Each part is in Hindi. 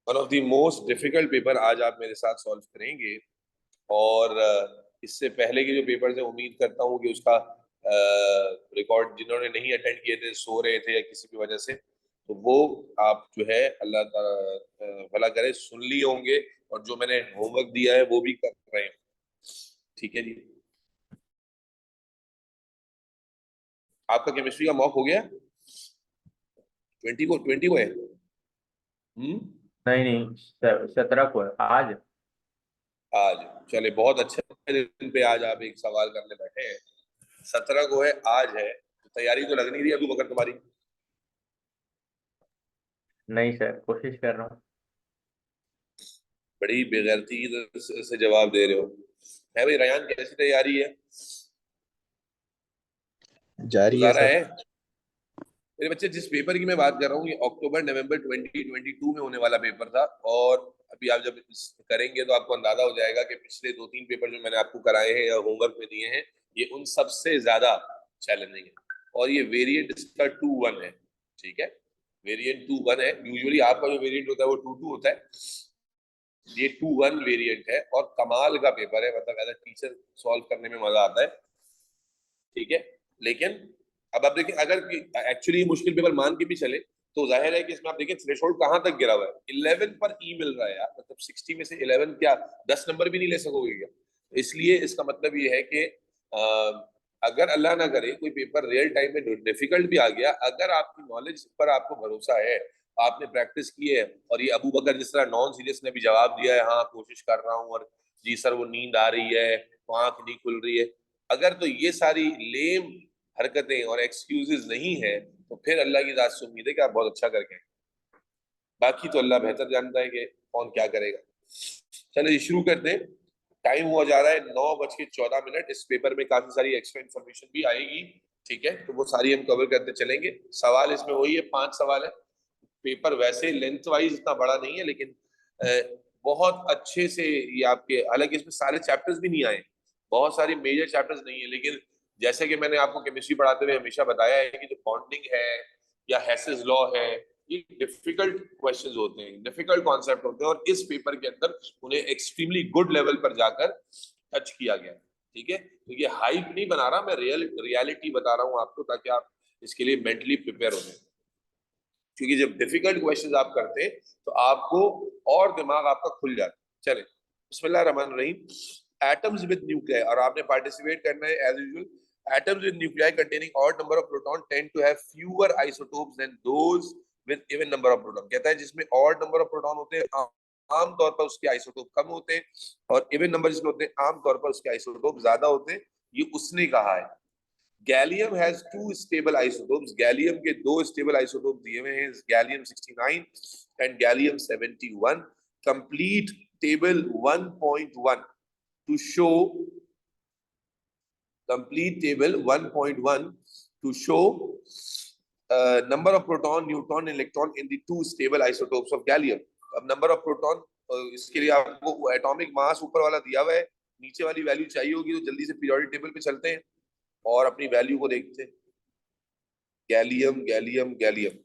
One of the most difficult paper आज आप मेरे साथ सॉल्व करेंगे। और इससे पहले के जो पेपर्स हैं उम्मीद करता हूँ कि उसका रिकॉर्ड जिन्होंने नहीं अटेंड किए थे, सो रहे थे या किसी भी वजह से, तो वो आप जो है अल्लाह ताला भला करे सुन लिए होंगे और जो मैंने होमवर्क दिया है वो भी कर रहे हैं। ठीक है जी। आपका केमिस्ट्री का मॉक हो गया? 20 को है। नहीं नहीं, 17 को है आज। आज चले, बहुत अच्छे दिन पे आज आप एक सवाल करने बैठे हैं। 17 को है, आज है, तो तैयारी तो लग नहीं रही अभी मगर तुम्हारी। नहीं सर, कोशिश कर रहा हूँ। बड़ी बेगैरती से जवाब दे रहे हो। है भाई रयान, कैसी तैयारी है? जारी है गुजारा सर। है? मेरे बच्चे, जिस पेपर की मैं बात कर रहा हूँ ये अक्टूबर नवंबर 2022 में होने वाला पेपर था। और अभी आप जब करेंगे तो आपको अंदाजा हो जाएगा कि पिछले 2-3 पेपर जो मैंने आपको कराए हैं या होमवर्क में दिए हैं, ये उन सबसे ज्यादा चैलेंजिंग है। और ये वेरिएंट इसका 2-1 है। ठीक है, वेरिएंट 2-1 है। यूजुअली आपका जो वेरिएंट होता है वो 2-2 होता है, ये 2-1 वेरिएंट है। और कमाल का पेपर है, मतलब एज अ टीचर सॉल्व करने में मजा आता है। ठीक है, लेकिन अब आप देखिए, अगर एक्चुअली मुश्किल पेपर मान के भी चले तो जाहिर है कि इसमें आप देखिए थ्रेशोल्ड कहां तक गिरा हुआ है, 11 पर ई मिल रहा है यार। मतलब 60 में से 11 क्या 10 नंबर भी नहीं ले सकोगे क्या? इसलिए इसका मतलब ये है कि अगर अल्लाह ना करे कोई पेपर रियल टाइम में डिफिकल्ट भी आ गया, अगर आपकी नॉलेज पर आपको भरोसा है, आपने प्रैक्टिस की है, और ये अबू बकर जिस तरह नॉन सीरियस ने भी जवाब दिया है, हाँ कोशिश कर रहा हूँ, और जी सर वो नींद आ रही है, वो आंख नहीं खुल रही है, अगर तो ये सारी लेम हरकतें और एक्सक्यूजेस नहीं है, तो फिर अल्लाह की जात से उम्मीद है कि आप बहुत अच्छा करके आएंगे। बाकी तो अल्लाह बेहतर जानता है कि कौन क्या करेगा। चलिए शुरू करते हैं। टाइम हुआ जा रहा है 9:14। इस पेपर में काफी सारी एक्स्ट्रा इन्फॉर्मेशन भी आएगी। ठीक है, तो वो सारी हम कवर करते चलेंगे। सवाल इसमें वही है, 5 सवाल है। पेपर वैसे लेंथ वाइज इतना बड़ा नहीं है, लेकिन बहुत अच्छे से ये आपके, हालांकि इसमें सारे चैप्टर्स भी नहीं आए, बहुत सारी मेजर चैप्टर्स नहीं है, लेकिन जैसे कि मैंने आपको केमिस्ट्री पढ़ाते हुए हमेशा बताया है कि जो बॉन्डिंग है या हेसेस लॉ है, ये डिफिकल्ट क्वेश्चंस होते हैं, डिफिकल्ट कॉन्सेप्ट होते हैं, और इस पेपर के अंदर उन्हें एक्सट्रीमली गुड लेवल पर जाकर टच किया गया। ठीक है, तो ये हाइप नहीं बना रहा मैं, रियलिटी बता रहा हूँ आपको, ताकि आप इसके लिए मेंटली प्रिपेयर हो जाए। क्योंकि जब डिफिकल्ट क्वेश्चंस आप करते हैं तो आपको और दिमाग आपका खुल जाता है। चले, बिस्मिल्लाह रहमान रहीम। एटम्स विद न्यूक्लियाई, और आपने पार्टिसिपेट करना है as usual. Atoms with nuclei containing odd number of proton tend to have fewer isotopes than those with even number of proton। कहता है जिसमें odd number of proton होते हैं आम तौर पर उसके आइसोटोप कम होते हैं, और इवन नंबर जिसमें होते हैं आम तौर पर उसके आइसोटोप ज्यादा होते हैं। ये उसने कहा है। Gallium has 2 stable isotopes, gallium के 2 स्टेबल आइसोटोप दिए हुए हैं, gallium 69 and gallium 71। Complete table 1.1 to show, complete table 1.1 to show number of proton, neutron, electron in the 2 stable isotopes of gallium। अब नंबर ऑफ प्रोटॉन, इसके लिए आपको एटॉमिक मास ऊपर वाला दिया हुआ है, नीचे वाली वैल्यू चाहिए होगी, तो जल्दी से पीरियोडिक टेबल पे चलते हैं और अपनी वैल्यू को देखते हैं। गैलियम गैलियम गैलियम,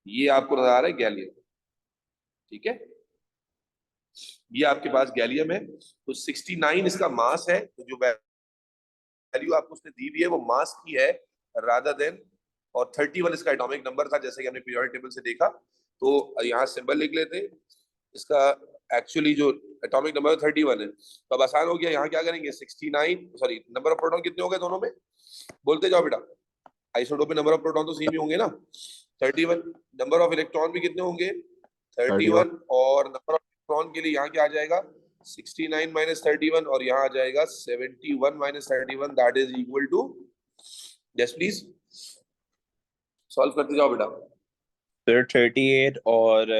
ये आपको नजर आ रहा है गैलियम। ठीक है, ये आपके पास गैलियम है, तो 69 इसका मास है, तो जो वैल्यू आपको उसने दी हुई है वो मास की है रादर देन, और 31 इसका एटॉमिक नंबर था जैसे कि हमने पीरियोडिक टेबल से देखा। तो यहाँ सिंबल लिख लेते, इसका एक्चुअली जो एटॉमिक नंबर 31 है, तो अब आसान हो गया। यहाँ क्या करेंगे, 69, सॉरी नंबर ऑफ प्रोटॉन कितने हो गए दोनों में, बोलते जाओ बेटा। आइसोटोप में नंबर ऑफ प्रोटॉन तो सेम ही होंगे ना, 31। नंबर ऑफ इलेक्ट्रॉन भी कितने होंगे, 31। और नंबर ऑफ इलेक्ट्रॉन के लिए यहाँ क्या आ जाएगा, 69 माइनस 31, और यहाँ आ जाएगा 71 minus 31, that is equal to, yes please solve करते जाओ बेटा। सर 38 और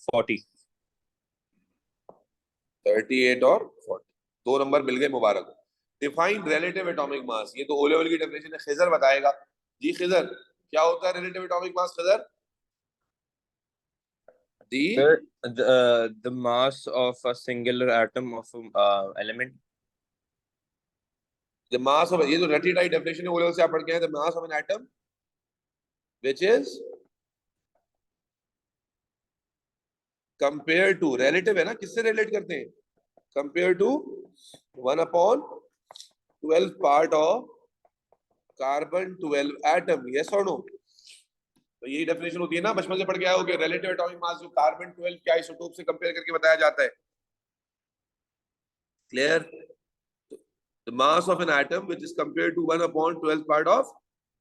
40। 38 और 40, 2 नंबर मिल गए, मुबारक। डिफाइन रिलेटिव एटॉमिक मास, ये तो ओ लेवल की डेफिनेशन है, खिजर बताएगा। जी खिजर, क्या होता है relative atomic mass Khizar? Sir, the mass of a singular atom of element। The mass of, ये तो रटी टाइप डेफिनेशन है, ओ लेवल से आप पढ़ के आए, the mass of an atom which is compare to, relative है ना, किससे रिलेट करते हैं? Compare to 1/12 part of carbon 12 atom, yes और नो? तो यही डेफिनेशन होती है ना, बचपन से पढ़ के आए होगे, रिलेटिव एटॉमिक मास जो कार्बन 12 के आइसोटोप से कंपेयर करके बताया जाता है। Clear? The mass of an atom which is compared to 1/12 part of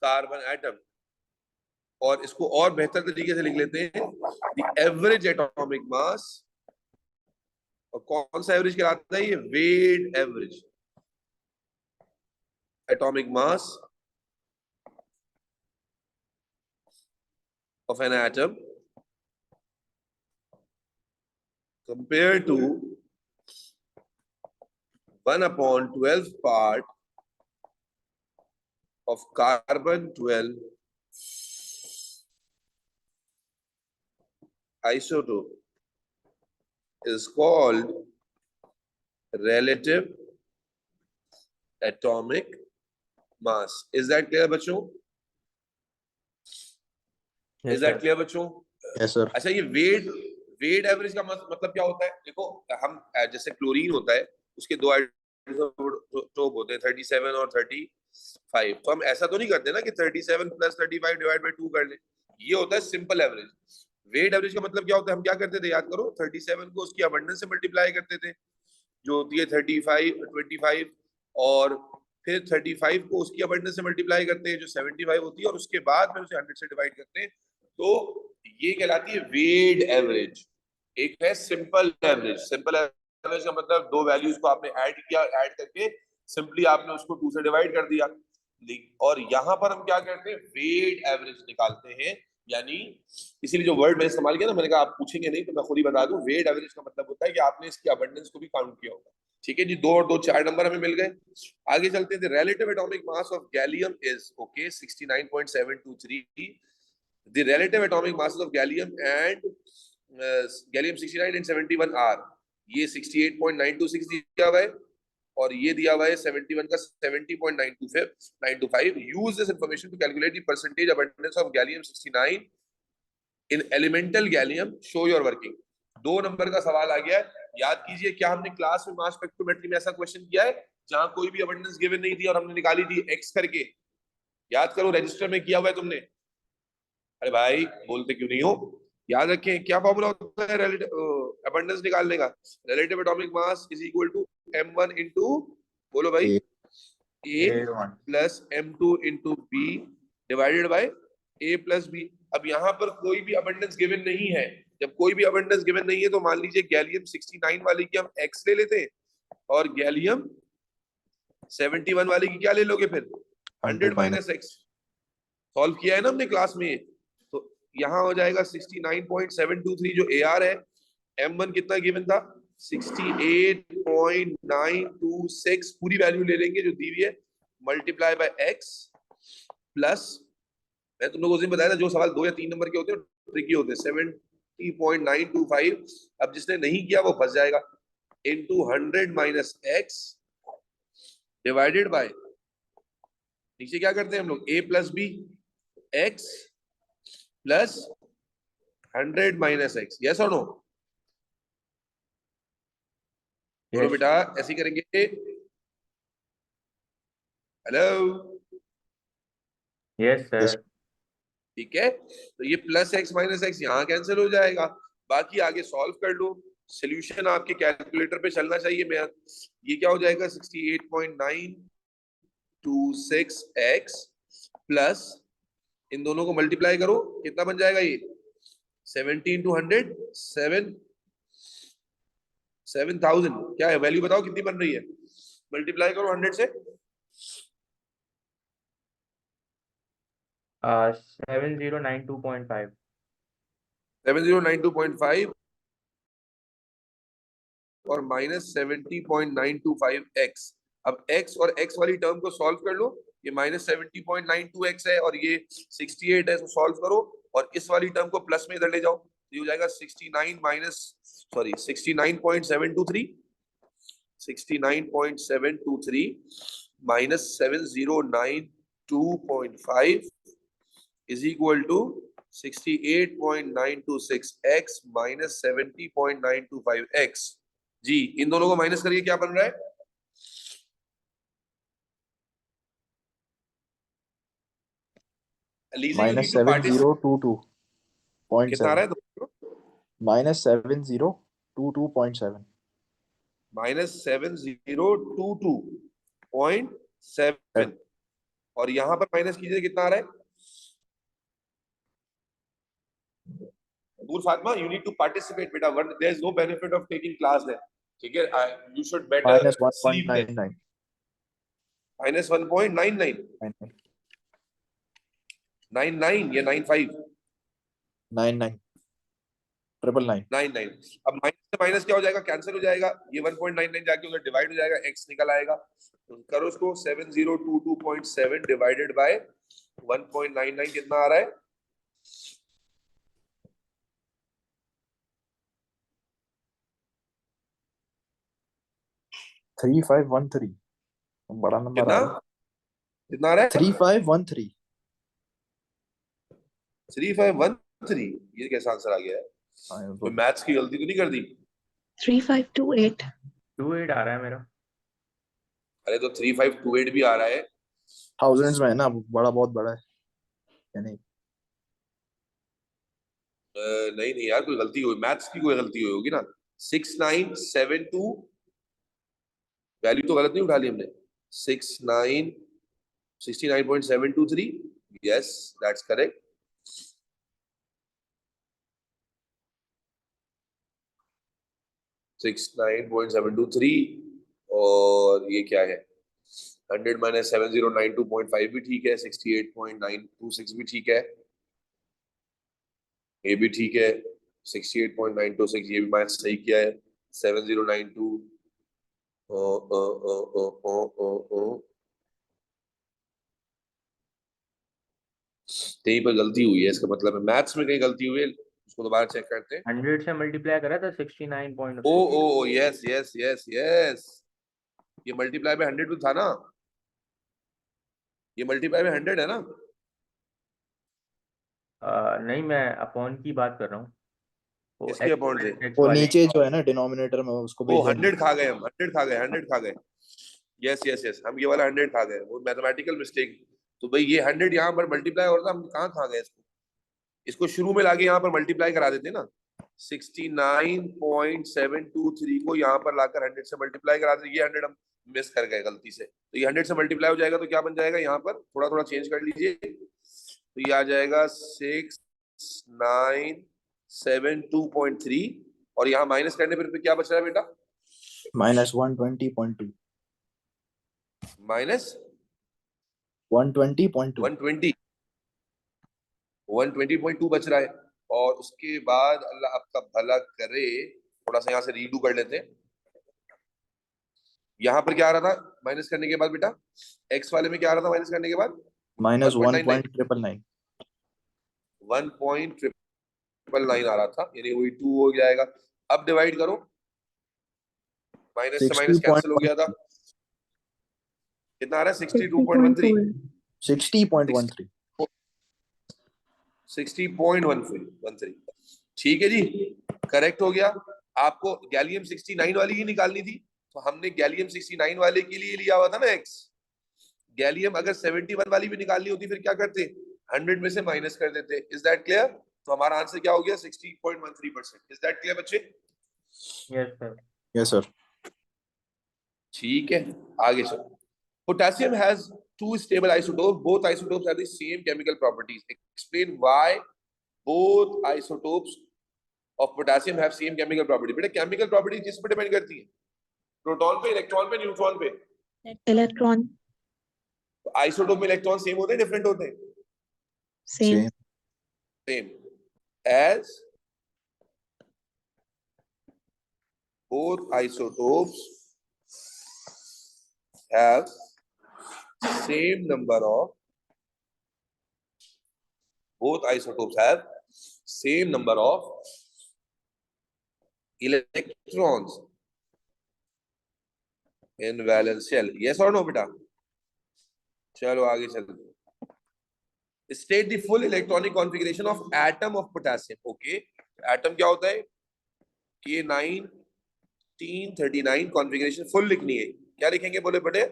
carbon atom. और इसको और बेहतर तरीके से लिख लेते हैं, the average atomic mass, और कौन सा एवरेज कहलाता है ये? Weight average atomic mass of an atom compared to 1/12 part of carbon 12 isotope is called relative atomic mass. Is that clear बच्चों? Is that clear बच्चों? Yes, sir. अच्छा, ये वेट एवरेज का मतलब क्या होता है? देखो, हम जैसे क्लोरीन होता है, उसके दो आइसोटोप होते हैं 37 और 35, तो हम ऐसा तो नहीं करते ना कि 37 + 35 डिवाइड बाय 2 कर ले। ये होता है सिंपल एवरेज। वेट एवरेज का मतलब क्या होता है? हम क्या करते थे, याद करो, 37 को उसकी अबंडेंस से मल्टीप्लाई करते थे, जो होती है 35 25, और फिर 35 को उसकी अबंडेंस से मल्टीप्लाई करते हैं जो 75 होती है, और उसके बाद में उसे 100 से डिवाइड करते हैं, तो ये कहलाती है वेट एवरेज। एक है सिंपल एवरेज। सिंपल एवरेज का मतलब दो वैल्यूज को आपने ऐड किया, ऐड करके सिंपली आपने उसको 2 से डिवाइड कर दिया। और यहाँ पर हम क्या करते हैं, वेट एवरेज निकालते हैं। यानी इसीलिए जो वर्ड मैंने इस्तेमाल किया ना, मैंने कहा आप पूछेंगे नहीं तो मैं खुद ही बता दूं, वेट एवरेज का मतलब होता है कि आपने इसकी अबंडेंस को भी काउंट किया होगा। ठीक है जी, 2 और 2 4 नंबर हमें मिल गए। आगे चलते हैं। Relative atomic mass of gallium is okay 69.723। The relative atomic masses of gallium and gallium 69 and 71 are, ये 68.926 दिया हुआ है और ये दिया हुआ है 71 का 70.925। Use this information to calculate the percentage abundance of gallium 69 in elemental gallium. Show your working. 2 number का सवाल आ गया है। याद कीजिए, क्या हमने क्लास में मास स्पेक्ट्रोमेट्री में ऐसा क्वेश्चन किया है जहां कोई भी अबंडेंस गिवन नहीं थी और हमने निकाली थी एक्स करके? याद करो, रजिस्टर में किया हुआ है तुमने। अरे भाई बोलते क्यों नहीं हो? याद रखें, क्या फॉर्मूला होता है अबंडेंस निकालने का? Relative atomic mass is equal to m1 into, बोलो भाई, a plus m2 into b divided by a plus b। अब यहाँ पर कोई भी अबंडेंस गिवन नहीं है। जब कोई भी अबंडेंस गिवन नहीं है तो मान लीजिए गैलियम 69 वाले की हम x ले लेते हैं और गैलियम 71 वाले की क्या ले लोगे फिर? 100 माइनस x। सॉल्व किया है ना हमने क्लास में। तो यहाँ हो जाएगा 69.723 जो AR है। M1 कितना गिवन था? 68.926, पूरी वैल्यू ले लेंगे जो दी हुई है, मल्टीप्लाई बाय x प्लस, मैं तुम लोगों को बताया था जो सवाल 2 या 3 नंबर के होते हैं ट्रिकी होते हैं, 70.925। अब जिसने नहीं किया वो फंस जाएगा, into 100 minus x divided by, नीचे क्या करते हैं हम लोग, a plus b, x plus 100 minus x। Yes और नो? बोलो बेटा, ऐसे करेंगे। Hello, yes sir. ठीक है, तो ये प्लस x माइनस x यहाँ कैंसिल हो जाएगा, बाकी आगे सॉल्व कर लो। सॉल्यूशन आपके कैलकुलेटर पे चलना चाहिए। मैं ये क्या हो जाएगा, 68.926x प्लस इन दोनों को मल्टीप्लाई करो, कितना बन जाएगा ये? 17 to 100 7000। क्या है वैल्यू, बताओ कितनी बन रही है? मल्टीप्लाई करो 100 से। 7092.5। 7092.5 और माइनस 70.925x। अब x और x वाली टर्म को सॉल्व कर लो। ये माइनस 70.92x है और ये 68 है, तो सॉल्व करो और इस वाली टर्म को प्लस में इधर ले जाओ, तो ये हो जाएगा 69.723 minus 7092.5 is equal to 68.926 x minus 70.925 x। जी, इन दोनों को माइनस करिए, क्या बन रहा है? लीजिए, you need to participate। 7022.7 कितना आ रहा है दोस्तों? -7022.7 -7022.7 और यहाँ पर माइनस कीजिए, कितना आ रहा है? नूर Fatima, you need to participate बेटा, there is no benefit of taking class there, ठीक है? You should better sleep there। -1.99 -1.99 99 या 95 99 999 99। अब माइनस से माइनस क्या हो जाएगा? कैंसिल हो जाएगा। ये 1.99 जाके उधर डिवाइड हो जाएगा, x निकल आएगा। तो करो उसको, 7022.7 डिवाइडेड बाय 1.99 कितना आ रहा है? 3513 बड़ा नंबर कितना आ रहा है। कितना आ रहा है? 3513 3513। ये कैसा आंसर आ गया है? कोई मैथ्स की गलती तो नहीं कर दी? 3528 28 आ रहा है मेरा। अरे तो 3528 भी आ रहा है। थाउजेंड्स में है ना, बड़ा बहुत बड़ा है या नहीं? नहीं नहीं यार, कोई गलती हुई, मैथ्स की कोई गलती हुई होगी ना। 6972 वैल्यू तो गलत नहीं उठा ली हमने। 69 यस, दैट्स करेक्ट। 69.723 और ये क्या है? 100 माइनस 7092.5 भी ठीक है, 68.926 भी ठीक है, ये भी ठीक है, 68.926 ये भी मैथ सही किया है, 7092 कहीं पर गलती हुई है, इसका मतलब है मैथ्स में कहीं गलती हुई है। उसको दोबारा चेक करते हैं। 100 से मल्टीप्लाई करा था 69 पॉइंट। ओ यस यस यस यस, ये मल्टीप्लाई में 100 था ना, ये मल्टीप्लाई में 100 है ना? नहीं, मैं अपॉन की बात कर रहा हूँ। वो इसके अपॉन से वो नीचे जो है ना डिनोमिनेटर में, उसको वो भेज 100 खा गए हम, 100 खा गए, 100 खा गए। यस यस यस, हम ये वाला 100 खा गए, वो मैथमेटिकल मिस्टेक। तो भाई ये 100 यहाँ पर मल्टीप्लाई हो रहा था, हम कहाँ खा गए इसको? इसको शुरू में लाके यहाँ पर मल्टीप्लाई करा देते ना। 69.723 को यहाँ पर लाकर 100 से मल्टीप्लाई करा देते, ये 100 हम मिस कर गए गलती से। तो ये 100 से मल्टीप्लाई हो जाएगा तो क्या बन जाएगा? यहाँ पर थोड़ा थोड़ा चेंज कर लीजिए, तो ये आ जाएगा 6972.3 और यहाँ माइनस करने पर क्या बच रहा है बेटा? -120.2 माइनस 120.2 120.2 बच रहा है। और उसके बाद अल्लाह आपका भला करे, थोड़ा सा यहाँ से रीडू कर लेते हैं। यहाँ पर क्या आ रहा था माइनस करने के बाद बेटा? एक्स वाले में क्या आ रहा था माइनस करने के बाद? -1.999 1.999 आ रहा था, यानी वही 2 हो जाएगा। अब डिवाइड करो, माइनस से माइनस कैंसिल हो गया था, कितना आ रहा है? 62.13 60.13 60.13। ठीक है जी, करेक्ट हो गया। आपको गैलियम 69 वाली ही निकालनी थी, तो हमने गैलियम 69 वाले के लिए लिया हुआ था ना एक्स। गैलियम अगर 71 वाली भी निकालनी होती फिर क्या करते? 100 में से माइनस कर देते। Is that clear? तो हमारा आंसर क्या हो गया? 60.13%। इज दैट क्लियर बच्चे? Yes sir. Yes sir. ठीक है, आगे चलो। Potassium has two stable isotopes. Both isotopes have the same chemical properties. Explain why both isotopes of potassium have same chemical property. बेटा chemical property किस पर डिपेंड करती है? प्रोटॉन पे, इलेक्ट्रॉन पे, न्यूट्रॉन पे? इलेक्ट्रॉन। तो आइसोटोप में इलेक्ट्रॉन सेम होते हैं, डिफरेंट होते हैं? Same. Same. As both isotopes have same number of electrons in valence shell. Yes or no बेटा? चलो आगे चलते हैं। State the full electronic configuration of atom of potassium. Okay, atom क्या होता है? K9 39 configuration full लिखनी है. क्या लिखेंगे बोले बड़े?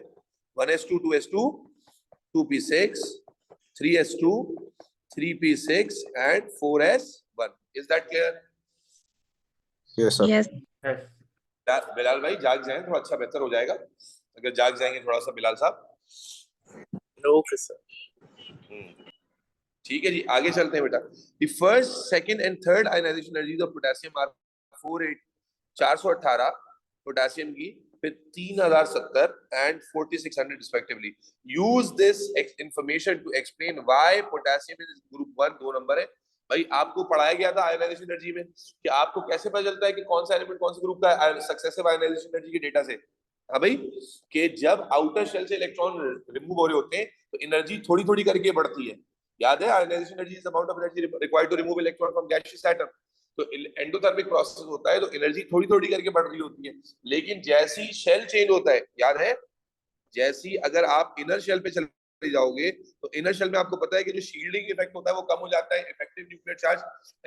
1s2 2s2 2p6 3s2 3p6 and 4s1. Is that clear? Yes, sir. Yes. Yes. Bilal भाई जाग जाएं तो अच्छा बेहतर हो जाएगा. अगर जाग जाएंगे थोड़ा सा बिलाल साहब. Okay, sir. ठीक है जी, आगे चलते हैं बेटा. The first, second and third ionization energies of potassium are 418 potassium की, फिर 3070 and 4600 respectively. Use this information to explain why potassium is group 1. 2 number है भाई. आपको पढ़ाया गया था आयनाइजेशन एनर्जी में कि आपको कैसे पता चलता है कि कौन सा एलिमेंट कौन से ग्रुप का है सक्सेसिव आयनाइजेशन एनर्जी के डेटा से. हाँ भाई, कि जब आउटर शेल से इलेक्ट्रॉन रिमूव हो रहे होते हैं तो एनर्जी थोड़ी थोड़ी करके बढ़ती है. याद है, ionisation energy is amount of energy required to remove electron from gaseous atom. तो एंडोथर्मिक प्रोसेस होता है तो एनर्जी थोड़ी थोड़ी करके बढ़ रही होती है. लेकिन जैसी शेल चेंज होता है, याद है, जैसी अगर आप इनर शेल पे चले जाओगे तो इनर शेल में आपको पता है कि जो शील्डिंग इफेक्ट होता है वो कम हो जाता है, इफेक्टिव न्यूक्लियर चार्ज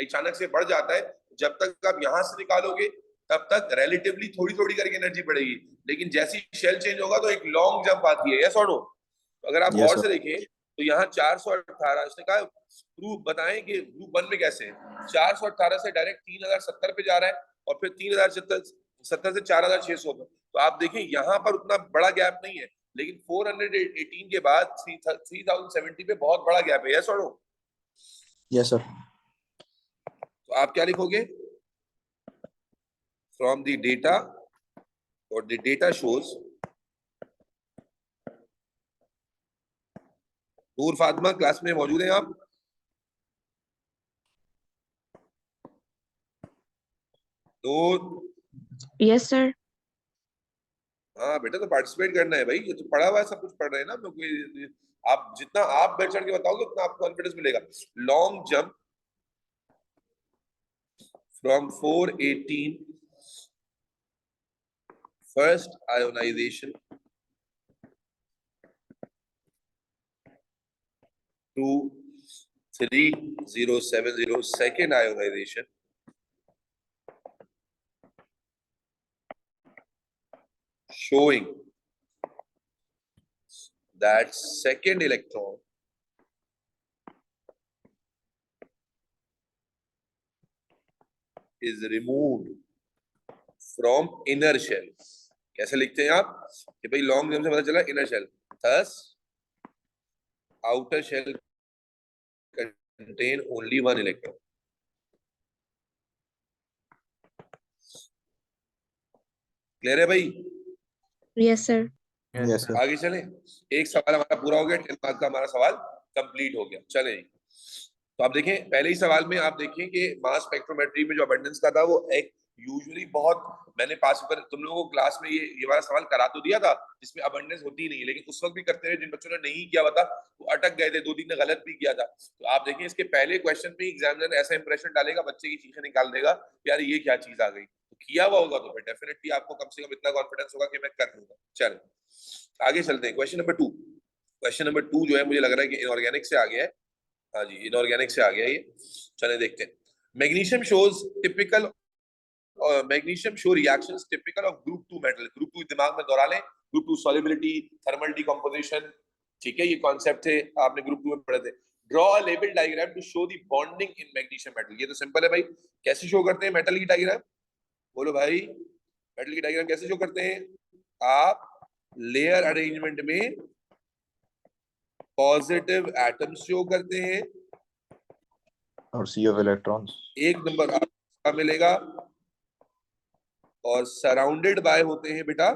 अचानक से बढ़ जाता है. जब तक आप यहां से निकालोगे तब तक रिलेटिवली थोड़ी थोड़ी करके एनर्जी बढ़ेगी. लेकिन जैसी शेल चेंज होगा तो एक लॉन्ग जंप आती है. यस और नो? अगर आप Yes, गौर sir. से देखें तो यहाँ 418, इसने कहा प्रूफ बताएं कि ग्रुप 1 में कैसे है. 418 से डायरेक्ट 3070 पे जा रहा है और फिर 3070 से 4600 पे. तो आप देखें यहाँ पर उतना बड़ा गैप नहीं है, लेकिन 418 के बाद 3070 पे बहुत बड़ा गैप है. यस और नो? Yes, sir. तो आप क्या लिखोगे? फ्रॉम द डेटा और the data shows. Noor Fatima class में मौजूद हैं आप? नूर? Yes, sir. हाँ बेटा, तो पार्टिसिपेट करना है भाई. ये तो पढ़ा हुआ है, सब कुछ पढ़ रहे हैं ना. तो कोई आप जितना आप बढ़ चढ़ के बताओगे उतना आपको कॉन्फिडेंस मिलेगा. Long jump from 418 first ionisation to 3070 second ionization, showing that second electron is removed from inner shell. कैसे लिखते हैं आप कि भाई लॉन्ग जंप से पता चला inner shell. thus outer shell contain only one electron. Clear है भाई? Yes, sir. Yes, sir. आगे चलें. एक सवाल हमारा पूरा हो गया. 10 मार्क का हमारा सवाल कंप्लीट हो गया. चलें जी. तो आप देखें पहले ही सवाल में आप देखें कि मास स्पेक्ट्रोमेट्री में जो अबंडेंस का था वो एक यूजुअली बहुत, मैंने पास पर तुम लोगों को क्लास में ये वाला सवाल करा तो दिया था जिसमें अबंडेंस होती ही नहीं, लेकिन उस वक्त भी करते हुए जिन बच्चों ने नहीं किया हुआ था वो अटक गए थे. 2-3 ने गलत भी किया था. तो आप देखें इसके पहले क्वेश्चन में एग्जामिनर ऐसा इंप्रेशन डालेगा, बच्चे की चीखें निकाल देगा यार ये क्या चीज आ गई. तो किया हुआ होगा तो फिर डेफिनेटली आपको कम से कम इतना कॉन्फिडेंस होगा कि मैं कर लूंगा. चलो आगे चलते हैं. Question number 2. क्वेश्चन नंबर 2 जो है मुझे लग रहा है कि इनऑर्गेनिक से आ गया है. हाँ जी, इनऑर्गेनिक से आ गया ये. चले देखते हैं. Magnesium shows typical magnesium show reactions typical of group 2 metal. Group 2 दिमाग में दोहरा लें. Group 2 solubility, thermal decomposition. ठीक है, ये कॉन्सेप्ट थे आपने ग्रुप 2 में पढ़े थे. Draw a label diagram to show the bonding in magnesium metal. ये तो सिंपल है भाई. कैसे शो करते हैं मेटल की डायग्राम? बोलो भाई, मेटल की डायग्राम कैसे शो करते हैं? आप लेयर अरेंजमेंट में पॉजिटिव एटम्स शो करते हैं और sea of electrons. एक नंबर आपका मिलेगा, और सराउंडेड बाय होते हैं बेटा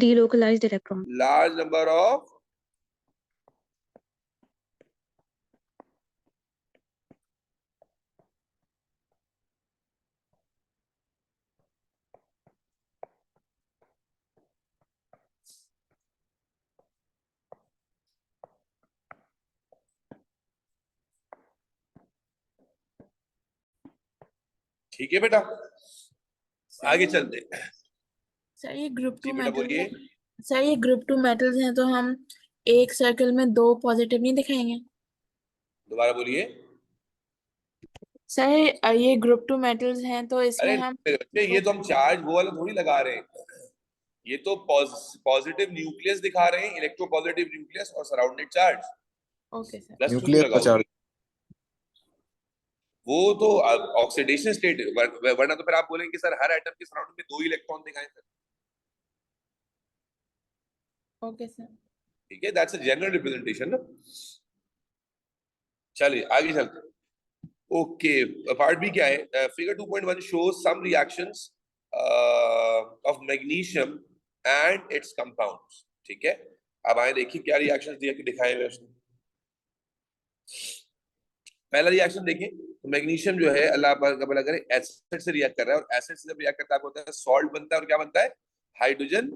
Delocalized electron. Large number of ठीक है बेटा. आगे चलते हैं. सर ये ग्रुप जी 2 बेटा मेटल्स बोलिए. हैं. सर ये ग्रुप 2 मेटल्स हैं तो हम एक सर्कल में 2 पॉजिटिव नहीं दिखाएंगे? दोबारा बोलिए। सर ये ग्रुप टू मेटल्स हैं तो इसमें अरे हम मेरे बच्चे, ये तो हम चार्ज वो वाला थोड़ी लगा रहे हैं, ये तो पॉजिटिव न्यूक्लियस दिखा रहे हैं, इलेक्ट्रो पॉजिटिव न्यूक्लियस और surrounded charge, okay sir plus two क्यों न्यूक्लियस का लगाओगे? चार्ज। वो तो ऑक्सीडेशन स्टेट, वरना तो फिर आप बोलेंगे सर हर एटम के सराउंडिंग में 2 इलेक्ट्रॉन दिखाएं सर। ओके सर ठीक है, दैट्स अ जनरल रिप्रेजेंटेशन ना। चलिए आगे चलते हैं। ओके, पार्ट बी क्या है? Figure 2.1 shows some reactions of magnesium and its compounds. ठीक है, अब आए देखिए क्या रिएक्शंस दिखाए हुए उसने। पहला रिएक्शन देखें तो मैग्नीशियम जो है, अल्लाह पाक का भला करे, एसिड से रिएक्ट कर रहा है, और एसिड से जब रिएक्ट करता है होता है सॉल्ट बनता है, और क्या बनता है? हाइड्रोजन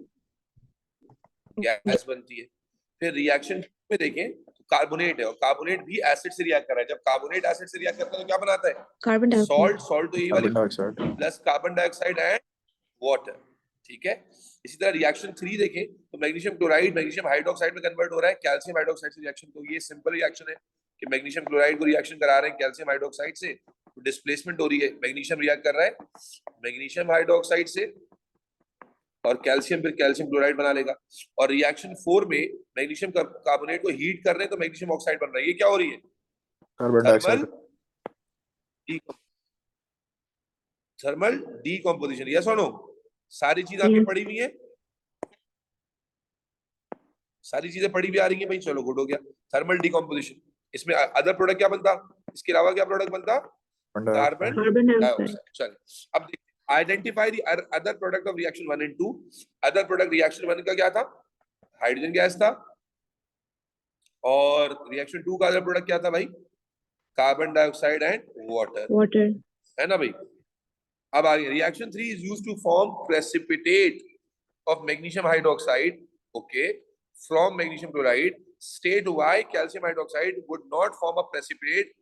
गैस बनती है। फिर रिएक्शन में देखें तो कार्बोनेट है, और कार्बोनेट भी एसिड से रिएक्ट कर रहा है। जब कार्बोनेट एसिड से रिएक्ट करता है तो क्या बनाता है? Carbon dioxide. सॉल्ट तो यही वाली, carbon dioxide. Plus carbon dioxide and water. ठीक है, इसी तरह रिएक्शन 3 देखें तो मैग्नीशियम क्लोराइड मैग्नीशियम हाइड्रोक्साइड में कन्वर्ट हो रहा है कैल्शियम हाइड्रोक्साइड से रिएक्शन। तो ये सिंपल रिएक्शन है कि मैग्नीशियम क्लोराइड को रिएक्शन करा रहे हैं कैल्शियम हाइड्रोक्साइड से, तो डिस्प्लेसमेंट हो रही है, मैग्नीशियम रिएक्ट कर रहा है मैग्नीशियम हाइड्रोक्साइड से, और कैल्शियम फिर कैल्शियम क्लोराइड बना लेगा। और रिएक्शन 4 में मैग्नीशियम कार्बोनेट को हीट कर रहे हैं तो मैग्नीशियम ऑक्साइड बन रहा है। ये क्या हो रही है? Carbon thermal dioxide. Thermal decomposition. Yes और नो? सारी चीज आपकी Yes. पड़ी हुई है, सारी चीजें पड़ी भी आ रही हैं भाई, चलो गुड हो गया। थर्मल डीकॉम्पोजिशन, इसमें अदर प्रोडक्ट क्या बनता? इसके अलावा क्या प्रोडक्ट बनता? Carbon Carbon dioxide. डाइऑक्साइड। चलिए अब देखते हैं, identify the other product of reaction 1 and 2। Other product reaction 1 का क्या था? हाइड्रोजन गैस था, और रिएक्शन 2 का अदर प्रोडक्ट क्या था भाई? Carbon dioxide and water, Water. है ना भाई? अब आगे reaction 3 is used to form precipitate of magnesium hydroxide, okay, from magnesium chloride. State why calcium hydroxide would not form a precipitate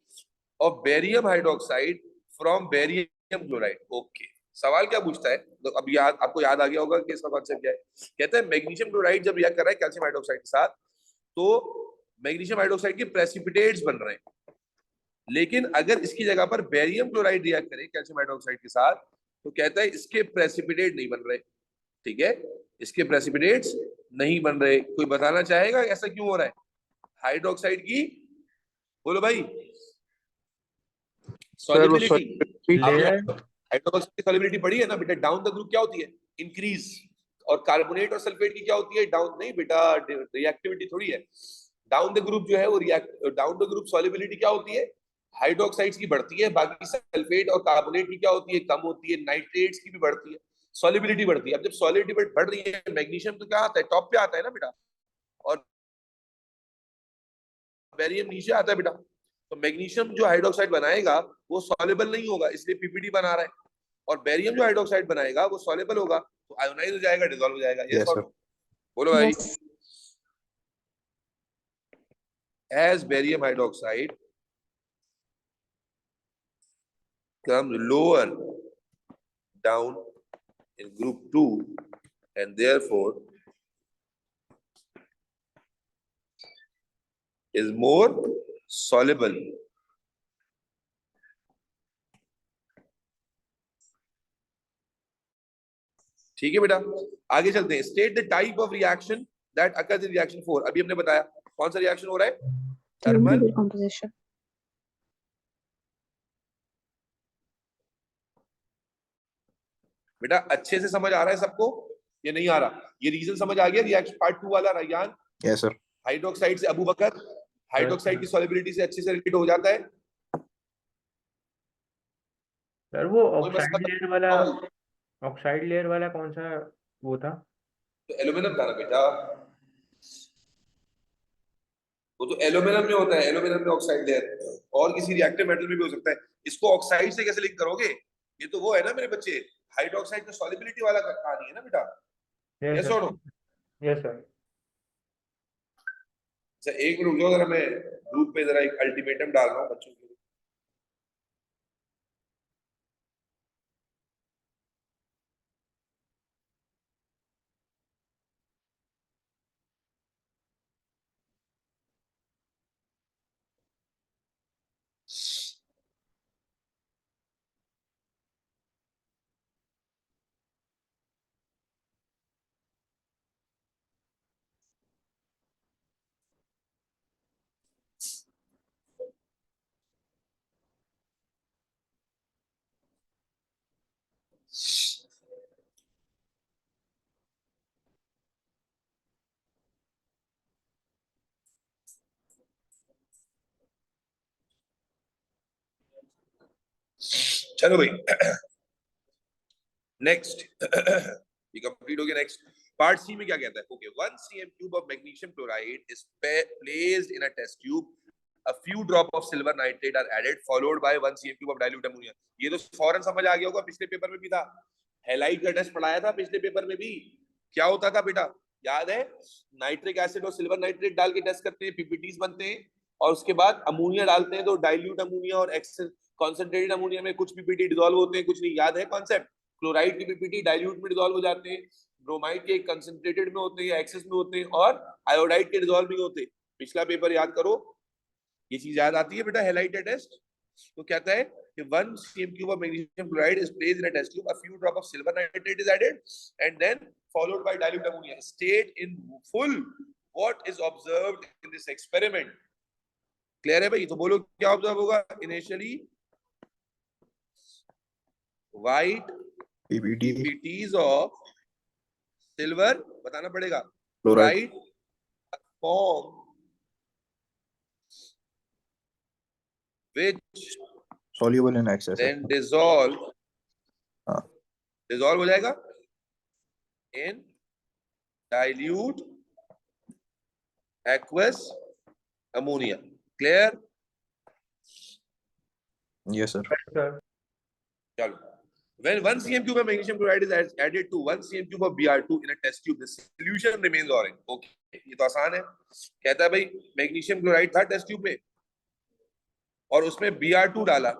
of barium hydroxide from barium chloride. Okay, सवाल क्या पूछता है? तो अब याद आपको याद आ गया होगा कि इसका कॉन्सेप्ट क्या है। कहते हैं मैग्नीशियम क्लोराइड जब रिएक्ट कर रहा है कैल्शियम हाइड्रोक्साइड के साथ, तो मैग्नीशियम हाइड्रोक्साइड के प्रेसिपिटेट्स बन रहे हैं, लेकिन अगर इसकी जगह पर बेरियम क्लोराइड रिएक्ट करे कैल्शियम हाइड्रोक्साइड के साथ, तो कहता है इसके प्रेसिपिटेट नहीं बन रहे। ठीक है, इसके प्रेसिपिटेट्स नहीं बन रहे। कोई बताना चाहेगा ऐसा क्यों हो रहा है? हाइड्रोक्साइड की, बोलो भाई, सर वो सॉल्युबिलिटी। आपने लेयर हाइड्रोक्साइड की सॉल्युबिलिटी पढ़ी है ना बेटा? डाउन द ग्रुप क्या होती है? इंक्रीज। और कार्बोनेट और सल्फेट की क्या होती है? डाउन। नहीं बेटा, रिएक्टिविटी थोड़ी है। डाउन द ग्रुप जो है वो डाउन द ग्रुप सॉल्युबिलिटी क्या होती है? हाइड्रोक्साइड्स की बढ़ती है, बाकी सल्फेट और कार्बोनेट की क्या होती है? कम होती है। नाइट्रेट्स की भी बढ़ती है, सॉल्युबिलिटी बढ़ती है। अब जब सॉल्युबिलिटी बढ़ रही है, मैग्नीशियम तो क्या आता है? टॉप पे आता है ना बेटा, और बेरियम नीचे आता है बेटा। तो मैग्नीशियम जो हाइड्रोक्साइड बनाएगा वो सॉल्युबल नहीं होगा, इसलिए पीपीटी बना रहा है, और बेरियम जो हाइड्रोक्साइड बनाएगा वो सॉल्युबल होगा, तो आयोनाइज हो जाएगा, डिसॉल्व हो जाएगा। यस यस और सर। नो? बोलो भाई। Yes. As barium hydroxide comes lower down in group 2, and therefore is more soluble. ठीक है बेटा, आगे चलते हैं। State the type of reaction that occurs in reaction 4। अभी हमने बताया कौन सा रिएक्शन हो रहा है? Thermal thermal. decomposition. बेटा अच्छे से समझ आ रहा है सबको? ये नहीं आ रहा? ये रीजन समझ आ गया रिएक्शन पार्ट 2 वाला? Rayyan, yes sir. हाइड्रोक्साइड से अबू बकर, हाइड्रोक्साइड की सॉल्युबिलिटी से अच्छे से रिलेट हो जाता है। सर वो कोई मसला ऑक्साइड लेयर वाला कौन सा वो था? तो एल्यूमिनियम था ना बेटा, वो तो एल्यूमिनियम में होता है, एल्यूमिनियम में ऑक्साइड लेयर, और किसी रिएक्टिव मेटल में भी हो सकता है। इसको ऑक्साइड से कैसे लिंक करोगे? ये तो वो है ना मेरे बच्चे, हाइड्रोक्साइड का सॉल्युबिलिटी वाला कहानी है ना बेटा। Yes yes sir. और नो? Yes sir. अच्छा एक मिनट रुक जाओ जरा, मैं ग्रुप पे जरा एक अल्टीमेटम डाल रहा हूँ बच्चों के लिए। चलो भाई नेक्स्ट ये कंप्लीट हो गया। नेक्स्ट पार्ट सी में क्या कहता है? Okay, 1 cm cube of magnesium chloride is placed in a test tube. A few drop of silver nitrate are added, followed by 1 cm cube of dilute ammonia. ये तो फौरन समझ आ गया होगा, पिछले पेपर में भी था। हैलाइड का टेस्ट पढ़ाया था पिछले पेपर में भी। क्या होता था बेटा, याद है? नाइट्रिक एसिड और सिल्वर नाइट्रेट डाल के टेस्ट करते हैं, पीपीटीज बनते हैं, और उसके बाद अमोनिया डालते हैं तो डाइल्यूट अमोनिया और कॉन्सेंट्रेटेड अमोनिया में कुछ पीपीटी डिसॉल्व होते हैं, कुछ नहीं। याद है कॉन्सेप्ट? क्लोराइड की पीपीटी डाइल्यूट में डिसॉल्व हो जाते हैं, ब्रोमाइड के कंसंट्रेटेड में होते हैं या एक्सेस में होते हैं, और आयोडाइड के डिसॉल्व नहीं होते। पिछला पेपर याद करो, ये चीज याद आती है बेटा। हैलाइड टेस्ट तो कहता है कि 1 cm cube of magnesium chloride is placed in a test tube, a few drop of silver nitrate is added, and then followed by dilute ammonia. State in full what is observed in this experiment. Clear है भाई? तो बोलो क्या ऑब्जर्व होगा initially? White PPTs of silver, बताना पड़ेगा, chloride chloride form which soluble in excess. then dissolve हाँ। dissolve हो जाएगा in dilute aqueous ammonia. Clear? Yes sir. Sir चलो, when 1 cm cube of magnesium chloride is added to 1 cm cube of Br2 in a test tube, the solution remains orange. Okay, ये तो आसान है। कहता है भाई मैग्नीशियम क्लोराइड था टेस्ट ट्यूब में और उसमें Br2 डाला,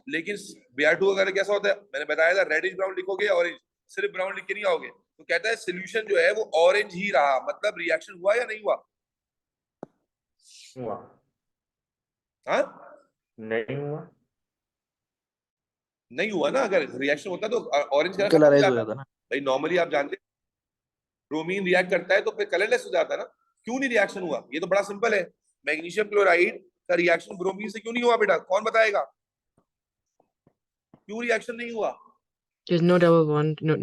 लेकिन Br2 अगर कैसा होता है, मैंने बताया था, रेडिश ब्राउन लिखोगे, ऑरेंज, सिर्फ ब्राउन लिख के नहीं आओगे। तो कहता है सोल्यूशन जो है वो ऑरेंज ही रहा, मतलब रिएक्शन हुआ या नहीं हुआ? हुआ हाँ, नहीं हुआ? नहीं हुआ ना। अगर रिएक्शन होता तो ऑरेंज कलर कलराइज हो जाता ना। भाई। नॉर्मली आप जानते हैं ब्रोमीन रिएक्ट करता है तो फिर कलरलेस हो जाता है ना। क्यों नहीं रिएक्शन हुआ? ये तो बड़ा सिंपल है। मैग्नीशियम क्लोराइड का रिएक्शन ब्रोमीन से क्यों नहीं हुआ बेटा? कौन बताएगा क्यों रिएक्शन नहीं हुआ? There's no double bond. No.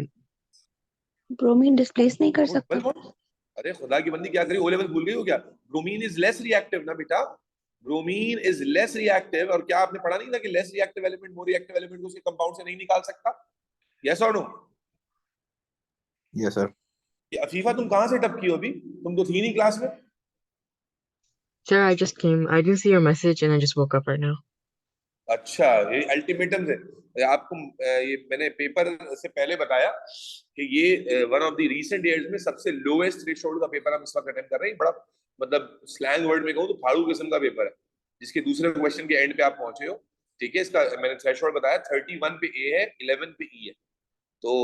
Bromine displace नहीं कर सकता। अरे खुदा की बंदी क्या करी, ओ लेवल भूल गई हो क्या? ब्रोमीन इज लेस रिएक्टिव ना बेटा, ब्रोमीन इज लेस रिएक्टिव। और क्या आपने पढ़ा नहीं था कि less reactive element more reactive element को उसके कंपाउंड से नहीं निकाल सकता? यस और नो? Yes sir. ये अफीफा तुम कहां से टपकी हो अभी? तुम तो थी नहीं क्लास में। Sir, I just came. I didn't see your message and I just woke up right now. अच्छा, ये अल्टीमेटम है आपको। ये मैंने पेपर से पहले बताया कि ये one of the recent years में सबसे लोएस्ट थ्रेशोल्ड का पेपर हम इस वक्त अटेम्प्ट कर रहे हैं। बड़ा मतलब स्लैंग वर्ड में कहूँ तो फाड़ू किस्म का पेपर है, जिसके दूसरे क्वेश्चन के एंड पे आप पहुंचे हो। ठीक है, इसका मैंने थ्रेशोल्ड बताया 31 पे ए है, 11 पे ई है। तो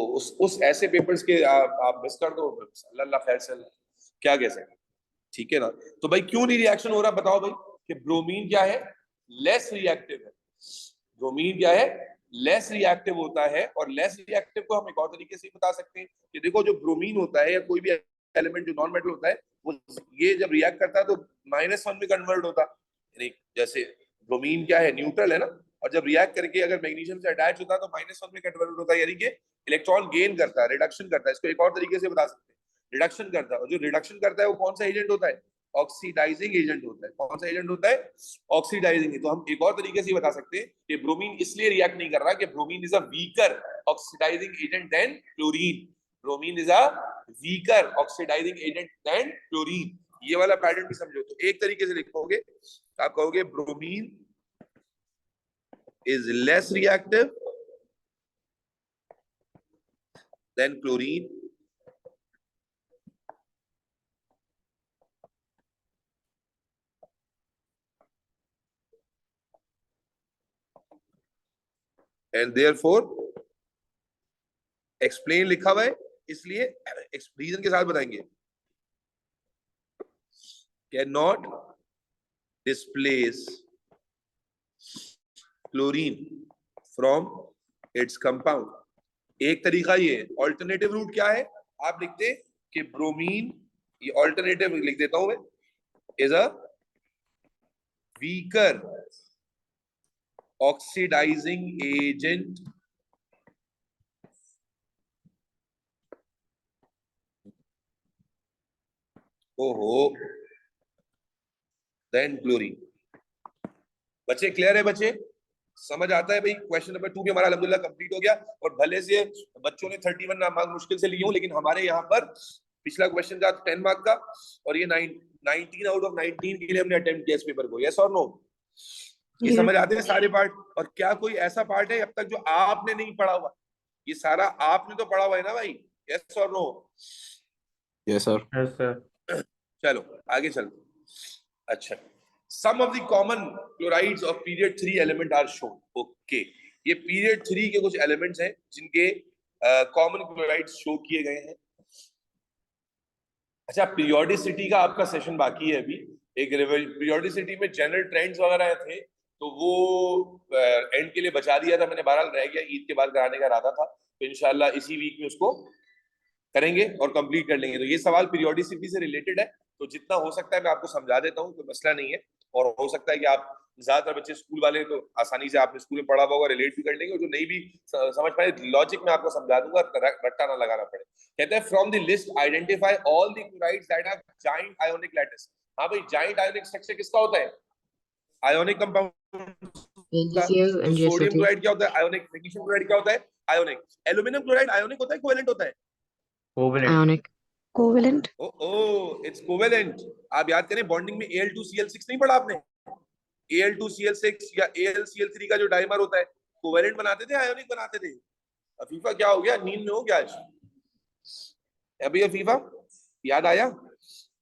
उस ऐसे पेपर्स के आप मिस कर दो, अल्लाह खैर से क्या कह सकते। ठीक है ना? तो भाई क्यों नहीं रिएक्शन हो रहा बताओ भाई? कि ब्रोमीन क्या है? लेस रिएक्टिव है। ब्रोमीन क्या है? लेस रिएक्टिव होता है। और लेस रिएक्टिव को हम एक और तरीके से बता सकते हैं कि देखो जो ब्रोमीन होता है या कोई भी एलिमेंट जो नॉन मेटल होता है, वो ये जब रिएक्ट करता है तो -1 में कन्वर्ट होता है। जैसे ब्रोमीन क्या है? न्यूट्रल है ना, और जब रिएक्ट करके अगर मैग्नीशियम से अटैच होता है तो -1 में कन्वर्ट होता है, यानी कि इलेक्ट्रॉन गेन करता है, रिडक्शन करता है। इसको एक और तरीके से बता सकते हैं, रिडक्शन करता है। और जो रिडक्शन करता है वो कौन सा एजेंट होता है? ऑक्सीडाइजिंग एजेंट होता है। कौन सा एजेंट होता है? ऑक्सीडाइजिंग। तो हम एक और तरीके से बता सकते हैं कि ब्रोमीन इसलिए रिएक्ट नहीं कर रहा कि bromine is a weaker oxidising agent than chlorine. Bromine is a weaker oxidising agent than chlorine. ये वाला पैटर्न भी समझो। तो एक तरीके से लिखोगे, आप कहोगे bromine is less reactive than chlorine, and therefore explain लिखा हुआ है, इसलिए रीजन के साथ बताएंगे। cannot displace chlorine from its compound. एक तरीका ये है। ऑल्टरनेटिव रूट क्या है? आप लिखते कि ब्रोमीन, ये ऑल्टरनेटिव लिख देता हूं मैं, is a weaker oxidising agent than chlorine. बच्चे क्लियर है बच्चे? समझ आता है भाई? क्वेश्चन नंबर 2 भी हमारा अल्हम्दुलिल्लाह कंप्लीट हो गया और भले से बच्चों ने 31 मार्क मुश्किल से लिए हो, लेकिन हमारे यहाँ पर पिछला क्वेश्चन था 10 मार्क का और ये 19 आउट ऑफ 19 के लिए हमने अटेम्प्ट किया इस पेपर को। यस और नो? ये Yes. समझ आते हैं सारे पार्ट? और क्या कोई ऐसा पार्ट है अब तक जो आपने नहीं पढ़ा हुआ? ये सारा आपने तो पढ़ा हुआ है ना भाई? यस और no? Yes sir. Yes sir. चलो आगे चलते। अच्छा, some of the common chlorides of period 3 element are shown. Okay, ये पीरियड 3 के कुछ एलिमेंट्स हैं जिनके कॉमन क्लोराइड्स शो किए गए हैं। अच्छा, पीरियोडिसिटी का आपका सेशन बाकी है अभी। एक पीरियोडिसिटी में जनरल ट्रेंड्स वगैरह थे तो वो एंड के लिए बचा दिया था मैंने, बहरहाल रह गया, ईद के बाद कराने का इरादा था, तो इंशाल्लाह इसी वीक में उसको करेंगे और कंप्लीट कर लेंगे। तो ये सवाल पीरियोडिसिटी से रिलेटेड है, तो जितना हो सकता है मैं आपको समझा देता हूँ, कोई मसला नहीं है। और हो सकता है कि आप ज्यादातर बच्चे स्कूल वाले तो आसानी से आपने स्कूल में पढ़ा होगा, रिलेट भी कर लेंगे, और जो नहीं भी समझ पाए लॉजिक में आपको समझा दूंगा, रट्टा ना लगाना पड़े। कहते हैं from the list identify all the chlorides that have giant ionic lattice. हाँ भाई, जाइंट आयोनिक स्ट्रक्चर किसका होता है? Ionic compound. NaCl and sodium GSO2. Chloride क्या होता है? आयोनिक। मैग्नीशियम क्लोराइड क्या होता है? आयोनिक। एल्यूमिनियम क्लोराइड आयोनिक होता है, कोवेलेंट होता है? Covalent. Ionic. Covalent. Oh, it's covalent. आप याद करें बॉन्डिंग में Al2Cl6 नहीं पढ़ा आपने? Al2Cl6 या AlCl3 का जो डाइमर होता है, कोवेलेंट बनाते थे, आयोनिक बनाते थे? अफीफा क्या हो गया, नींद में हो क्या आज? अभी अफीफा याद आया?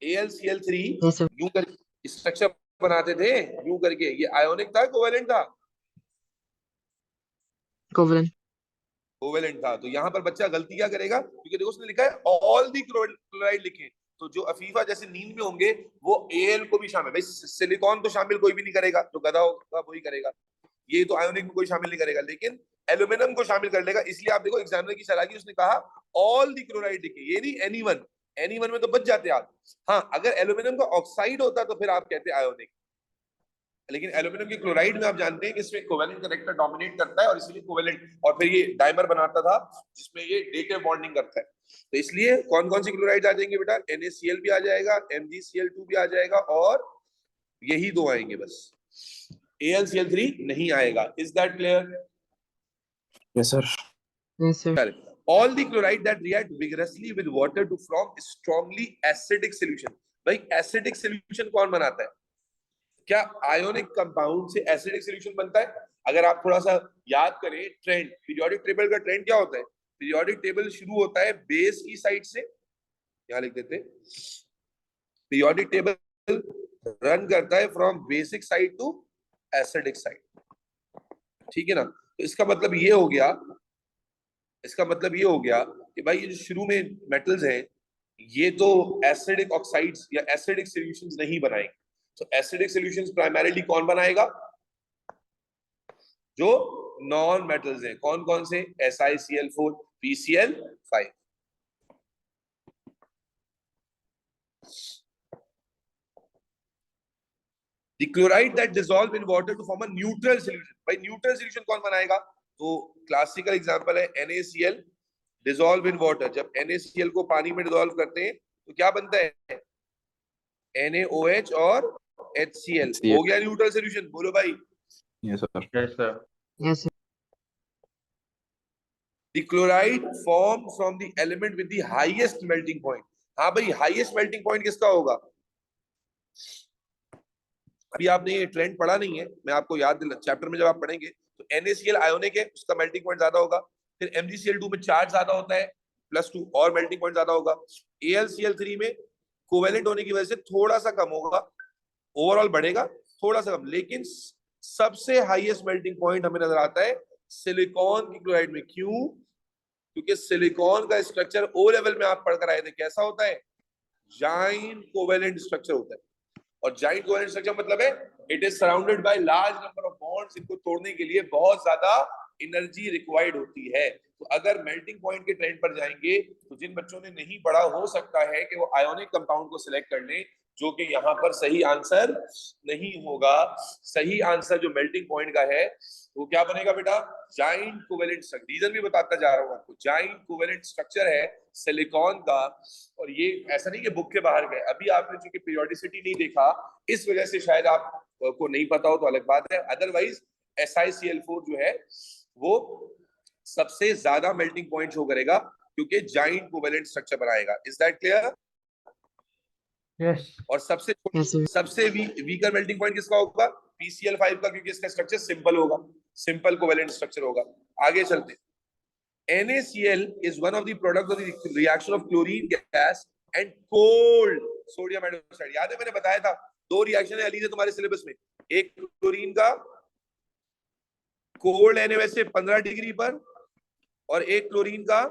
AlCl3 Yes, sir. यूं कर स्ट्रक्चर बनाते थे, यूं करके। ये आयोनिक था, कोवेलेंट था? Covalent. कोवेलेंट था। तो यहाँ पर बच्चा गलती क्या करेगा, क्योंकि देखो उसने लिखा है ऑल दी क्लोराइड लिखे, तो जो अफीफा जैसे नींद में होंगे वो Al को भी शामिल, भाई सिलिकॉन तो शामिल कोई भी नहीं करेगा, जो गधा होगा वही करेगा, ये तो आयोनिक में कोई शामिल नहीं करेगा, लेकिन एल्यूमिनियम को शामिल कर लेगा। इसलिए आप देखो एग्जामिनर की चालाकी, उसने कहा ऑल दी क्लोराइड लिखे, ये नहीं एनीवन में तो बच जाते आप। हाँ, अगर एल्यूमिनियम का ऑक्साइड होता तो फिर आप कहते आयोनिक, लेकिन एल्यूमिनियम की क्लोराइड में आप जानते हैं कि इसमें कोवेलेंट कैरेक्टर डोमिनेट करता है और इसलिए कोवेलेंट, और फिर ये डाइमर बनाता था जिसमें ये डेकेव बॉन्डिंग करता है। तो इसलिए कौन कौन सी क्लोराइड आ जाएंगे बेटा? NaCl भी आ जाएगा, MgCl2 भी आ जाएगा, और यही दो आएंगे बस, AlCl3 नहीं आएगा। Is that clear? Yes sir. Yes, sir. All the chloride that react vigorously with water to form strongly acidic solution। भाई एसिडिक सॉल्यूशन कौन बनाता है? क्या आयोनिक कंपाउंड से एसिडिक सॉल्यूशन बनता है? अगर आप थोड़ा सा याद करें ट्रेंड, पीरियोडिक टेबल का ट्रेंड क्या होता है? पीरियोडिक टेबल शुरू होता है बेस की साइड से, यहां लिख देते हैं, पीरियोडिक टेबल रन करता है from basic side to acidic side, ठीक है ना? तो इसका मतलब ये हो गया, कि भाई ये जो शुरू में मेटल्स हैं ये तो एसिडिक ऑक्साइड्स या एसिडिक सॉल्यूशंस नहीं बनाएंगे। तो एसिडिक सॉल्यूशंस प्राइमरीली कौन बनाएगा? जो नॉन मेटल्स हैं। कौन कौन से? SiCl4, PCl5। The chloride that dissolve in water to form a neutral solution। भाई न्यूट्रल सॉल्यूशन कौन बनाएगा? तो क्लासिकल एग्जांपल है NaCl डिसॉल्व इन वाटर। जब NaCl को पानी में डिसॉल्व करते हैं तो क्या बनता है? NaOH और HCl। हो गया न्यूट्रल सॉल्यूशन। बोलो भाई। Yes sir. Yes sir. Yes, sir. The chloride form from the element with the highest melting point। हाँ भाई, हाईएस्ट मेल्टिंग पॉइंट किसका होगा? अभी आपने ये ट्रेंड पढ़ा नहीं है, मैं आपको याद दिला, चैप्टर में जब आप पढ़ेंगे तो NaCl आयोनिक है, उसका मेल्टिंग पॉइंट ज्यादा होगा। फिर MgCl2 में चार्ज ज्यादा होता है, +2 और मेल्टिंग पॉइंट ज्यादा होगा। AlCl3 में कोवेलेंट होने की वजह से थोड़ा सा कम होगा, ओवरऑल बढ़ेगा थोड़ा सा कम, लेकिन सबसे हाईएस्ट मेल्टिंग पॉइंट हमें नजर आता है सिलिकॉन की क्लोराइड में। क्यों? क्योंकि सिलिकॉन का स्ट्रक्चर ओ लेवल में आप पढ़कर आए थे, कैसा होता है? जाइंट कोवेलेंट स्ट्रक्चर होता है। और जाइंट कोवेलेंट स्ट्रक्चर मतलब है it is surrounded by large number of bonds. इनको तोड़ने के लिए बहुत ज्यादा एनर्जी रिक्वायर्ड होती है। तो अगर मेल्टिंग पॉइंट के ट्रेंड पर जाएंगे तो जिन बच्चों ने नहीं पढ़ा हो सकता है कि वो आयोनिक कंपाउंड को सिलेक्ट कर लें, जो कि यहाँ पर सही आंसर नहीं होगा। सही आंसर जो मेल्टिंग पॉइंट का है वो क्या बनेगा बेटा? Giant covalent structure. रीजन भी बताता जा रहा हूँ आपको। जाइंट कोवेलेंट स्ट्रक्चर है सिलिकॉन का, और ये ऐसा नहीं कि बुक के बाहर गए। अभी आपने चूंकि पीरियोडिसिटी नहीं देखा, इस वजह से शायद आपको नहीं पता हो, तो अलग बात है। अदरवाइज SiCl4 जो है वो सबसे ज्यादा मेल्टिंग पॉइंट शो करेगा क्योंकि जाइंट कोवेलेंट स्ट्रक्चर बनाएगा। Is that clear? यस और सबसे Yes, sir. सबसे वीकर मेल्टिंग पॉइंट किसका होगा? PCl5 का, क्योंकि इसका स्ट्रक्चर सिंपल होगा, सिंपल कोवेलेंट स्ट्रक्चर होगा। आगे चलते, NaCl is one of the products of the reaction of chlorine gas and cold sodium hydroxide। याद है मैंने बताया था दो रिएक्शन है अली तुम्हारे सिलेबस में, एक क्लोरीन का कोल्ड NaOH से 15 डिग्री पर और एक क्लोरीन का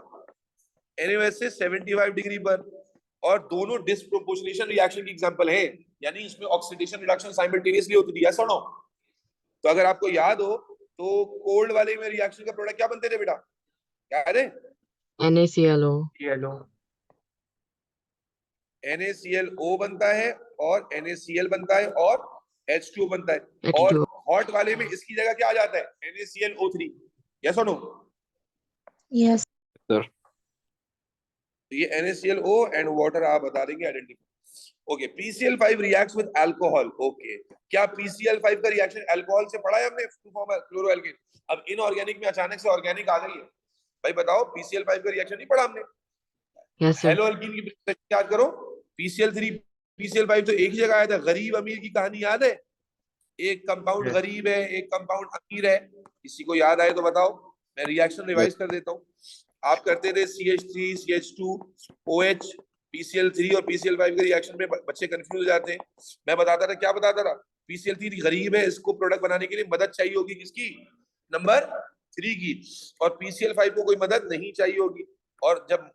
NaOH से 75 डिग्री पर, और दोनों डिस्प्रोपोर्शनेशन रिएक्शन की एग्जांपल है, यानी इसमें ऑक्सीडेशन रिडक्शन साइमल्टेनियसली होती थी, यस और नो? तो अगर आपको याद हो तो कोल्ड वाले में रिएक्शन का प्रोडक्ट क्या बनते थे बेटा, याद है? NaClO. येलो NaClO बनता है और NaCl बनता है और H2O बनता है, और H2O. हॉट वाले में इसकी जगह क्या आ जाता है? NaClO3, यस और नो? Yes. तो ये NaClO एंड वाटर आप बता देंगे identify. Okay, PCl5 reacts with alcohol. Okay, क्या PCl5 का रिएक्शन अल्कोहल से पढ़ा है हमने? क्लोरोएल्केन। अब इनऑर्गेनिक में अचानक से ऑर्गेनिक आ गई है, भाई बताओ PCl5 का रिएक्शन नहीं पढ़ा हमने? Yes, sir. हेलो एल्कीन की प्रेजेंटेशन याद करो, PCl3 PCl5 तो एक ही जगह आया था। गरीब अमीर की कहानी याद है? एक कंपाउंड Yes. गरीब है, एक कंपाउंड अमीर है, किसी को याद आए तो बताओ, मैं रिएक्शन रिवाइज कर देता हूँ। आप करते थे CH3 CH2 OH, PCl3 और PCl5 के रिएक्शन में बच्चे कंफ्यूज हो जाते हैं। मैं बताता था, क्या बताता था? PCl3 गरीब है, इसको प्रोडक्ट बनाने के लिए मदद चाहिए होगी किसकी? नंबर 3 की, और PCl5 को कोई मदद नहीं चाहिए होगी। और जब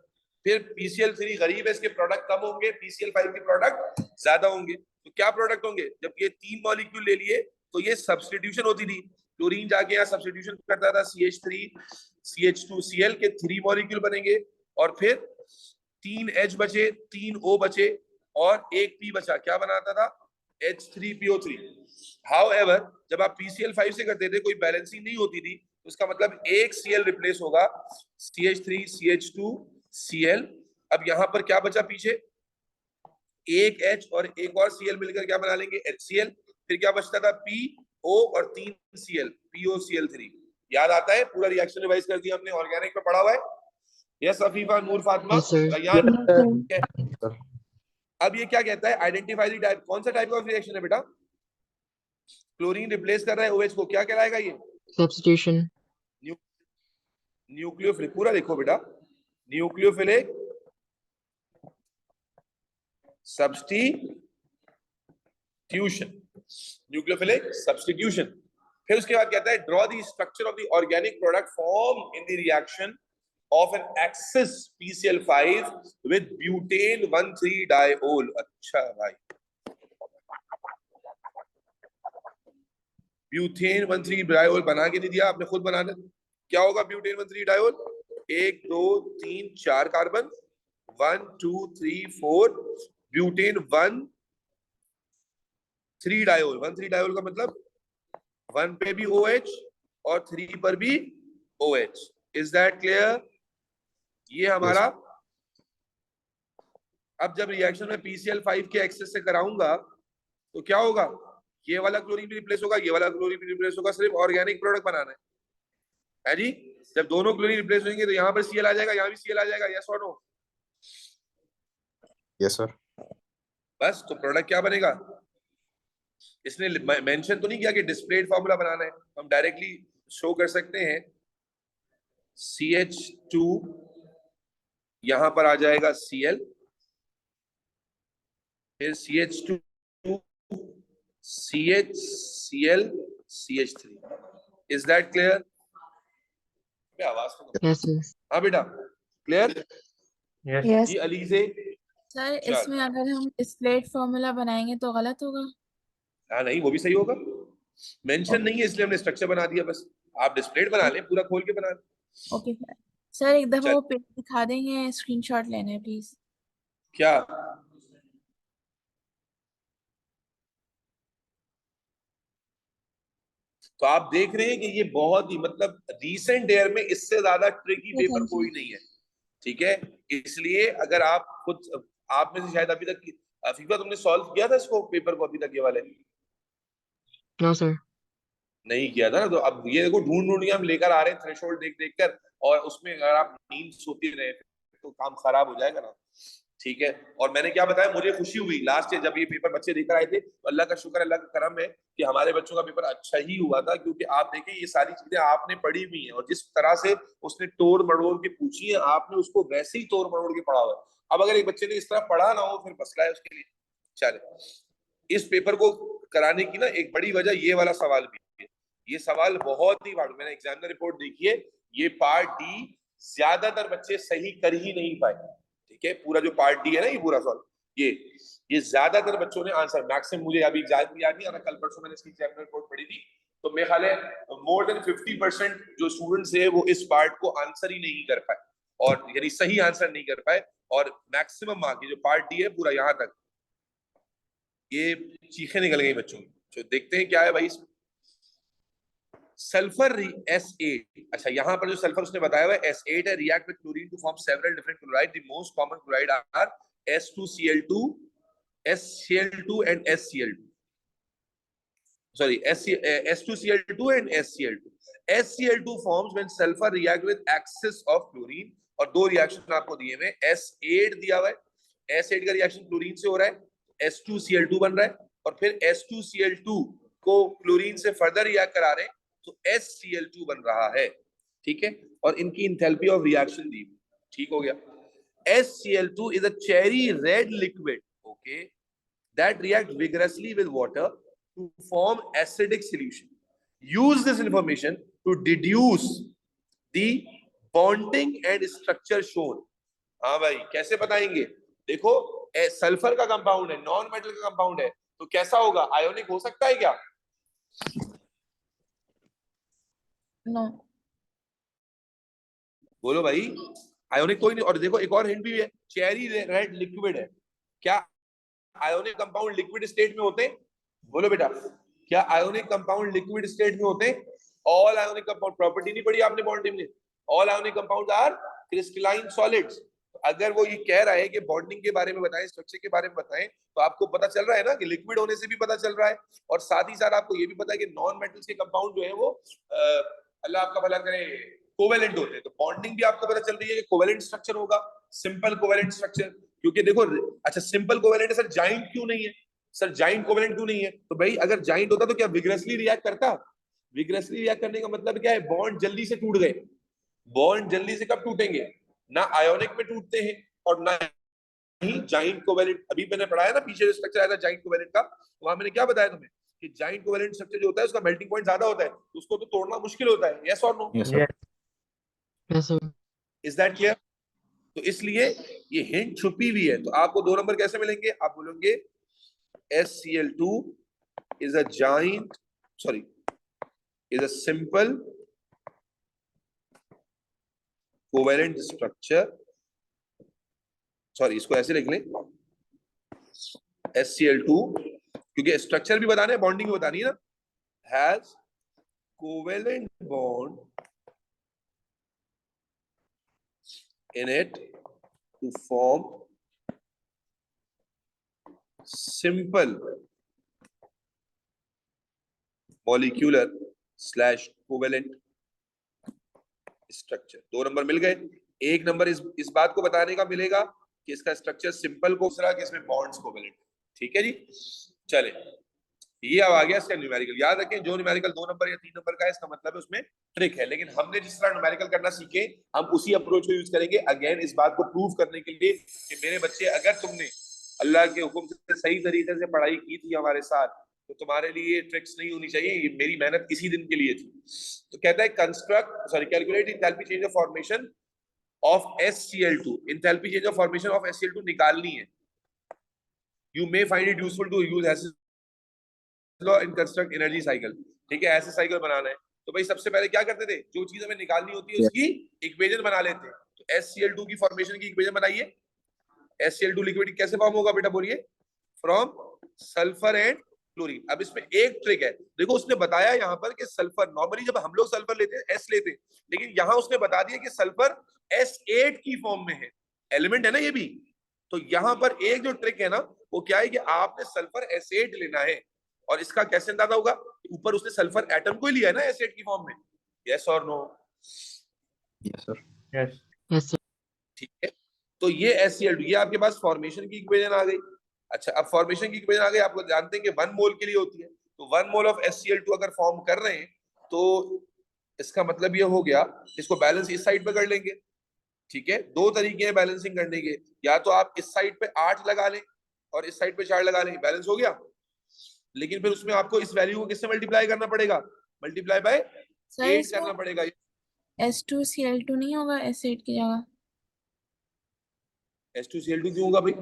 फिर PCl3 गरीब है, इसके प्रोडक्ट कम होंगे, PCl5 के प्रोडक्ट ज्यादा होंगे। तो क्या प्रोडक्ट होंगे? जब ये 3 मॉलिक्यूल ले लिए तो ये सब्स्टिट्यूशन होती थी, क्लोरीन जाके यहाँ सब्स्टिट्यूशन करता था, CH3 CH2Cl के 3 मॉलिक्यूल बनेंगे, और फिर 3 H बचे, 3 O बचे और एक P बचा, क्या बनाता था? H3PO3। However, जब आप PCl5 से करते थे कोई बैलेंसिंग नहीं होती थी, तो इसका मतलब एक Cl रिप्लेस होगा, CH3 CH2Cl। अब यहाँ पर क्या बचा पीछे? एक H और एक और Cl मिलकर क्या बना लेंगे? HCl। फिर क्या बचता था? PO और 3 Cl, POCl3। याद आता है? पूरा रिएक्शन रिवाइज कर दिया हमने, ऑर्गेनिक में पढ़ा हुआ है। Yes Afifa, Noor Fatima, Yes, sir. Rayyan. Yes, sir. अब ये क्या कहता है? Identify the type. कौन सा टाइप का रिएक्शन है बेटा? क्लोरीन रिप्लेस कर रहा है OH को, क्या कहलाएगा ये? Substitution. न्यूक्लियोफिलिक। पूरा देखो बेटा, न्यूक्लियोफिलिक सब्स्टिट्यूशन, न्यूक्लियोफिलिक सब्स्टिट्यूशन। फिर उसके बाद कहता है draw the structure of the organic product form in the reaction of an excess PCl5 with butane 1,3-diol। अच्छा भाई, ब्यूटेन 1,3-डायोल बना के नहीं दिया आपने, खुद बना दे। क्या होगा ब्यूटेन 1,3-डायोल? 1 2 3 4 कार्बन, 1 2 3 4, ब्यूटेन 1,3-डायोल। 1,3-डायोल का मतलब 1 पे भी OH और 3 पर भी OH। Is that clear? ये हमारा। अब जब रिएक्शन में PCl5 के एक्सेस से कराऊंगा तो क्या होगा? ये वाला क्लोरीन भी रिप्लेस होगा, ये वाला क्लोरीन भी रिप्लेस होगा, सिर्फ ऑर्गेनिक प्रोडक्ट बनाना है जी। जब दोनों क्लोरीन रिप्लेस होंगे तो यहाँ पर Cl आ जाएगा, यहाँ भी Cl आ जाएगा, यस और नो? Yes sir. बस, तो प्रोडक्ट क्या बनेगा? इसने मेंशन तो नहीं किया कि डिस्प्लेड फॉर्मूला बनाना है, हम डायरेक्टली शो कर सकते हैं। CH2 यहां पर आ जाएगा Cl, फिर CH2 CH Cl CH3। Is that clear? आवाज तो Yes, sir. हाँ बेटा, क्लियर? Yes Yes. जी अली से। सर चल। इसमें अगर हम स्प्लिट फॉर्मूला बनाएंगे तो गलत होगा? हाँ नहीं, वो भी सही होगा, मेंशन नहीं है इसलिए हमने स्ट्रक्चर बना दिया। बस आप डिस्प्लेड बना लें, पूरा खोल के बना लें। Okay sir. सर एक दफा चल। वो पेज दिखा देंगे, स्क्रीनशॉट लेना है प्लीज। क्या? तो आप देख रहे हैं कि ये बहुत ही मतलब रीसेंट ईयर में इससे ज्यादा ट्रिकी पेपर कोई नहीं है, ठीक है? इसलिए अगर आप खुद, आप में से शायद अभी तक अफीफा तुमने सॉल्व किया था इसको, पेपर को अभी तक ये वाले? No, sir. नहीं किया था ना, तो अब ये देखो ढूंढ ढूंढ के हम लेकर आ रहे हैं थ्रेशोल्ड देख देख कर, और उसमें अगर आप नींद सोते रहे तो काम खराब हो जाएगा ना। ठीक है, और मैंने क्या बताया, मुझे खुशी हुई लास्ट ईयर जब ये पेपर बच्चे देकर आए थे, तो अल्लाह का शुक्र, अल्लाह का करम है कि हमारे बच्चों का पेपर अच्छा ही हुआ था, क्योंकि आप देखें ये सारी चीजें आपने पढ़ी हुई हैं, और जिस तरह से उसने तोड़ मड़ोड़ के पूछी है आपने उसको वैसे ही तोड़ मड़ोड़ के पढ़ा हुआ है। अब अगर एक बच्चे ने इस तरह पढ़ा ना हो फिर मसला है उसके लिए। चले, इस पेपर को कराने की ना एक बड़ी वजह ये वाला सवाल भी है। ये सवाल बहुत ही हार्ड, मैंने एग्जामिनर रिपोर्ट देखी है, ये पार्ट डी ज्यादातर बच्चे सही कर ही नहीं पाए। ठीक है, पूरा जो पार्ट डी है ना, ये पूरा सवाल, ये ज्यादातर बच्चों ने आंसर, मैक्सिमम मुझे अभी याद नहीं आ रहा, कल परसों मैंने इसकी एग्जामिनर रिपोर्ट पढ़ी थी, तो मेरे ख्याल है मोर देन 50% जो स्टूडेंट्स है वो इस पार्ट को आंसर ही नहीं कर पाए, और यानी सही आंसर नहीं कर पाए, और मैक्सिमम मार्क जो पार्ट डी है पूरा यहाँ तक, ये चीखें निकल गई बच्चों की। तो देखते हैं क्या है भाई इसमें। सल्फर S8, अच्छा यहाँ पर जो सल्फर उसने बताया हुआ है S8 है, react with chlorine to form several different chloride, the most common chloride are S2Cl2, SCl2 and SCl2, sorry, S2Cl2 and SCl2. SCl2 forms when sulfur react with excess of chlorine, और दो रिएक्शन आपको दिए हुए, S8 दिया हुआ है, S8 का रिएक्शन क्लोरीन से हो रहा है, S2Cl2 बन रहा है, और फिर S2Cl2 को क्लोरीन से फर्दर रिएक्ट करा रहे हैं तो SCl2 बन रहा है। ठीक है, और इनकी इंथैल्पी ऑफ रिएक्शन दी, ठीक हो गया। SCl2 is a cherry red liquid, okay, that react vigorously with water to form acidic solution. Use this information to deduce the bonding and structure shown. हाँ भाई, कैसे बताएंगे? देखो सल्फर का कंपाउंड है, नॉन मेटल का कंपाउंड है, तो कैसा होगा? आयोनिक हो सकता है क्या? नो। बोलो भाई, आयोनिक कोई नहीं। और देखो एक और हिंट भी है, चेरी रेड लिक्विड है, क्या आयोनिक कंपाउंड लिक्विड स्टेट में होते हैं? बोलो बेटा, क्या आयोनिक कंपाउंड लिक्विड स्टेट में होते हैं? ऑल आयोनिक कंपाउंड, प्रॉपर्टी नहीं पढ़ी आपने बॉन्डिंग में, all ionic compound are crystalline solids. अगर वो ये कह रहा है कि बॉन्डिंग के बारे में बताएं, स्ट्रक्चर के बारे में बताएं, तो आपको पता चल रहा है ना कि लिक्विड होने से भी पता चल रहा है, और साथ ही साथ आपको ये भी पता है कि नॉन मेटल्स के कंपाउंड जो है वो अल्लाह आपका भला करे कोवेलेंट होते हैं, तो बॉन्डिंग भी आपको पता चल रही है कि कोवेलेंट स्ट्रक्चर होगा, सिंपल कोवेलेंट स्ट्रक्चर। क्योंकि देखो, अच्छा सिंपल कोवेलेंट है सर, जाइंट क्यों नहीं है सर? जाइंट कोवेलेंट क्यों नहीं है? तो भाई अगर जाइंट होता तो क्या विग्रेसली रिएक्ट करता? विग्रेसली रिएक्ट करने का मतलब क्या है? बॉन्ड जल्दी से टूट गए। बॉन्ड जल्दी से कब टूटेंगे? ना आयोनिक में टूटते हैं और ना ही जाइंट कोवेलेंट। अभी मैंने पढ़ाया ना पीछे जो स्ट्रक्चर आया था जाइंट कोवेलेंट का, वहां मैंने क्या बताया तुम्हें कि जाइंट कोवेलेंट स्ट्रक्चर जो होता है उसका मेल्टिंग पॉइंट ज्यादा होता है, तो उसको तो तोड़ना मुश्किल होता है। यस और no? Yes, sir. Yes, sir. Is that clear? तो इसलिए ये हिंट छुपी हुई है। तो आपको 2 नंबर कैसे मिलेंगे? आप बोलोगे SCl2 is a giant, sorry, is a simple covalent structure, sorry इसको ऐसे लिख लें SCl2, क्योंकि स्ट्रक्चर भी बताना है, बॉन्डिंग भी बतानी है ना, has covalent bond in it to form simple molecular / covalent structure। 2 number मिल गए। 1 नंबर इस बात को बताने का मिलेगा कि इसका स्ट्रक्चर सिंपल को दूसरा कि इसमें बॉन्ड्स कोवेलेंट। ठीक है जी, चले, ये अब आ गया इसका न्यूमेरिकल। याद रखें, जो न्यूमेरिकल 2 नंबर या 3 नंबर का है इसका मतलब है उसमें ट्रिक है, लेकिन हमने जिस तरह न्यूमेरिकल करना सीखे हम उसी अप्रोच को यूज करेंगे अगेन इस बात को प्रूव करने के लिए कि मेरे बच्चे, अगर तुमने अल्लाह के हुक्म से सही तरीके से पढ़ाई की थी हमारे साथ, तो तुम्हारे लिए ट्रिक्स नहीं होनी चाहिए। ये मेरी मेहनत इसी दिन के लिए थी। तो कहता है construct, sorry, calculate enthalpy change of formation of SCl2। Enthalpy change of formation of SCl2 निकालनी है। You may find it useful to use Hess's law in construct energy cycle. ठीक है, ऐसे साइकिल बनाना है तो भाई सबसे पहले क्या करते थे, जो चीज हमें निकालनी होती है उसकी इक्वेशन बना लेते हैं। तो SCl2 की फॉर्मेशन की इक्वेशन बनाइए। SCl2 लिक्विड कैसे फॉर्म होगा बेटा, बोलिए? From sulphur and chlorine. अब इसमें एक ट्रिक है, देखो उसने बताया यहाँ पर कि सल्फर, नॉर्मली जब हम लोग सल्फर लेते हैं S लेते हैं, लेकिन यहाँ उसने बता दिया कि सल्फर S8 की फॉर्म में है, एलिमेंट है ना ये भी। तो यहाँ पर एक जो ट्रिक है ना वो क्या है कि आपने सल्फर S8 लेना है, और इसका कैसे अंदाजा होगा? ऊपर उसने सल्फर एटम को ही लिया है ना एसिड की फॉर्म में। यस और no? Yes sir. Yes. Yes, sir. ठीक है, तो ये HCl2, ये आपके पास फॉर्मेशन की इक्वेशन आ गई। अच्छा, अब फॉर्मेशन की इक्वेशन आ गई, आपको जानते हैं कि 1 मोल के लिए होती है, तो 1 मोल ऑफ HCl2 अगर फॉर्म कर रहे हैं तो इसका मतलब ये हो गया, इसको बैलेंस इस साइड पे कर लेंगे। ठीक है, दो तरीके हैं बैलेंसिंग करने के, या तो आप इस साइड पे 8 लगा लें और इस साइड पे 4 लगा लें, बैलेंस हो गया। लेकिन फिर उसमें आपको इस वैल्यू को किससे मल्टीप्लाई करना पड़ेगा? मल्टीप्लाई बाय 8 करना पड़ेगा। S2Cl2 नहीं होगा एसिड की जगह? H2Cl2 क्यों होगा भाई?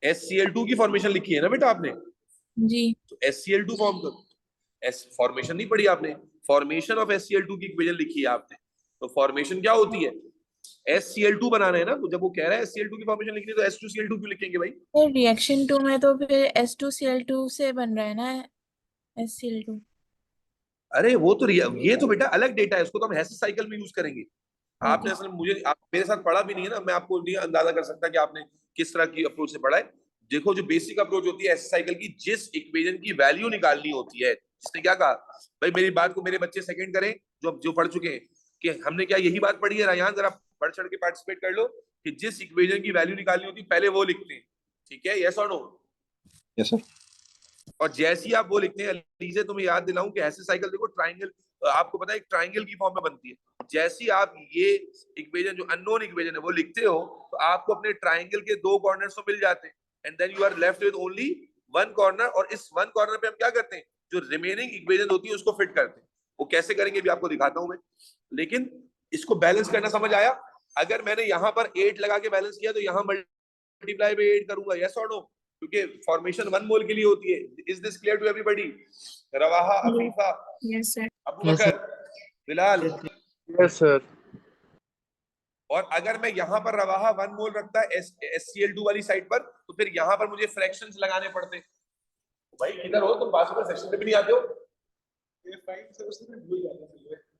HCl2 की फॉर्मेशन लिखी है ना बेटा आपने, जी। तो HCl2 फॉर्म करो। एस फॉर्मेशन नहीं पढ़ी आपने, फॉर्मेशन ऑफ HCl2 की इक्वेशन लिखी है आपने। तो फॉर्मेशन क्या होती है? HCl2 बनाना है ना, तो जब वो कह रहा है HCl2 की फॉर्मेशन लिखनी है तो H2Cl2 क्यों लिखेंगे भाई? तो रिएक्शन 2 में तो फिर S2Cl2 से बन रहा है ना HCl2। अरे वो तो ये तो बेटा अलग डेटा है, उसको तो हम हेस साइकिल में यूज करेंगे। आपने असल में मुझे आप मेरे साथ पढ़ा भी नहीं है ना, मैं आपको नहीं अंदाजा कर सकता कि आपने किस तरह की अप्रोच से पढ़ा है। देखो, जो बेसिक अप्रोच होती है एस साइकिल की, जिस इक्वेशन की वैल्यू निकालनी होती है, जिसने क्या कहा भाई, मेरी बात को मेरे बच्चे सेकंड करें जो पढ़ चुके हैं, कि हमने क्या यही बात पढ़ी है? रायहान जरा बढ़ चढ़ के पार्टिसिपेट कर लो, कि जिस इक्वेशन की वैल्यू निकालनी होती है पहले वो लिखते हैं। ठीक है, यस और नो? Yes sir. और जैसे ही आप वो लिखते हैं, लीजिए तुम्हें याद दिलाऊं कि ऐसे साइकिल देखो ट्राइंगल, आपको पता है एक ट्राइंगल की फॉर्म में बनती है। जैसे ही आप ये इक्वेशन जो अननोन इक्वेशन है वो लिखते हो, तो आपको अपने ट्राइंगल के 2 कॉर्नर्स तो मिल जाते हैं, and then you are left with only 1 corner. और इस 1 कॉर्नर पे हम क्या करते हैं? जो रिमेनिंग इक्वेशन होती है उसको फिट करते हैं। वो कैसे करेंगे भी आपको दिखाता हूं मैं, लेकिन इसको बैलेंस करना समझ आया? अगर मैंने यहाँ पर 8 लगा के बैलेंस किया तो यहाँ मल्टीप्लाई बाय 8 करूंगा, यस और नो? क्योंकि फॉर्मेशन 1 मोल के लिए होती है। Is this clear to everybody? Rawaha, Afifa, yes sir. Abu Bakar, Bilal. Yes, sir. और अगर मैं यहाँ पर रवाहा 1 मोल रखता है HCl2 वाली साइड पर, तो फिर यहाँ पर मुझे फ्रैक्शंस लगाने पड़ते। भाई किधर हो तुम? पास में सेक्शन में भी नहीं आते हो?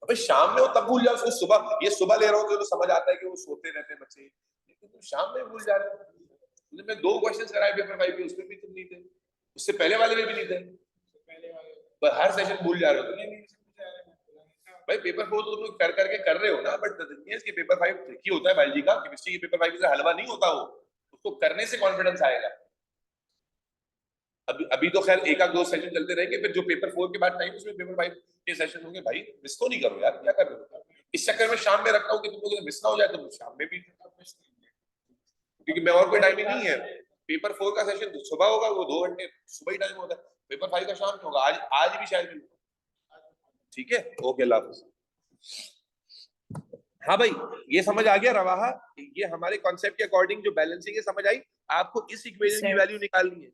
अबे शाम में हो तब भूल जाओ, उसको सुबह, ये सुबह ले रहा हूँ तो समझ आता है कि वो सोते रहते हैं बच्चे, लेकिन तुम शाम में भूल जा रहे हो। मैं 2 क्वेश्चंस कराए पेपर 5 के, उसमें भी तुम नहीं थे, उससे पहले वाले में भी नहीं थे, पर हर सेशन भूल जा रहे हो तुम। भाई पेपर 4 तो तुम लोग कर करके कर रहे हो ना, बट के पेपर 5 ट्रिकी होता है बायोलॉजी का, केमिस्ट्री के पेपर 5 से हलवा नहीं होता वो, उसको करने से कॉन्फिडेंस आएगा। अभी तो खैर 1-2 सेशन चलते रहेंगे, फिर जो पेपर 4 के बाद टाइम उसमें पेपर 5 के सेशन होंगे। भाई मिस तो नहीं करो यार, क्या कर रहे हो? इस चक्कर में शाम में रखता हूँ कि तुम लोग मिस ना हो जाए, तो शाम में भी, क्योंकि मैं और कोई टाइमिंग नहीं है। पेपर 4 का सेशन सुबह होगा, वो 2 घंटे सुबह ही टाइम होता है, पेपर 5 का शाम में होगा। आज भी शायद। ठीक है, ओके, अल्लाह हाफिज़। हाँ भाई, ये समझ आ गया रवाहा? ये हमारे कॉन्सेप्ट के अकॉर्डिंग जो बैलेंसिंग है, समझ आई? आपको इस इक्वेशन की वैल्यू निकालनी है,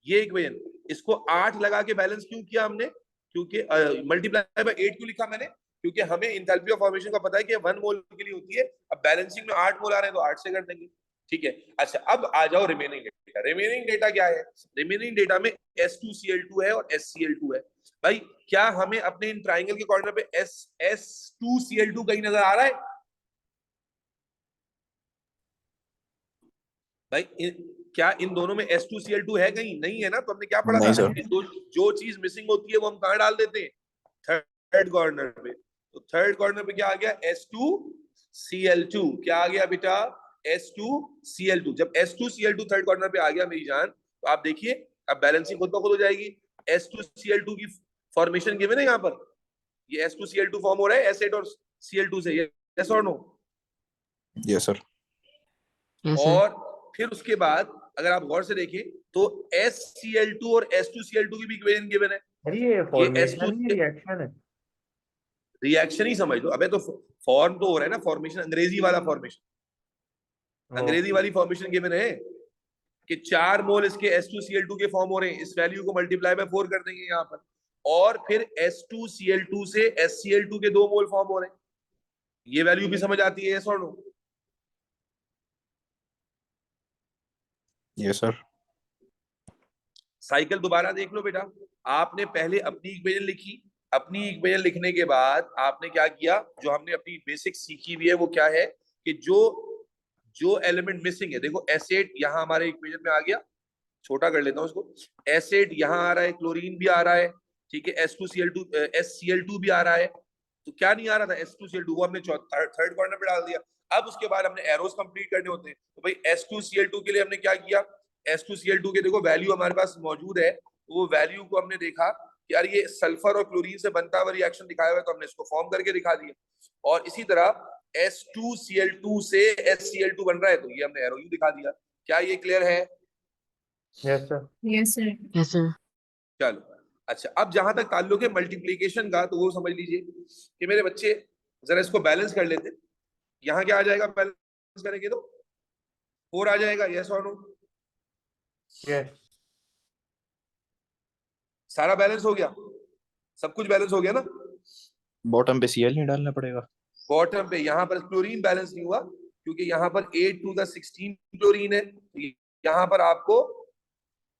ये इक्वेशन। इसको 8 लगा के बैलेंस क्यों किया हमने? क्योंकि मल्टीप्लाई बाय 8 क्यों लिखा मैंने? क्योंकि हमें एंथैल्पी ऑफ फॉर्मेशन का पता है कि 1 मोल के लिए होती है। अब बैलेंसिंग में 8 मोल आ रहे हैं तो 8 से कर देंगे। ठीक है, अच्छा अब आ जाओ रिमेनिंग डेटा। रिमेनिंग डेटा क्या है? रिमेनिंग डेटा में S2Cl2 है और HCl2 है। भाई क्या हमें अपने इन ट्राइंगल के कॉर्नर पे S2Cl2 कहीं नजर आ रहा है? भाई क्या इन दोनों में S2Cl2 है कहीं? नहीं है ना। तो हमने क्या पढ़ा नहीं था? सर। जो चीज मिसिंग होती है वो हम कहाँ डाल देते हैं? थर्ड कॉर्नर पे। तो थर्ड कॉर्नर पे क्या आ गया? S2Cl2। क्या आ गया बेटा? S2Cl2। जब S2Cl2 थर्ड कॉर्नर पे आ गया मेरी जान, तो आप देखिए अब बैलेंसिंग खुद ब खुद हो जाएगी। S2Cl2 की फॉर्मेशन गिवन है यहाँ पर, ये S2Cl2 फॉर्म हो रहा है S8 और Cl2 से, यस और no? Yes sir. Yes, sir. और फिर उसके बाद अगर आप गौर से देखें तो SCl2 और S2Cl2 की भी इक्वेशन गिवन है। अरे ये फॉर्मेशन ही रिएक्शन है। रिएक्शन ही समझ लो। अबे तो फॉर्म तो हो रहा है ना, फॉर्मेशन अंग्रेजी वाला फॉर्मेशन, अंग्रेजी वाली फॉर्मेशन गिवन है कि 4 मोल इसके S2Cl2 के फॉर्म हो रहे हैं। इस वैल्यू को मल्टीप्लाई बाय 4 कर देंगे यहाँ पर, और फिर S2Cl2 से SCl2 के 2 मोल फॉर्म हो रहे हैं। ये वैल्यू भी समझ आती है, यस और नो? Yes sir. साइकिल दोबारा देख लो बेटा। आपने पहले अपनी इक्वेशन लिखी, अपनी इक्वेशन लिखने के बाद आपने क्या किया? जो हमने अपनी बेसिक सीखी हुई है वो क्या है कि जो एलिमेंट मिसिंग है, देखो S8 यहाँ हमारे इक्वेशन में आ गया, छोटा कर लेता हूँ इसको। एसिड यहाँ आ रहा है, क्लोरीन भी आ रहा है, ठीक है, H2Cl2 SCl2 भी आ रहा है। तो क्या नहीं आ रहा था? H2Cl2, वो हमने थर्ड कॉर्नर पे डाल दिया। अब उसके बाद हमने एरोस कंप्लीट करने होते हैं, तो भाई H2Cl2 के लिए हमने क्या किया? H2Cl2 के देखो वैल्यू हमारे पास मौजूद है, वो वैल्यू को हमने देखा कि यार ये सल्फर और क्लोरीन से बनता हुआ रिएक्शन दिखाया हुआ है, तो हमने इसको फॉर्म करके दिखा दिया। और इसी तरह H2Cl2 से HCl2 बन रहा है, तो ये हमने एरो यू दिखा दिया। क्या ये क्लियर है? Yes sir. Yes sir. Yes, sir. चलो अच्छा, अब जहां तक ताल्लुक है मल्टीप्लीकेशन का, तो वो समझ लीजिए कि मेरे बच्चे जरा इसको बैलेंस कर लेते। यहाँ क्या आ जाएगा बैलेंस करेंगे तो? 4 आ जाएगा, यस और नो? यस। सारा बैलेंस हो गया, सब कुछ बैलेंस हो गया ना? बॉटम पे Cl नहीं डालना पड़ेगा? बॉटम पे यहाँ पर क्लोरीन बैलेंस नहीं हुआ, क्योंकि यहाँ पर 8 to the 16 क्लोरीन है, यहाँ पर आपको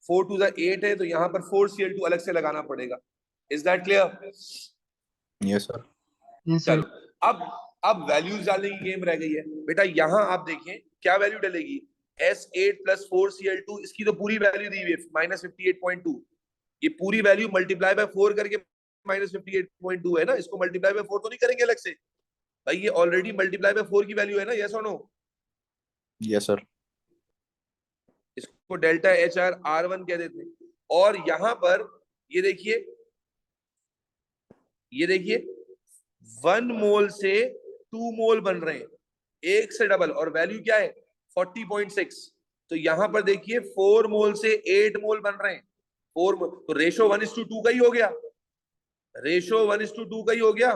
4 to the 8 है, तो यहाँ पर 4Cl2 अलग से लगाना पड़ेगा। Is that clear? Yes sir. Yes, sir. चलो अब वैल्यूज डालने की गेम रह गई है बेटा। यहाँ आप देखें क्या वैल्यू डलेगी? S8 plus 4Cl2, इसकी तो पूरी वैल्यू दी हुई है -58.2। ये पूरी वैल्यू मल्टीप्लाई बाय 4 करके -58.2 है ना। इसको मल्टीप्लाई बाय 4 तो नहीं करेंगे अलग से भाई, ये ऑलरेडी मल्टीप्लाई बाय 4 की वैल्यू है ना, यस और नो? Yes sir. इसको डेल्टा HR R1 कह देते हैं। और यहाँ पर ये देखिए 1 मोल से 2 मोल बन रहे हैं, एक से डबल, और वैल्यू क्या है? 40.6। तो यहाँ पर देखिए 4 मोल से 8 मोल बन रहे हैं, 4 मोल, तो रेशो 1:2 का ही हो गया, रेशो 1:2 का ही हो गया।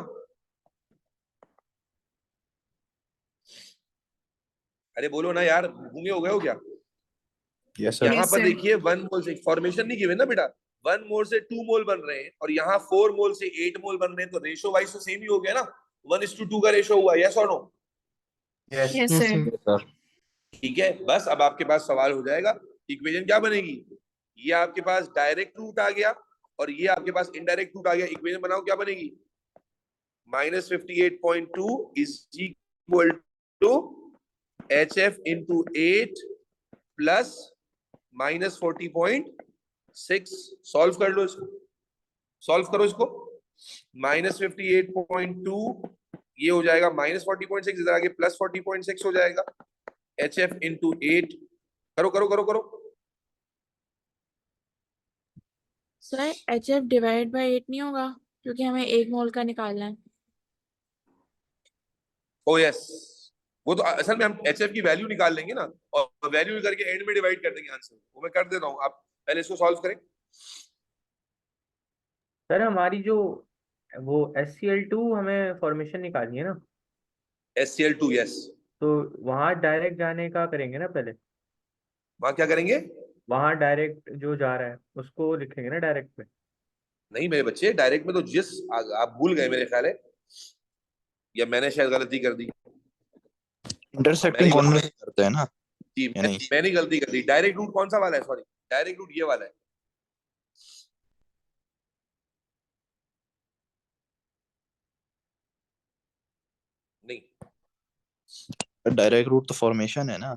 अरे बोलो ना यार, घूमे हो गए हो क्या? Yes sir. यहाँ पर देखिए 1 मोल से, फॉर्मेशन नहीं गिवन ना बेटा, 1 मोल से 2 मोल बन रहे हैं, और यहाँ 4 मोल से 8 मोल बन रहे हैं, तो रेशो वाइज तो सेम ही हो गया ना, 1:2 का रेशो हुआ, यस और no? Yes. Yes Yes, sir. sir. Sir. ठीक है, बस अब आपके पास सवाल हो जाएगा, इक्वेशन क्या बनेगी? ये आपके पास डायरेक्ट रूट आ गया, और ये आपके पास इनडायरेक्ट रूट आ गया। इक्वेशन बनाओ, क्या बनेगी? -58.2 is equal to HF into 8 plus -40.6। Solve कर लो इसको, सॉल्व करो इसको। -58.2 ये हो जाएगा -40.6, इधर आगे +40.6 हो जाएगा। HF into 8, करो करो करो करो। सर HF डिवाइड बाय 8 नहीं होगा, क्योंकि हमें 1 मोल का निकालना है। ओ यस, वो तो असल में हम HF की वैल्यू निकाल लेंगे ना, और वैल्यू करके एंड में डिवाइड कर देंगे आंसर। वो मैं कर दे रहा हूँ, आप पहले इसको सॉल्व करें। सर हमारी जो वो SCl2 हमें फॉर्मेशन निकालनी है ना, SCl2, यस। तो वहां डायरेक्ट जाने का करेंगे ना पहले। वहां क्या करेंगे? वहां डायरेक्ट जो जा रहा है उसको लिखेंगे ना डायरेक्ट पे। नहीं मेरे बच्चे, डायरेक्ट में तो आप भूल गए मेरे ख्याल है, या मैंने शायद गलती कर दी। इंटरसेक्टिंग कॉर्नर करते हैं ना? जी या नहीं? मैंने गलती कर दी। डायरेक्ट रूट कौन सा वाला है? सॉरी, डायरेक्ट रूट ये वाला है। नहीं, डायरेक्ट रूट तो फॉर्मेशन है ना?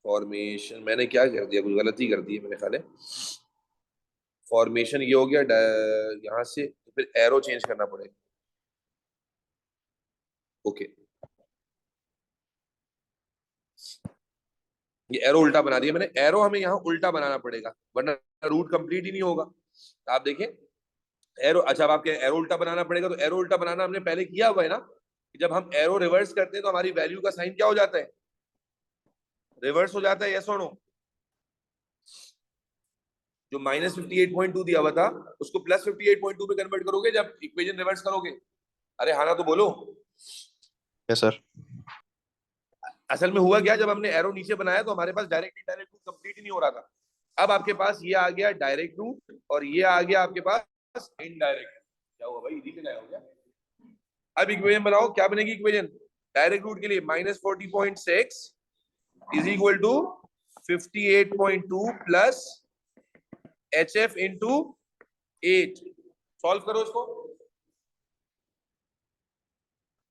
फॉर्मेशन मैंने क्या कर दिया, कुछ गलती कर दी है मेरे ख्याल है। फॉर्मेशन ये हो गया यहाँ से, तो फिर एरो चेंज करना पड़ेगा। ओके, ये एरो उल्टा बना दिया मैंने। एरो हमें यहाँ उल्टा बनाना पड़ेगा, वरना रूट कंप्लीट ही नहीं होगा। तो आप देखें एरो, अच्छा अब आपके एरो उल्टा बनाना पड़ेगा, तो एरो उल्टा बनाना हमने पहले किया हुआ है ना, कि जब हम एरो रिवर्स करते हैं तो हमारी वैल्यू का साइन क्या हो जाता है? रिवर्स हो जाता है, यस और नो? जो -58.2 दिया हुआ था उसको +58.2 में कन्वर्ट करोगे जब इक्वेशन रिवर्स करोगे। अरे हाँ ना, तो बोलो। Yes sir. असल में हुआ क्या, जब हमने एरो नीचे बनाया तो हमारे पास डायरेक्ट इनडायरेक्ट रूट कंप्लीट ही नहीं हो रहा था। अब आपके पास ये आ गया डायरेक्ट रूट, और ये आ गया आपके पास इनडायरेक्ट। क्या हुआ भाई, इधर हो गया। अब इक्वेशन बनाओ, क्या बनेगी इक्वेशन डायरेक्ट रूट के लिए? -40.6 is equal to 58.2 plus HF into 8। Solve करो इसको,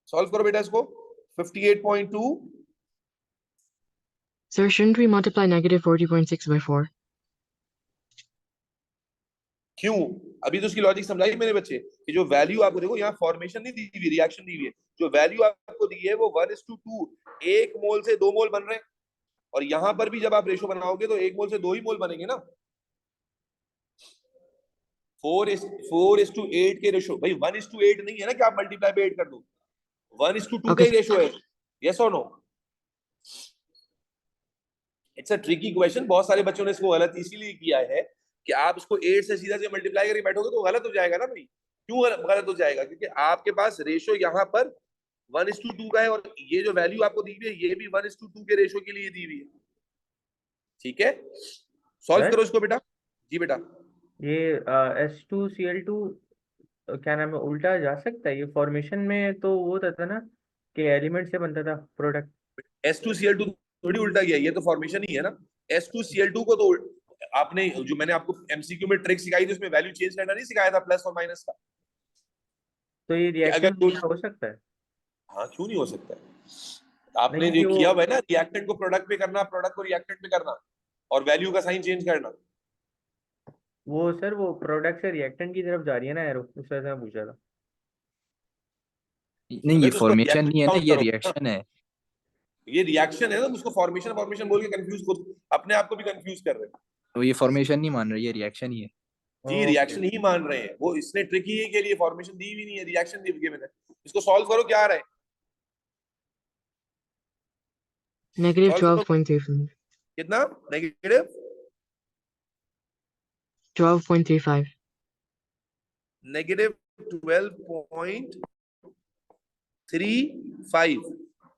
सॉल्व करो बेटा इसको। 58.2, Sir, shouldn't we multiply -40.6 by 4? क्यों? अभी तो उसकी लॉजिक समझाई मेरे बच्चे कि जो वैल्यू आपको देखो यहाँ फॉर्मेशन नहीं दी हुई, रिएक्शन दी हुई है। जो वैल्यू आपको दी है वो 1:2, 1 मोल से 2 मोल बन रहे हैं। और यहाँ पर भी जब आप रेशो बनाओगे तो 1 मोल से 2 ही मोल बनेंगे ना। 4:8 के रेशो, भाई 1:8 नहीं है ना कि आप मल्टीप्लाई पे 8 कर दो, 1:2 का Okay, ही रेशो है। यस और no? It's a tricky question, बहुत सारे बच्चों ने इसको गलत इसीलिए किया है कि आप इसको 8 से सीधा से मल्टीप्लाई करके बैठोगे तो गलत हो जाएगा ना भाई। क्यों गलत हो जाएगा? क्योंकि आपके पास रेशो यहाँ पर 1:2 का है और ये जो वैल्यू आपको दी हुई है ये भी 1:2 के रेशो के लिए दी हुई है। ठीक है, सॉल्व सर करो इसको बेटा। जी बेटा। ये S2Cl2 क्या नाम है, उल्टा जा सकता है? ये फॉर्मेशन में तो वो होता था ना कि एलिमेंट से बनता था प्रोडक्ट। S2Cl2 थोड़ी उल्टा गया, ये तो फॉर्मेशन ही है ना। S2Cl2 को तो आपने जो मैंने आपको एमसीक्यू में ट्रिक सिखाई थी उसमें वैल्यू चेंज करना नहीं सिखाया था, प्लस और माइनस का। तो ये कि रिएक्शन अगर उल्टा हो सकता है? हाँ, क्यों नहीं हो सकता है? आपने नहीं, जो क्योंकि किया वो हुआ है ना, रिएक्टेंट को प्रोडक्ट पे करना, प्रोडक्ट को रिएक्टेंट पे करना और वैल्यू का साइन चेंज करना। सर वो प्रोडक्ट से रिएक्टेंट की तरफ जा रही है ना एरो, उस वजह से मैं पूछा था। नहीं, ये तो उसको फॉर्मेशन रिएक्शन नहीं है ना, काउंट ये करो ना। रिएक्शन है। ये रिएक्शन है ना, उसको फॉर्मेशन फॉर्मेशन बोल के कंफ्यूज खुद अपने आप को भी कंफ्यूज कर रहे हैं। तो ये फॉर्मेशन नहीं मान रही, ये रिएक्शन ही है। जी, ओके। रिएक्शन ही मान रहे हैं वो, इसने ट्रिक ही के लिए फॉर्मेशन दी भी नहीं है, रिएक्शन दी गिवन है। इसको सॉल्व करो, क्या आ रहा है? negative सॉल्व करो। 12.35. कितना नेगेटिव? 12.35. नेगेटिव 12.35।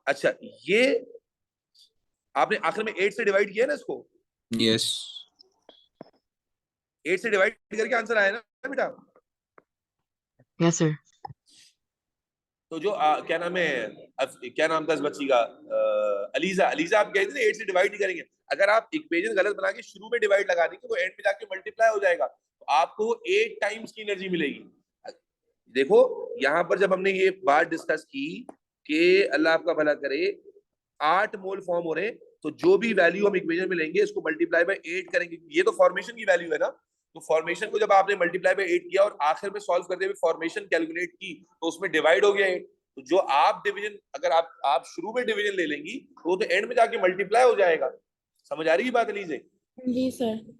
अच्छा, ये आपने आखिर में 8 से डिवाइड किया ना इसको? यस। 8 से डिवाइड करके आंसर आया ना बेटा? Yes, sir. तो जो क्या नाम है, क्या नाम था इस बच्ची का? अलीजा। अलीजा आप कहते थे 8 से डिवाइड नहीं करेंगे। अगर आप इक्वेशन गलत बना के शुरू में डिवाइड लगा देंगे वो एंड में जाके मल्टीप्लाई हो जाएगा, तो आपको 8 टाइम्स की एनर्जी मिलेगी। देखो यहाँ पर जब हमने ये बात डिस्कस की कि अल्लाह आपका भला करे 8 मोल फॉर्म हो रहे हैं, तो जो भी वैल्यू हम इक्वेशन में लेंगे इसको मल्टीप्लाई बाय 8 करेंगे, ये तो फॉर्मेशन की वैल्यू है ना। तो फॉर्मेशन को जब आपने मल्टीप्लाई बाय 8 किया और आखिर में सॉल्व करते हुए फॉर्मेशन कैलकुलेट की तो उसमें डिवाइड हो गया 8। तो जो आप डिवीजन, अगर आप शुरू में डिवीजन ले लेंगी तो वो तो एंड में जाके मल्टीप्लाई हो जाएगा। समझ आ रही है बात अलीजे? जी सर।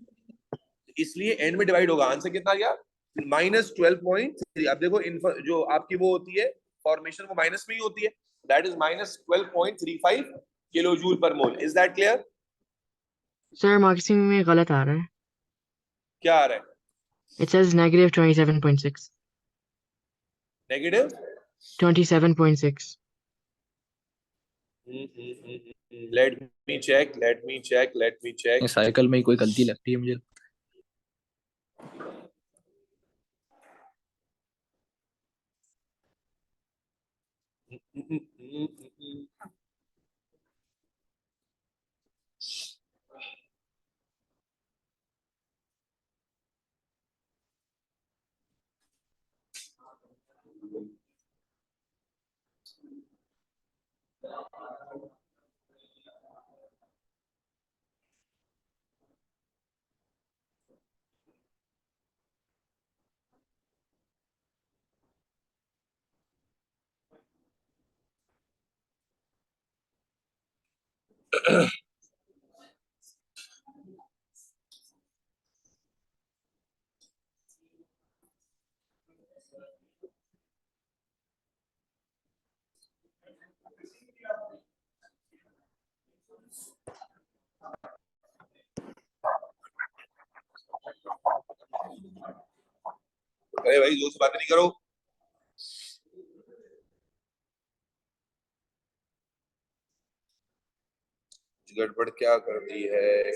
इसलिए एंड में डिवाइड होगा। आंसर कितना आ गया? -12.3। अब देखो जो आपकी वो होती है फॉर्मेशन, वो माइनस में ही होती है, दैट इज -12.35 किलो जूल पर मोल। Is that clear? Sir, marking में गलत आ रहा है. क्या आ रहा है? It says negative 27.6. Negative 27.6. Let me check, let me check, let me check. ये साइकिल में ही कोई गलती लगती है मुझे। अरे भाई जोर से बात नहीं करो। गड़बड़ क्या कर दी है?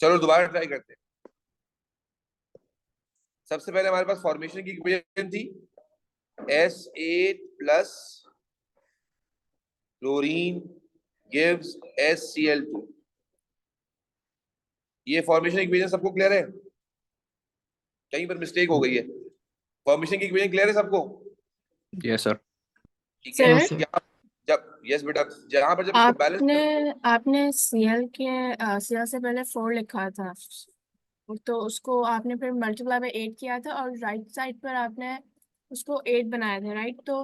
चलो दोबारा ट्राई करते हैं। सबसे पहले हमारे पास फॉर्मेशन की इक्वेशन थी S8 plus chlorine gives SCl2। ये फॉर्मेशन इक्वेशन सबको क्लियर है? कहीं पर मिस्टेक हो गई है? फॉर्मेशन की इक्वेशन क्लियर है सबको? Yes sir. ठीक है। Yes, sir. जब यस बेटा, जहां पर जब इसको बैलेंस आपने आपने सीएल सीएल से पहले 4 लिखा था, तो उसको आपने फिर मल्टीप्लाई बाय 8 किया था और राइट साइड पर आपने उसको 8 बनाया था, राइट? तो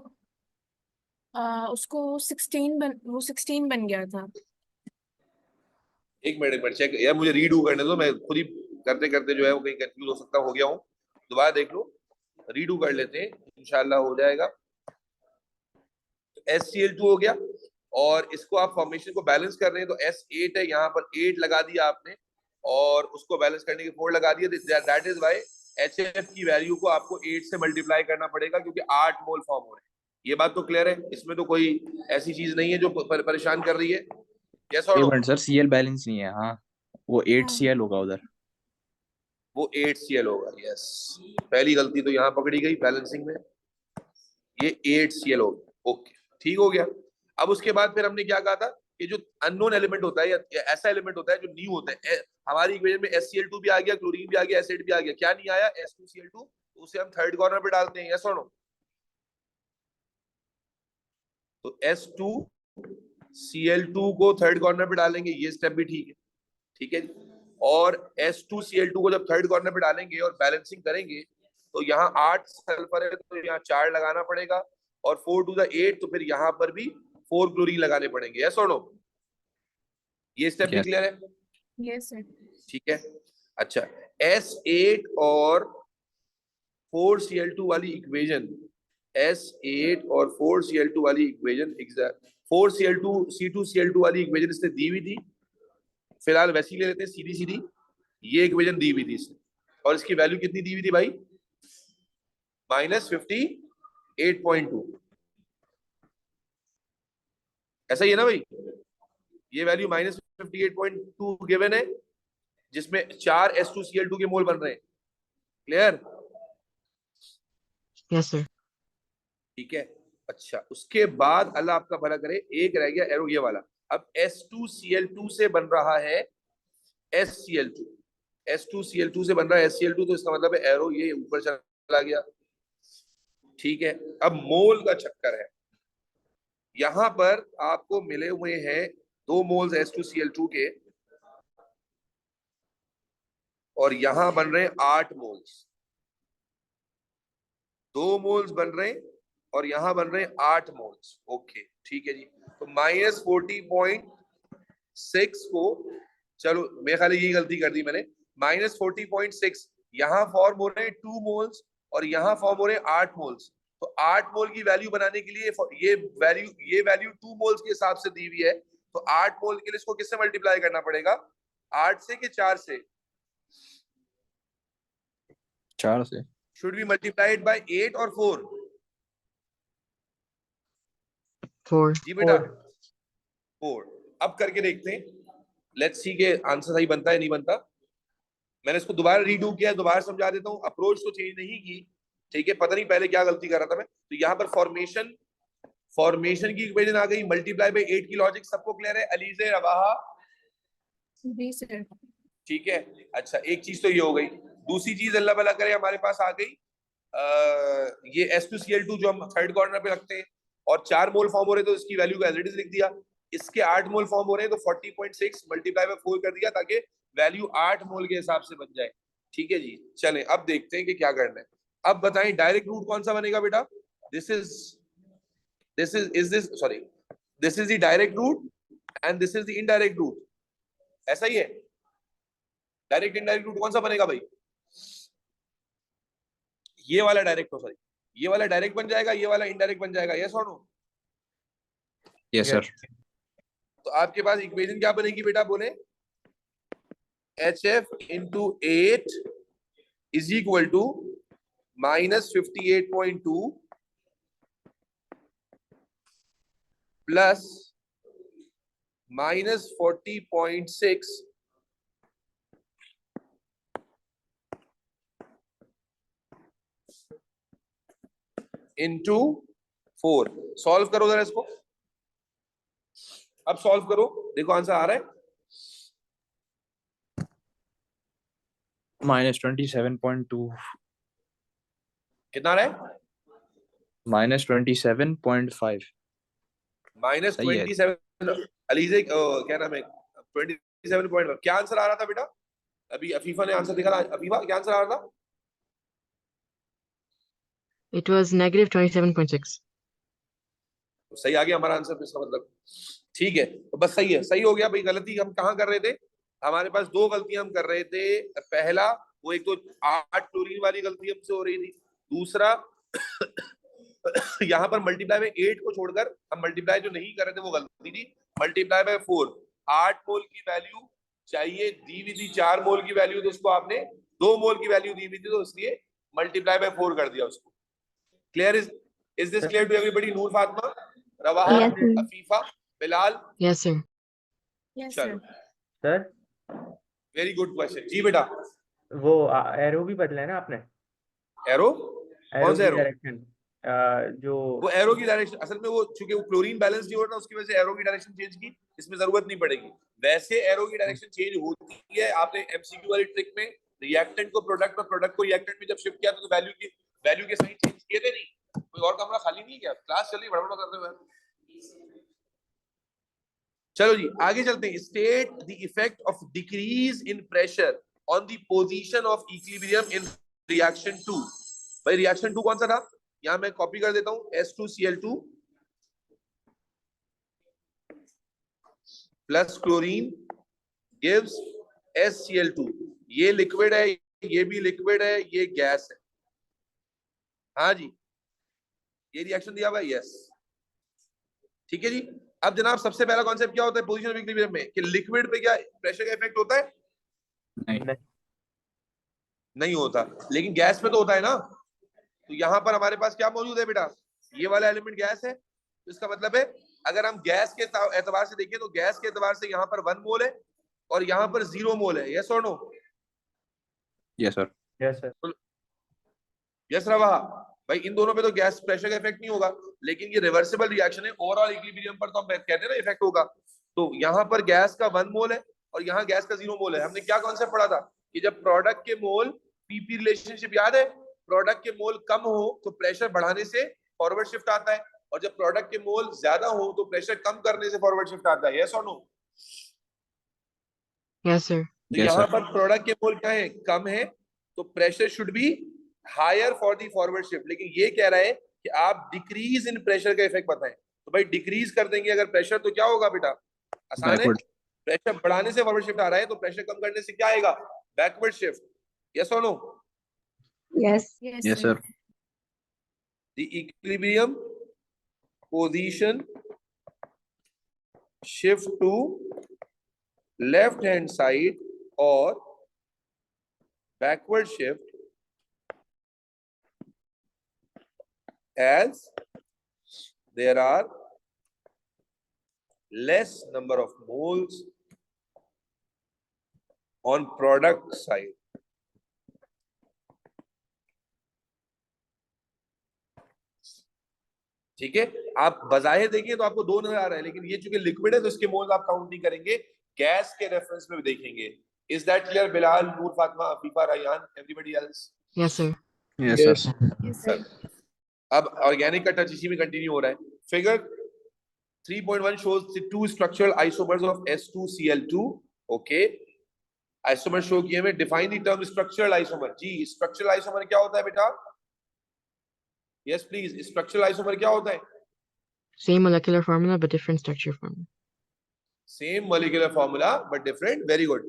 उसको 16 बन गया था। एक मिनट चेक यार, मुझे रीडू करने दो, मैं खुद ही करते करते जो है वो कहीं कंफ्यूज हो सकता, हो गया हूँ। दोबारा देख लो, रीडू कर लेते हैं, इंशाल्लाह हो जाएगा। SCl2 हो गया, और इसको आप फॉर्मेशन को बैलेंस कर रहे हैं तो S8 है, यहाँ पर 8 लगा दिया आपने, और उसको बैलेंस करने के 4 लगा दिया। दैट इज वाई HF की वैल्यू को आपको 8 से मल्टीप्लाई करना पड़ेगा, क्योंकि 8 मोल फॉर्म हो रहे हैं। ये बात तो क्लियर है, इसमें तो कोई ऐसी चीज नहीं है जो परेशान कर रही है। यस और एक no? Minute sir, CL balance नहीं है। हाँ, वो 8 CL होगा उधर। वो 8Cl होगा, यस। पहली गलती तो यहाँ पकड़ी गई बैलेंसिंग में, ये 8Cl होगा। ओके, ठीक हो गया। अब उसके बाद फिर हमने क्या कहा था कि जो अननोन एलिमेंट होता है या ऐसा एलिमेंट होता है जो न्यू होता है, हमारी इक्वेशन में SCl2 भी आ गया, क्लोरीन भी आ गया, एसिड भी आ गया, क्या नहीं आया? S2Cl2, तो उसे हम थर्ड कॉर्नर पे डालते हैं, यस और नो? तो S2Cl2 को थर्ड कॉर्नर पे डालेंगे, ये स्टेप भी ठीक है, ठीक है जी। और S2Cl2 को जब थर्ड कॉर्नर पे डालेंगे और बैलेंसिंग करेंगे, तो यहाँ 8 सल्फर है तो यहाँ 4 लगाना पड़ेगा, और 4 to the 8, तो फिर यहाँ पर भी 4 क्लोरीन लगाने पड़ेंगे, यस और नो? ये स्टेप भी Yes. क्लियर है? Yes sir. ठीक है। अच्छा, S8 और 4Cl2 वाली इक्वेशन, S8 और 4Cl2 वाली इक्वेशन, 4Cl2 C2Cl2 वाली इक्वेशन इसने दी हुई थी, फिलहाल वैसी ले लेते हैं सीधी सीधी। ये इक्वेशन दी हुई थी इसने, और इसकी वैल्यू कितनी दी हुई थी भाई? -58.2। ऐसा ही है ना भाई? ये वैल्यू -58.2 गिवन है, जिसमें 4 S2Cl2 के मोल बन रहे हैं। क्लियर? Yes, sir. ठीक है। अच्छा, उसके बाद अल्लाह आपका भला करे, एक रह गया एरो ये वाला। अब S2Cl2 से बन रहा है SCl2, S2Cl2 से बन रहा है SCl2, तो इसका मतलब है एरो ये ऊपर चला गया, ठीक है। अब मोल का चक्कर है, यहां पर आपको मिले हुए हैं 2 मोल्स S2Cl2 के, और यहां बन रहे हैं 8 मोल्स। 2 मोल्स बन रहे हैं और यहां बन रहे हैं 8 मोल्स। ओके, ठीक है जी। तो -40.6 को, चलो मेरे ख्याल यही गलती कर दी मैंने, -40.6 यहां फॉर्म हो रहे हैं 2 मोल्स, और यहां फॉर्म हो रहे हैं 8 मोल्स। तो 8 मोल की वैल्यू बनाने के लिए ये वैल्यू 2 मोल्स के हिसाब से दी हुई है, तो 8 मोल के लिए इसको किससे मल्टीप्लाई करना पड़ेगा? 8 से कि 4 से? 4 से। शुड बी मल्टीप्लाइड बाय 8 और 4? 4. जी बेटा, 4। अब करके देखते हैं, लेट्स सी के आंसर सही बनता है नहीं बनता। मैंने इसको दोबारा रीडू किया, दोबारा समझा देता हूँ। अप्रोच तो चेंज नहीं की, ठीक है, पता नहीं पहले क्या गलती कर रहा था मैं। तो यहाँ पर फॉर्मेशन की इक्वेशन आ गई, मल्टीप्लाई बाय 8 की लॉजिक सबको क्लियर है? अलीजे, रवाहा, जी सर। ठीक है। अच्छा, एक चीज तो ये हो गई। दूसरी चीज अल्लाह भला करे हमारे पास आ गई, ये S2Cl2 जो हम थर्ड कॉर्नर पे रखते हैं, और 4 मोल फॉर्म हो रहे, तो इसकी वैल्यू को एज इट इज लिख दिया। इसके 8 मोल फॉर्म हो रहे हैं, तो 40.6 मल्टीप्लाई बाय 4 कर दिया, ताकि वैल्यू 8 मोल के हिसाब से बन जाए। ठीक है जी, चलें अब देखते हैं कि क्या करना है। अब बताएं डायरेक्ट रूट कौन सा बनेगा बेटा? This is the direct route and this is the indirect route, ऐसा ही है? डायरेक्ट इनडायरेक्ट रूट कौन सा बनेगा भाई? ये वाला डायरेक्ट, सॉरी, ये वाला डायरेक्ट बन जाएगा, ये वाला इनडायरेक्ट बन जाएगा, यस और नो? Yes sir. तो आपके पास इक्वेशन क्या बनेगी बेटा, बोले? HF into 8 is equal to -58.2 plus -40.6 into 4। Solve करो जरा इसको, अब सॉल्व करो, देखो आंसर आ रहा है। -27.2। कितना आ रहा है? -27.5। माइनस सही है। 27। अलीजे क्या नाम है, 27.1। क्या आंसर आ रहा था बेटा? अभी अफीफा ने आंसर दिखा। अफीफा क्या आंसर आ रहा था? It was negative 27.6. तो सही आ गया हमारा आंसर, तो इसका मतलब ठीक है। तो बस सही है, सही हो गया भाई। गलती हम कहाँ कर रहे थे? हमारे पास दो गलतियां हम कर रहे थे। पहला वो एक तो 8 क्लोरीन वाली गलती हमसे हो रही थी। दूसरा यहाँ पर मल्टीप्लाई में 8 को छोड़कर हम मल्टीप्लाई जो नहीं कर रहे थे वो गलती थी। मल्टीप्लाई बाय 4, 8 मोल की वैल्यू चाहिए दी हुई थी, 4 मोल की वैल्यू, तो उसको आपने 2 मोल की वैल्यू दी हुई थी, तो इसलिए मल्टीप्लाई बाय 4 कर दिया उसको। Clear? Is this clear to everybody? Noor Fatima, Rawaha, Yes, sir. Afifa, Bilal? Yes, sir. Yes चलो, sir. Sir very good question जी बेटा। वो एरो भी बदला है ना आपने? एरो? एरो कौन सा की एरो? डायरेक्शन जो वो एरो की डायरेक्शन असल में वो चूंकि वो क्लोरीन बैलेंस नहीं हो रहा, उसकी वजह से एरो की डायरेक्शन चेंज की, इसमें जरूरत नहीं पड़ेगी। वैसे एरो की डायरेक्शन चेंज होती है। आपने एमसीक्यू वाली ट्रिक में रिएक्टेंट को प्रोडक्ट और प्रोडक्ट को रिएक्टेंट में जब शिफ्ट किया तो वैल्यू के साइन चेंज किए थे नहीं? कोई और कमरा खाली नहीं किया? क्लास चल रही बड़बड़ करते हुए। चलो जी आगे चलते हैं। State the effect of decrease in pressure on the position of equilibrium in reaction 2। भाई रिएक्शन 2 कौन सा था? यहां मैं कॉपी कर देता हूं। S2Cl2 plus chlorine gives SCl2। ये लिक्विड है, ये भी लिक्विड है, ये गैस है। हाँ जी, ये रिएक्शन दिया हुआ है। यस, ठीक है जी। अब जनाब सबसे पहला कॉन्सेप्ट क्या होता है पोजीशन ऑफ इक्विलिब्रियम में? कि लिक्विड पे क्या प्रेशर का इफेक्ट होता है? नहीं। नहीं होता, लेकिन गैस पे तो होता है ना। तो यहाँ पर हमारे पास क्या मौजूद है बेटा? ये वाला एलिमेंट गैस है। तो इसका मतलब है अगर हम गैस के एतबार से देखें तो गैस के एतबार से यहाँ पर 1 मोल है और यहाँ पर 0 मोल है। यस और no? Yes sir. Yes sir. Yes रवा भाई, इन दोनों पे तो गैस प्रेशर का इफेक्ट नहीं होगा, लेकिन ये रिवर्सिबल रिएक्शन है। ओवरऑल इक्विलिब्रियम पर तो हम कहते हैं ना इफेक्ट होगा। तो यहाँ पर गैस का 1 मोल है और यहाँ गैस का 0 मोल है। हमने क्या कॉन्सेप्ट पढ़ा था कि जब प्रोडक्ट के मोल पीपी रिलेशनशिप याद है? प्रोडक्ट के मोल कम हो तो प्रेशर बढ़ाने से फॉरवर्ड शिफ्ट आता है, और जब प्रोडक्ट के मोल ज्यादा हो तो प्रेशर कम करने से फॉरवर्ड शिफ्ट आता है। यस और नो? Yes, sir. तो Yes, यहाँ sir. पर प्रोडक्ट के मोल क्या है? कम है, तो pressure should be higher for the forward shift. लेकिन ये कह रहा है कि आप डिक्रीज इन प्रेशर का इफेक्ट बताएं। तो भाई डिक्रीज कर देंगे अगर प्रेशर तो क्या होगा बेटा? आसान है। Backward. प्रेशर बढ़ाने से फॉरवर्ड शिफ्ट आ रहा है, तो प्रेशर कम करने से क्या आएगा? Backward shift. यस और no? Yes. Yes, sir. The equilibrium position shift to left hand side or backward shift as there are less number of moles on product side. ठीक है, आप बजाय देखिए तो आपको 2 नजर आ रहा है, लेकिन ये चूंकि लिक्विड है तो इसके मोल्स आप काउंट नहीं करेंगे, गैस के रेफरेंस में भी देखेंगे। Is that clear? Bilal, Noor Fatima, Afifa, Rayhan, everybody else? Yes, sir. Yes, sir. Yes sir. अब ऑर्गेनिक का टच इसी में कंटिन्यू हो रहा है। Figure 3.1 shows the 2 structural isomers of S2Cl2. Okay, isomer show किए में। Define the term structural isomer. जी, स्ट्रक्चरल आइसोमर क्या होता है बेटा? यस प्लीज, स्ट्रक्चरल आइसोमर क्या होता है? Same molecular formula but different structure formula. Same molecular formula but different. Very good.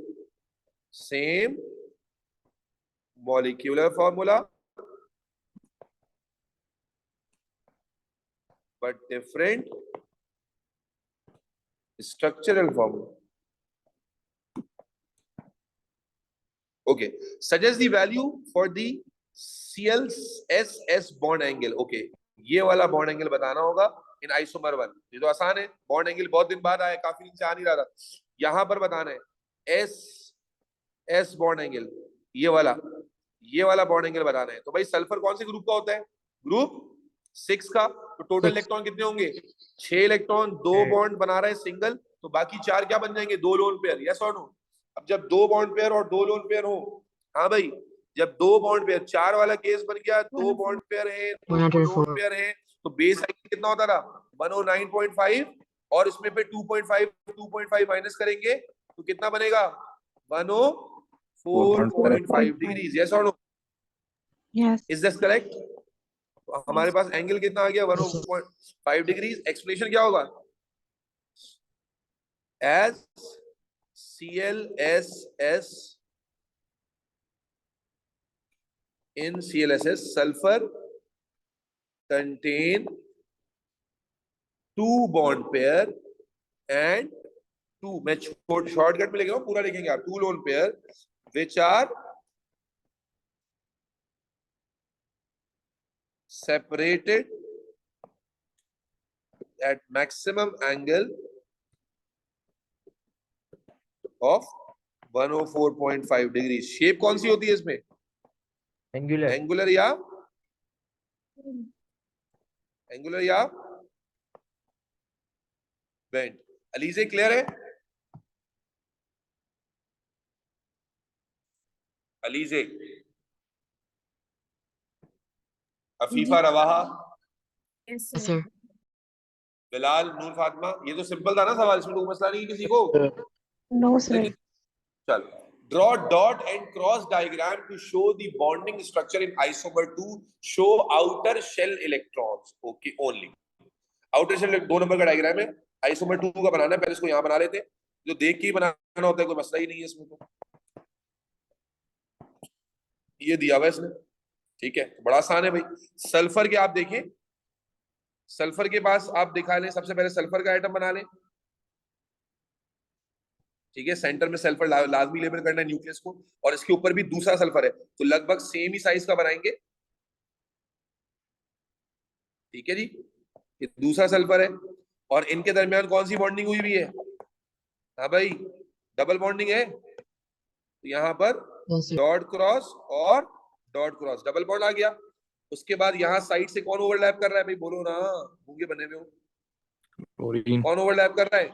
Same molecular formula but different structural formula. Okay, suggest the value for the ClSS bond angle. Okay, ये वाला बॉन्ड एंगल बताना होगा इन आइसोमर 1। ये तो आसान है, बॉन्ड एंगल बहुत दिन बाद आया, काफी दिन से आ नहीं रहा था। यहां पर बताना है एस बॉन्ड एंगल, ये वाला बॉन्ड एंगल बताना है। तो भाई सल्फर कौन से ग्रुप का होता है? ग्रुप 6 का। तो टोटल 6. इलेक्ट्रॉन कितने होंगे? 6 इलेक्ट्रॉन। 2 बॉन्ड बना रहा है सिंगल, तो बाकी 4 क्या बन जाएंगे? 2 लोन पेयर। यस और नो? अब जब 2 बॉन्ड पेयर और 2 लोन पेयर हो, हाँ भाई, जब 2 बॉन्ड पेयर, 4 वाला केस बन गया, 2 बॉन्ड पेयर है, 2 लोन पेयर है, तो बेस एंगल कितना होता था? 109.5 और इसमें पे 2.5 माइनस करेंगे तो कितना बनेगा 104.5 डिग्रीज। यस और no? Yes. Is this correct? हमारे पास एंगल कितना आ गया 104.5 डिग्रीज। एक्सप्लेनेशन क्या होगा? as ClSS in ClSS sulfur contain two bond pair and two, मैं शॉर्टकट में लिख रहा हूं, पूरा लिखेंगे आप, two lone pair which are separated at maximum angle of 104.5 degree. Shape कौन सी होती है इसमें? एंगुलर। एंगुलर या बेंड। अलीजे क्लियर है? Alizeh, Afifa, Rawaha, yes Yes, sir. sir. Bilal, Noor Fatima, ये तो सिंपल था ना सवाल, इसमें कोई मसला नहीं है किसी को? No, sir. चल, draw dot and cross diagram to show the bonding structure in isomer 2, show outer shell electrons, okay only। outer shell 2 number का डायग्राम है, आइसोमर 2 का बनाना है, पहले इसको यहां बना लेते हैं, जो देख के ही बनाना होता है, कोई मसला ही नहीं है इसमें। तो ये दिया हुआ है इसने, ठीक है, बड़ा आसान है भाई। सल्फर के आप देखें, सल्फर के पास आप दिखा लें, सबसे पहले सल्फर का एटम बना लें, ठीक है, सेंटर में सल्फर लाजमी लेबल करना है न्यूक्लियस को, और इसके ऊपर भी दूसरा सल्फर है, तो लगभग सेम ही साइज का बनाएंगे, ठीक है जी। ये दूसरा सल्फर है, और इनके दरमियान कौन सी बॉन्डिंग हुई हुई है? हाँ भाई, डबल बॉन्डिंग है, तो यहां पर Yes, sir. डॉट क्रॉस और डॉट क्रॉस, डबल बॉन्ड आ गया। उसके बाद यहाँ साइड से कौन ओवरलैप कर रहा है भाई, बोलो ना, गूंगे बने हुए हो, क्लोरीन। कौन ओवरलैप कर रहा है?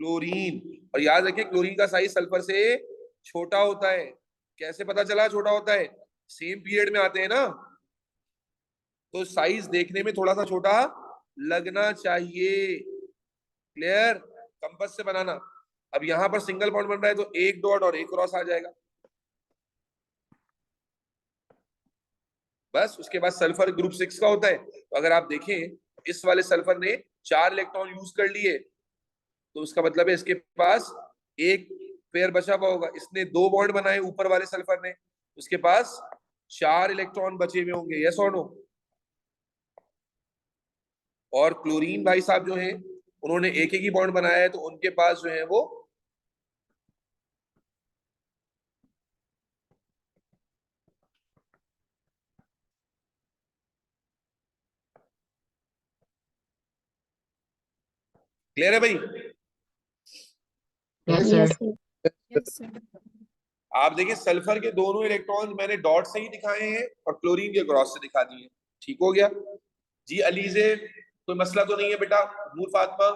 क्लोरीन। और याद रखिए क्लोरीन का साइज सल्फर से छोटा होता है। कैसे पता चला छोटा होता है? सेम पीरियड में आते हैं ना, तो साइज देखने में थोड़ा सा छोटा लगना चाहिए। क्लियर? कंपास से बनाना। अब यहां पर सिंगल बॉन्ड बन रहा है, तो एक डॉट और एक क्रॉस आ जाएगा, बस। उसके बाद सल्फर ग्रुप 6 का होता है, तो अगर आप देखें इस वाले सल्फर ने 4 इलेक्ट्रॉन यूज कर लिए, तो उसका मतलब है इसके पास एक पेयर बचा हुआ होगा। इसने 2 बॉन्ड बनाए ऊपर वाले सल्फर ने, उसके पास 4 इलेक्ट्रॉन बचे हुए होंगे। यस और नो? और क्लोरीन भाई साहब जो हैं, उन्होंने एक ही बॉन्ड बनाया है, तो उनके पास जो है वो क्लियर है भाई? Yes, sir. Yes, sir. Yes sir. आप देखिए सल्फर के दोनों इलेक्ट्रॉन मैंने डॉट से ही दिखाए हैं और क्लोरीन के क्रॉस से दिखा दिए। ठीक हो गया जी? अलीजे, कोई मसला तो नहीं है बेटा? नूर फातिमा?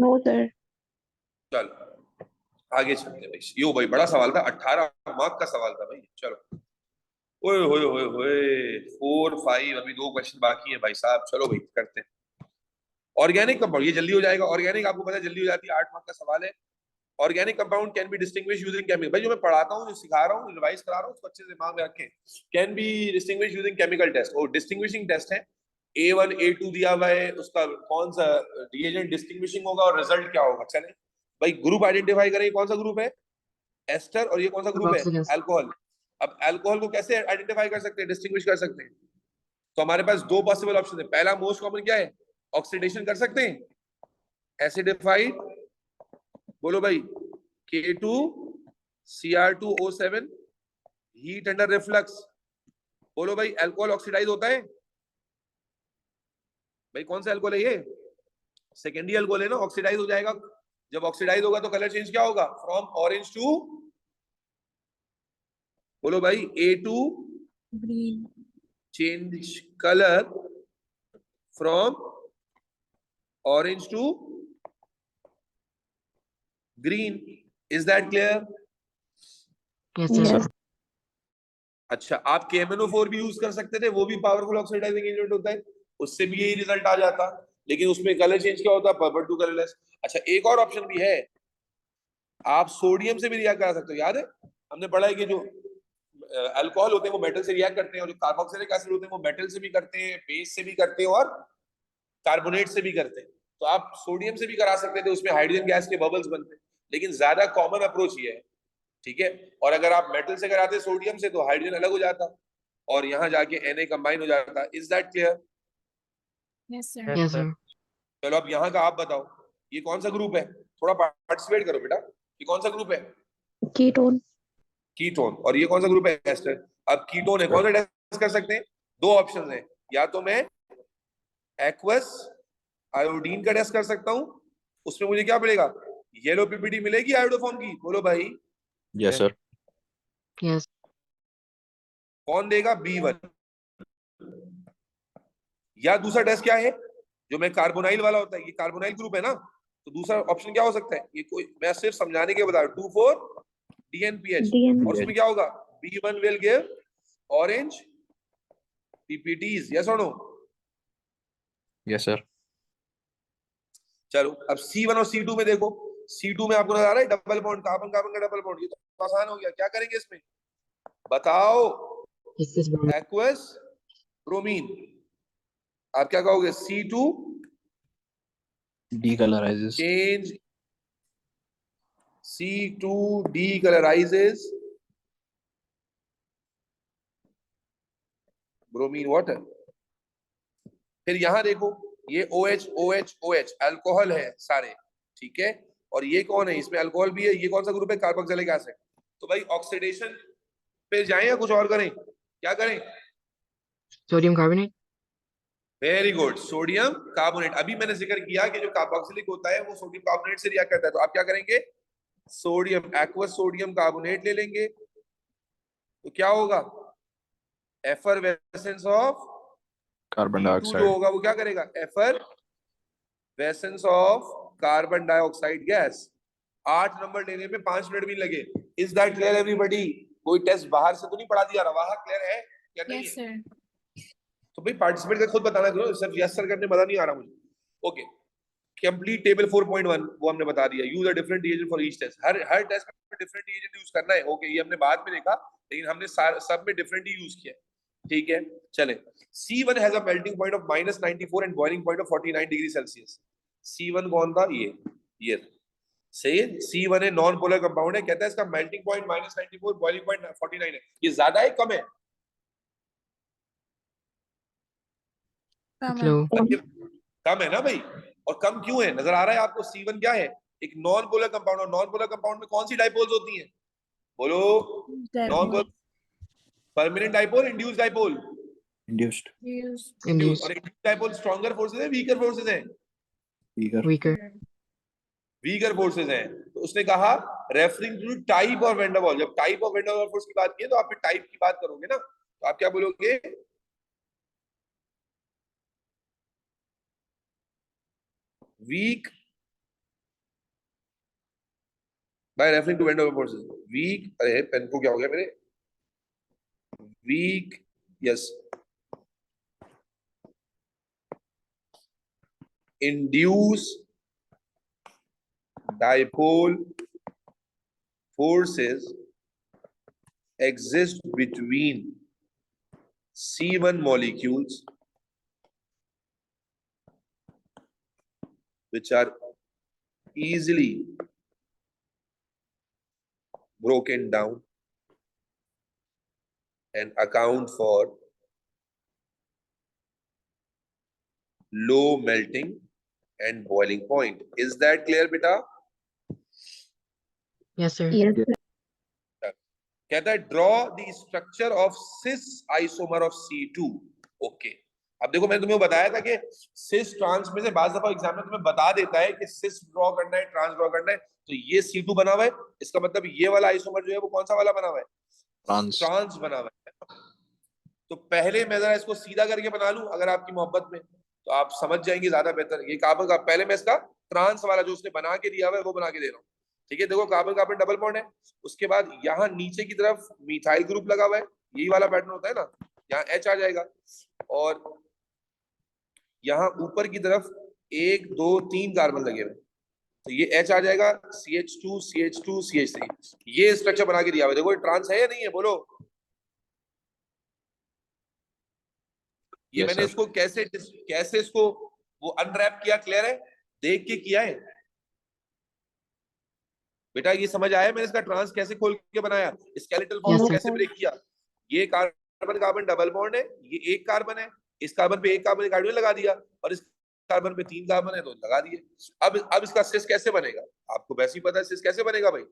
No, sir. चल आगे चलते हैं भाई। यो भाई बड़ा सवाल था, 18 मार्क का सवाल था भाई। चलो, ओए होए होए होए, 4 5, अभी 2 क्वेश्चन बाकी है भाई साहब। चलो भाई करते हैं। ऑर्गेनिक कंपाउंड, ये जल्दी हो जाएगा। ऑर्गेनिक आपको पता है जल्दी हो जाती है, 8 मार्क का सवाल है। Organic compound can be distinguish using chemical. भाई जो मैं पढ़ाता हूँ, जो सिखा रहा हूँ, रिवाइज करा रहा हूँ, उसको अच्छे से दिमाग में रखें। Can be distinguish using chemical test, और डिस्टिंग्विशिंग टेस्ट है। A1 A2 दिया हुआ है, उसका कौन सा रिएजेंट डिस्टिंग्विशिंग होगा और रिजल्ट क्या होगा। चले भाई, ग्रुप आइडेंटिफाई करें, कौन सा ग्रुप है? एस्टर। और ये कौन सा ग्रुप है? Oxygen. अल्कोहल। अब अल्कोहल को कैसे आइडेंटिफाई कर सकते हैं, डिस्टिंग्विश कर सकते हैं? तो हमारे पास 2 पॉसिबल ऑप्शन है। पहला मोस्ट कॉमन क्या है? ऑक्सीडेशन कर सकते हैं, एसिडिफाइड, बोलो भाई, K2Cr2O7, हीट अंडर रिफ्लक्स, बोलो भाई, अल्कोहल ऑक्सीडाइज होता है भाई? कौन सा अल्कोहल है ये? सेकेंडरी अल्कोहल है ना, ऑक्सीडाइज हो जाएगा। जब ऑक्सीडाइज होगा तो कलर चेंज क्या होगा? फ्रॉम ऑरेंज टू, बोलो भाई, A2 green. change color from orange to green. Is that clear? Yes, sir. Yes. अच्छा, आप KMnO4 भी यूज कर सकते थे, वो भी पावरफुल ऑक्सीडाइजिंग एजेंट होता है, उससे भी यही रिजल्ट आ जाता। लेकिन उसमें कलर चेंज क्या होता है, पर्पल टू कलरलेस। अच्छा एक और ऑप्शन भी है, आप सोडियम से भी रिएक्ट करा सकते हो। याद है हमने पढ़ा है कि जो अल्कोहल होते हैं वो मेटल से रिएक्ट करते हैं, और जो कार्बोक्सिलिक एसिड होते हैं वो मेटल से भी करते हैं, बेस से भी करते हैं, और कार्बोनेट से भी करते हैं। तो आप सोडियम से भी करा सकते थे, उसमें हाइड्रोजन गैस के बबल्स बनते हैं, लेकिन ज्यादा कॉमन अप्रोच ये है, ठीक है। और अगर आप मेटल से कराते सोडियम से तो हाइड्रोजन अलग हो जाता और यहाँ जाके Na कंबाइन हो जाता। Is that clear? Yes sir. Yes, Yes, sir. sir. चलो अब यहाँ का आप बताओ, ये कौन सा ग्रुप है? थोड़ा पार्टिसिपेट करो बेटा, ये कौन सा ग्रुप है? Ketone. कीटोन। और ये कौन सा ग्रुप है एस्टर? अब कीटोन है, कौन सा टेस्ट कर सकते हैं? दो ऑप्शन है, या तो मैं एक्वस आयोडीन का टेस्ट कर सकता हूं, उसमें मुझे क्या मिलेगा, येलो पीपीटी मिलेगी आयोडोफॉर्म की, बोलो भाई। Yes sir. Yes. कौन देगा? B1। या दूसरा टेस्ट क्या है जो मैं कार्बोनाइल वाला होता है, ये कार्बोनाइल ग्रुप है ना, तो दूसरा ऑप्शन क्या हो सकता है, ये कोई मैं सिर्फ समझाने के बता रहा हूं, 2,4-DNPH। DN. और उसमें क्या होगा, B1 will give orange PPTs, yes or no? Yes sir. चलो अब C1 और C2 में देखो, C2 में आपको नजर आ रहा है डबल बॉन्ड, कार्बन कार्बन का डबल बॉन्ड, ये तो आसान हो गया। क्या करेंगे इसमें बताओ? Is this bromine? Aqueous bromine. आप क्या कहोगे? C2 डीकलराइजेस। change, C2 decolorizes bromine water। फिर यहां देखो, ये OH OH OH अल्कोहल है सारे, ठीक है। और ये कौन है, इसमें अल्कोहल भी है, ये कौन सा ग्रुप है, कार्बोक्सिलिक एसिड। तो भाई ऑक्सीडेशन पे जाएं या कुछ और करें? क्या करें? Sodium carbonate? Very good, sodium carbonate. अभी मैंने जिक्र किया कि जो कार्बोक्सिलिक होता है वो सोडियम कार्बोनेट से रिएक्ट करता है, तो आप क्या करेंगे, सोडियम एक्वस सोडियम कार्बोनेट ले लेंगे, तो क्या होगा, effervescence of carbon C2 dioxide. जो होगा वो क्या करेगा, effervescence of carbon dioxide gas. 8 number लेने में 5 मिनट भी लगे। Is that clear everybody? कोई टेस्ट बाहर से तो नहीं पढ़ा दिया रहा, वहां क्लियर है या नहीं यस है? सर। तो भाई पार्टिसिपेट कर खुद बताना करो, सिर्फ यस सर करने मजा नहीं आ रहा मुझे। ओके, कंप्लीट टेबल 4.1 वो हमने बता दिया। Use a different reagent for each test, हर टेस्ट में डिफरेंट रिएजेंट यूज करना है। ओके, ये हमने बाद में देखा, लेकिन हमने सब में डिफरेंट ही यूज किया, ठीक है। चले, C1 has a melting point of -94 and boiling point of 49 degree Celsius. C1 कौन था? ये सही है। C1 है, नॉन पोलर कंपाउंड है, कहता है इसका मेल्टिंग पॉइंट -94, बॉइलिंग पॉइंट 49 है। ये ज्यादा है कम है? कम It's है। low. कम है ना भाई। और कम क्यों है, नजर आ रहा है आपको? C1 क्या है, एक नॉन पोलर कंपाउंड। और नॉन पोलर कंपाउंड में कौन सी डाइपोल्स होती हैं, बोलो? Non polar, permanent dipole, induced dipole. Induced. Induced. और इंड्यूस्ड डाइपोल स्ट्रॉन्गर फोर्सेस है, वीकर फोर्सेस है? वीकर। Weaker. फोर्सेस हैं। तो उसने कहा referring to type of van der Waals, जब type of van der Waals force की बात की है तो आप टाइप की बात करोगे ना, तो आप क्या बोलोगे, weak by referring to van der Waals forces. Weak, अरे पेन को क्या हो गया मेरे, weak, yes, induced dipole forces exist between C1 molecules which are easily broken down and account for low melting and boiling point. Is that clear beta? Yes, sir. Yes. कहता है draw the structure of cis isomer of C2। Okay, अब देखो मैंने तुम्हें बताया था कि सिस ट्रांस में से बाज दफा एग्जाम में तुम्हें बता देता है कि सिस ड्रॉ करना है, ट्रांस ड्रॉ करना है। तो ये C2 बना हुआ है, इसका मतलब ये वाला आइसोमर जो है वो कौन सा वाला बना हुआ है, ट्रांस। ट्रांस बना हुआ है। तो पहले मैं जरा इसको सीधा करके बना लूं अगर आपकी मोहब्बत में, तो आप समझ जाएंगे ज्यादा बेहतर। ये कार्बन का पहले मैं इसका ट्रांस वाला जो उसने बना के दिया हुआ है वो बना के दे रहा हूँ, ठीक है। देखो कार्बन कार्बन डबल बॉन्ड है, उसके बाद यहाँ नीचे की तरफ मिथाइल ग्रुप लगा हुआ है, यही वाला पैटर्न होता है ना, यहाँ H आ जाएगा, और यहाँ ऊपर की तरफ 1 2 3 कार्बन लगे हुए, तो ये H आ जाएगा, CH2 CH2 CH3। ये स्ट्रक्चर बना के दिया हुआ है। देखो ये ट्रांस है या नहीं है, बोलो। ये Yes, मैंने sir. इसको कैसे इसको वो अनरैप किया, क्लियर है? देख के किया है बेटा, ये समझ आया मैंने इसका ट्रांस कैसे खोल के बनाया, स्केलेटल फॉर्म Yes, को sir. कैसे ब्रेक किया। ये कार्बन कार्बन डबल बॉन्ड है, ये एक कार्बन है, इस कार्बन पे एक कार्बन एक हाइड्रोजन लगा दिया, और इस कार्बन पे 3 कार्बन है तो लगा दिए। अब इसका सिस कैसे बनेगा, आपको वैसे ही पता है सिस कैसे बनेगा भाई,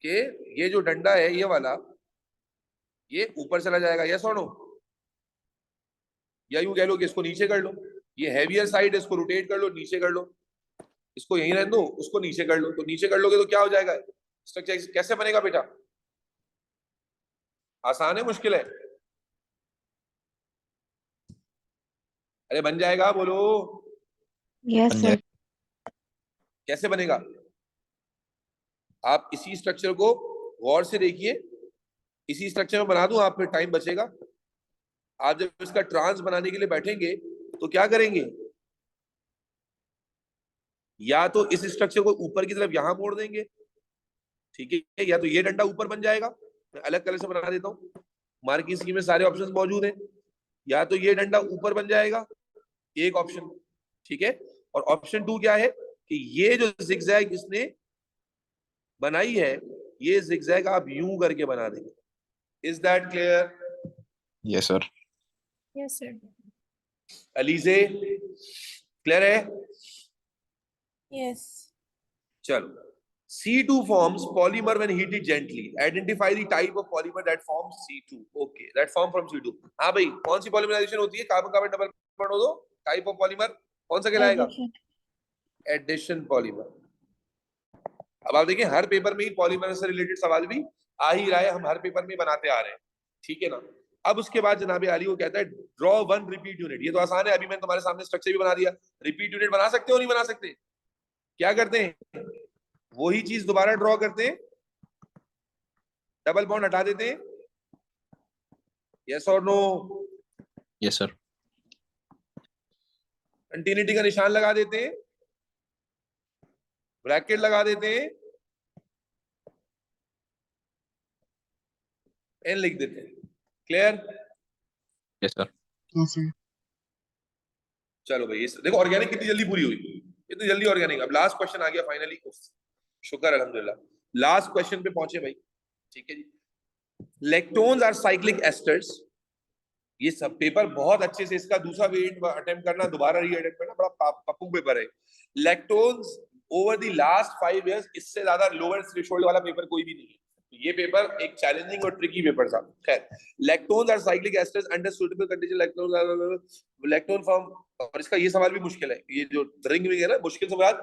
कि ये जो डंडा है ये वाला, ये ऊपर चला जाएगा, यस और नो? या यूं कह लो कि इसको नीचे कर लो, ये हैवियर साइड है, इसको रोटेट कर लो, नीचे कर लो, इसको यहीं रहने दो, उसको नीचे कर लो, तो नीचे कर लोगे तो क्या हो जाएगा, स्ट्रक्चर कैसे बनेगा बेटा? आसान है मुश्किल है? अरे बन जाएगा, बोलो। Yes, बन sir. जाए। कैसे बनेगा? आप इसी स्ट्रक्चर को गौर से देखिए, इसी स्ट्रक्चर में बना दूं, आप फिर टाइम बचेगा। आप जब इसका ट्रांस बनाने के लिए बैठेंगे तो क्या करेंगे, या तो इस स्ट्रक्चर को ऊपर की तरफ यहां मोड़ देंगे, ठीक है, या तो ये डंडा ऊपर बन जाएगा, मैं अलग कलर से बना देता हूं, मार्किंग स्कीम में सारे ऑप्शंस मौजूद हैं, या तो ये डंडा ऊपर बन जाएगा, एक ऑप्शन, ठीक है। और ऑप्शन 2 क्या है कि ये जो जिगजैग इसने बनाई है, ये जिगजैग आप यूं करके बना देंगे। Is that clear? Yes, sir. Yes sir. Alizeh clear है? यस। चलो, C2 forms polymer when heated gently. Identify the type of polymer that forms C2. Okay, that form from C2. हाँ भाई, कौन सी पॉलीमराइजेशन होती है? कार्बन कार्बन डबल बॉन्ड हो दो, टाइप ऑफ पॉलीमर कौन सा कहलाएगा? Addition polymer. अब आप देखिए हर पेपर में ही पॉलीमर से रिलेटेड सवाल भी आ ही रहा है, हम हर पेपर में बनाते आ रहे हैं, ठीक है ना। अब उसके बाद जनाब आली वो कहता है ड्रॉ वन रिपीट यूनिट। ये तो आसान है, अभी मैंने तुम्हारे सामने स्ट्रक्चर भी बना दिया। रिपीट यूनिट बना सकते हो नहीं बना सकते? क्या करते हैं, वही चीज दोबारा ड्रॉ करते हैं, डबल बॉन्ड हटा देते हैं, यस और नो? Yes, sir. कंटिन्यूटी का निशान लगा देते हैं, ब्रैकेट लगा देते हैं, एन लिख देते हैं। Clear? Yes, sir. Yes, sir. चलो भाई, देखो ऑर्गेनिक कितनी जल्दी पूरी हुई, कितनी जल्दी ऑर्गेनिक। अब लास्ट क्वेश्चन आ गया फाइनली, शुक्र अल्हम्दुलिल्लाह, लास्ट क्वेश्चन पे पहुंचे भाई, ठीक है जी। लेक्टोन्स आर साइक्लिक एस्टर्स। ये सब पेपर बहुत अच्छे से, इसका दूसरा वेट अटेम्प्ट करना, दोबारा री अटेम्प्ट करना, बड़ा पप्पू पेपर है। लेक्टोन्स ओवर द लास्ट 5 इयर्स इससे ज्यादा लोअर थ्रेशोल्ड वाला पेपर कोई भी नहीं है। ये पेपर एक चैलेंजिंग और ट्रिकी पेपर था। खैर, lactones are cyclic esters under suitable condition, lactone form. और इसका ये सवाल भी मुश्किल है, ये जो रिंग है ना, मुश्किल सवाल,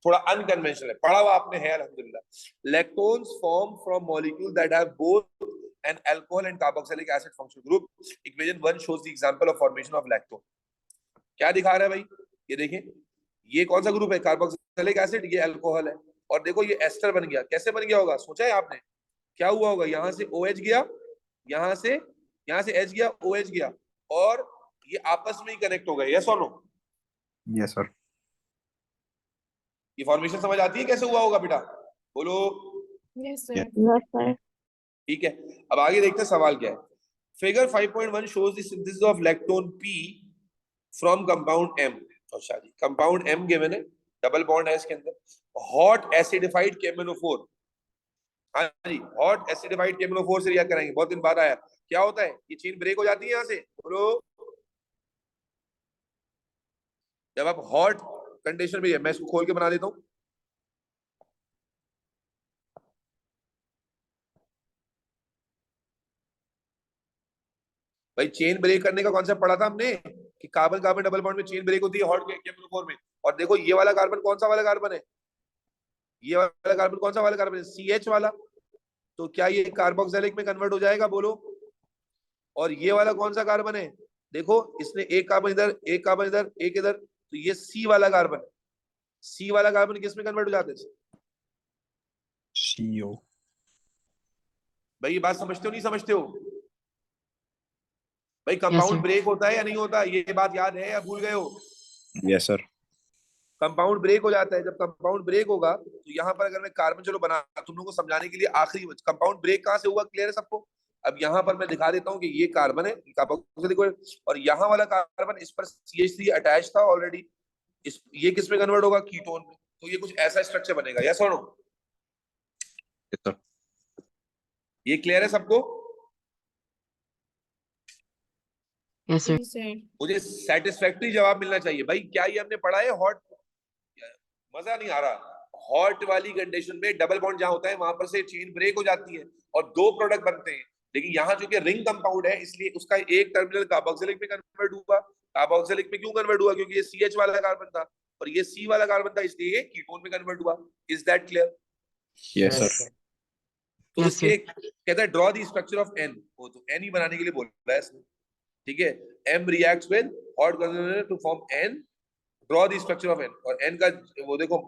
थोड़ा अनकन्वेंशनल है, पढ़ा हुआ आपने है अल्हम्दुलिल्लाह। Lactones form from molecule that have both an alcohol and carboxylic acid functional group. Equation 1 shows the example of formation of lactone. क्या दिखा रहा है भाई, ये देखें, ये कौन सा ग्रुप है? कार्बोक्सिलिक एसिड, ये अल्कोहल है, और देखो ये एस्टर बन गया। कैसे बन गया होगा, सोचा है आपने? क्या हुआ होगा, यहां से OH गया, यहां से H गया, OH गया, और ये आपस में ही कनेक्ट हो गए, यस और नो? Yes, sir. ये फॉर्मेशन समझ आती है कैसे हुआ होगा बेटा, बोलो। Yes sir. Yes, sir. ठीक है, अब आगे देखते हैं सवाल क्या है। Figure 5.1 shows the synthesis of lactone P from compound M। अच्छा जी, कंपाउंड M गिवन है, डबल बॉन्ड है इसके अंदर, हॉट एसिडिफाइड KMnO4। हाँ जी, हॉट एसिडिफाइड KMnO4 से रिएक्ट कराएंगे, बहुत दिन बाद आया। क्या होता है, ये चेन ब्रेक हो जाती है यहां से, बोलो। जब आप हॉट कंडीशन में, मैं इसको खोल के बना देता हूं, भाई चेन ब्रेक करने का कॉन्सेप्ट पढ़ा था हमने कि कार्बन कार्बन डबल बॉन्ड में चेन ब्रेक होती है हॉट KMnO4 में। और देखो ये वाला कार्बन कौन सा वाला कार्बन है, ये वाला कार्बन कौन सा वाला कार्बन है, CH वाला। तो क्या ये कार्बोक्सिलिक में कन्वर्ट हो जाएगा, बोलो। और ये वाला कौन सा कार्बन है, देखो इसने एक कार्बन इधर, एक कार्बन इधर, एक इधर, तो ये C वाला कार्बन है। C वाला कार्बन किस में कन्वर्ट हो जाता है? CO. भाई ये बात समझते हो नहीं समझते हो? भाई Yes, कंपाउंड sir. ब्रेक होता है या नहीं होता, ये बात याद है या भूल गए हो? Yes sir. कंपाउंड ब्रेक हो जाता है। जब कंपाउंड ब्रेक होगा तो यहाँ पर अगर मैं कार्बन, चलो बना तुम लोगों को समझाने के लिए आखिरी, कंपाउंड ब्रेक कहाँ से हुआ, क्लियर है सबको? अब यहाँ पर मैं दिखा देता हूँ कि ये कार्बन है, कार्बोक्सिलिक, और यहाँ वाला कार्बन इस पर CH3 अटैच था ऑलरेडी, इस ये किस में कन्वर्ट होगा, कीटोन में। तो ये कुछ ऐसा स्ट्रक्चर बनेगा, यस और नो? Yes sir. ये क्लियर है सबको? Yes, sir. जी सर। मुझे सेटिस्फैक्टरी जवाब मिलना चाहिए भाई। क्या ये हमने पढ़ा है हॉट? मजा नहीं आ रहा। हॉट वाली कंडीशन में डबल बॉन्ड जहां होता है वहां पर से चेन ब्रेक हो जाती है और दो प्रोडक्ट बनते हैं, लेकिन यहाँ जो कि रिंग कंपाउंड है इसलिए उसका एक टर्मिनल कार्बोक्सिलिक में कन्वर्ट हुआ। कार्बोक्सिलिक में क्यों कन्वर्ट हुआ? क्योंकि ये CH वाला कार्बन था और ये C वाला कार्बन था, इसलिए ये कीटोन में कन्वर्ट हुआ। Is that clear? Yes Yes, sir. तो Yes, इसके कहता है draw the structure of N, वो तो N ही बनाने के लिए बोल रहा है इसने, ठीक है। M reacts with hot concentration to form N, draw the structure of N। और N का वो देखो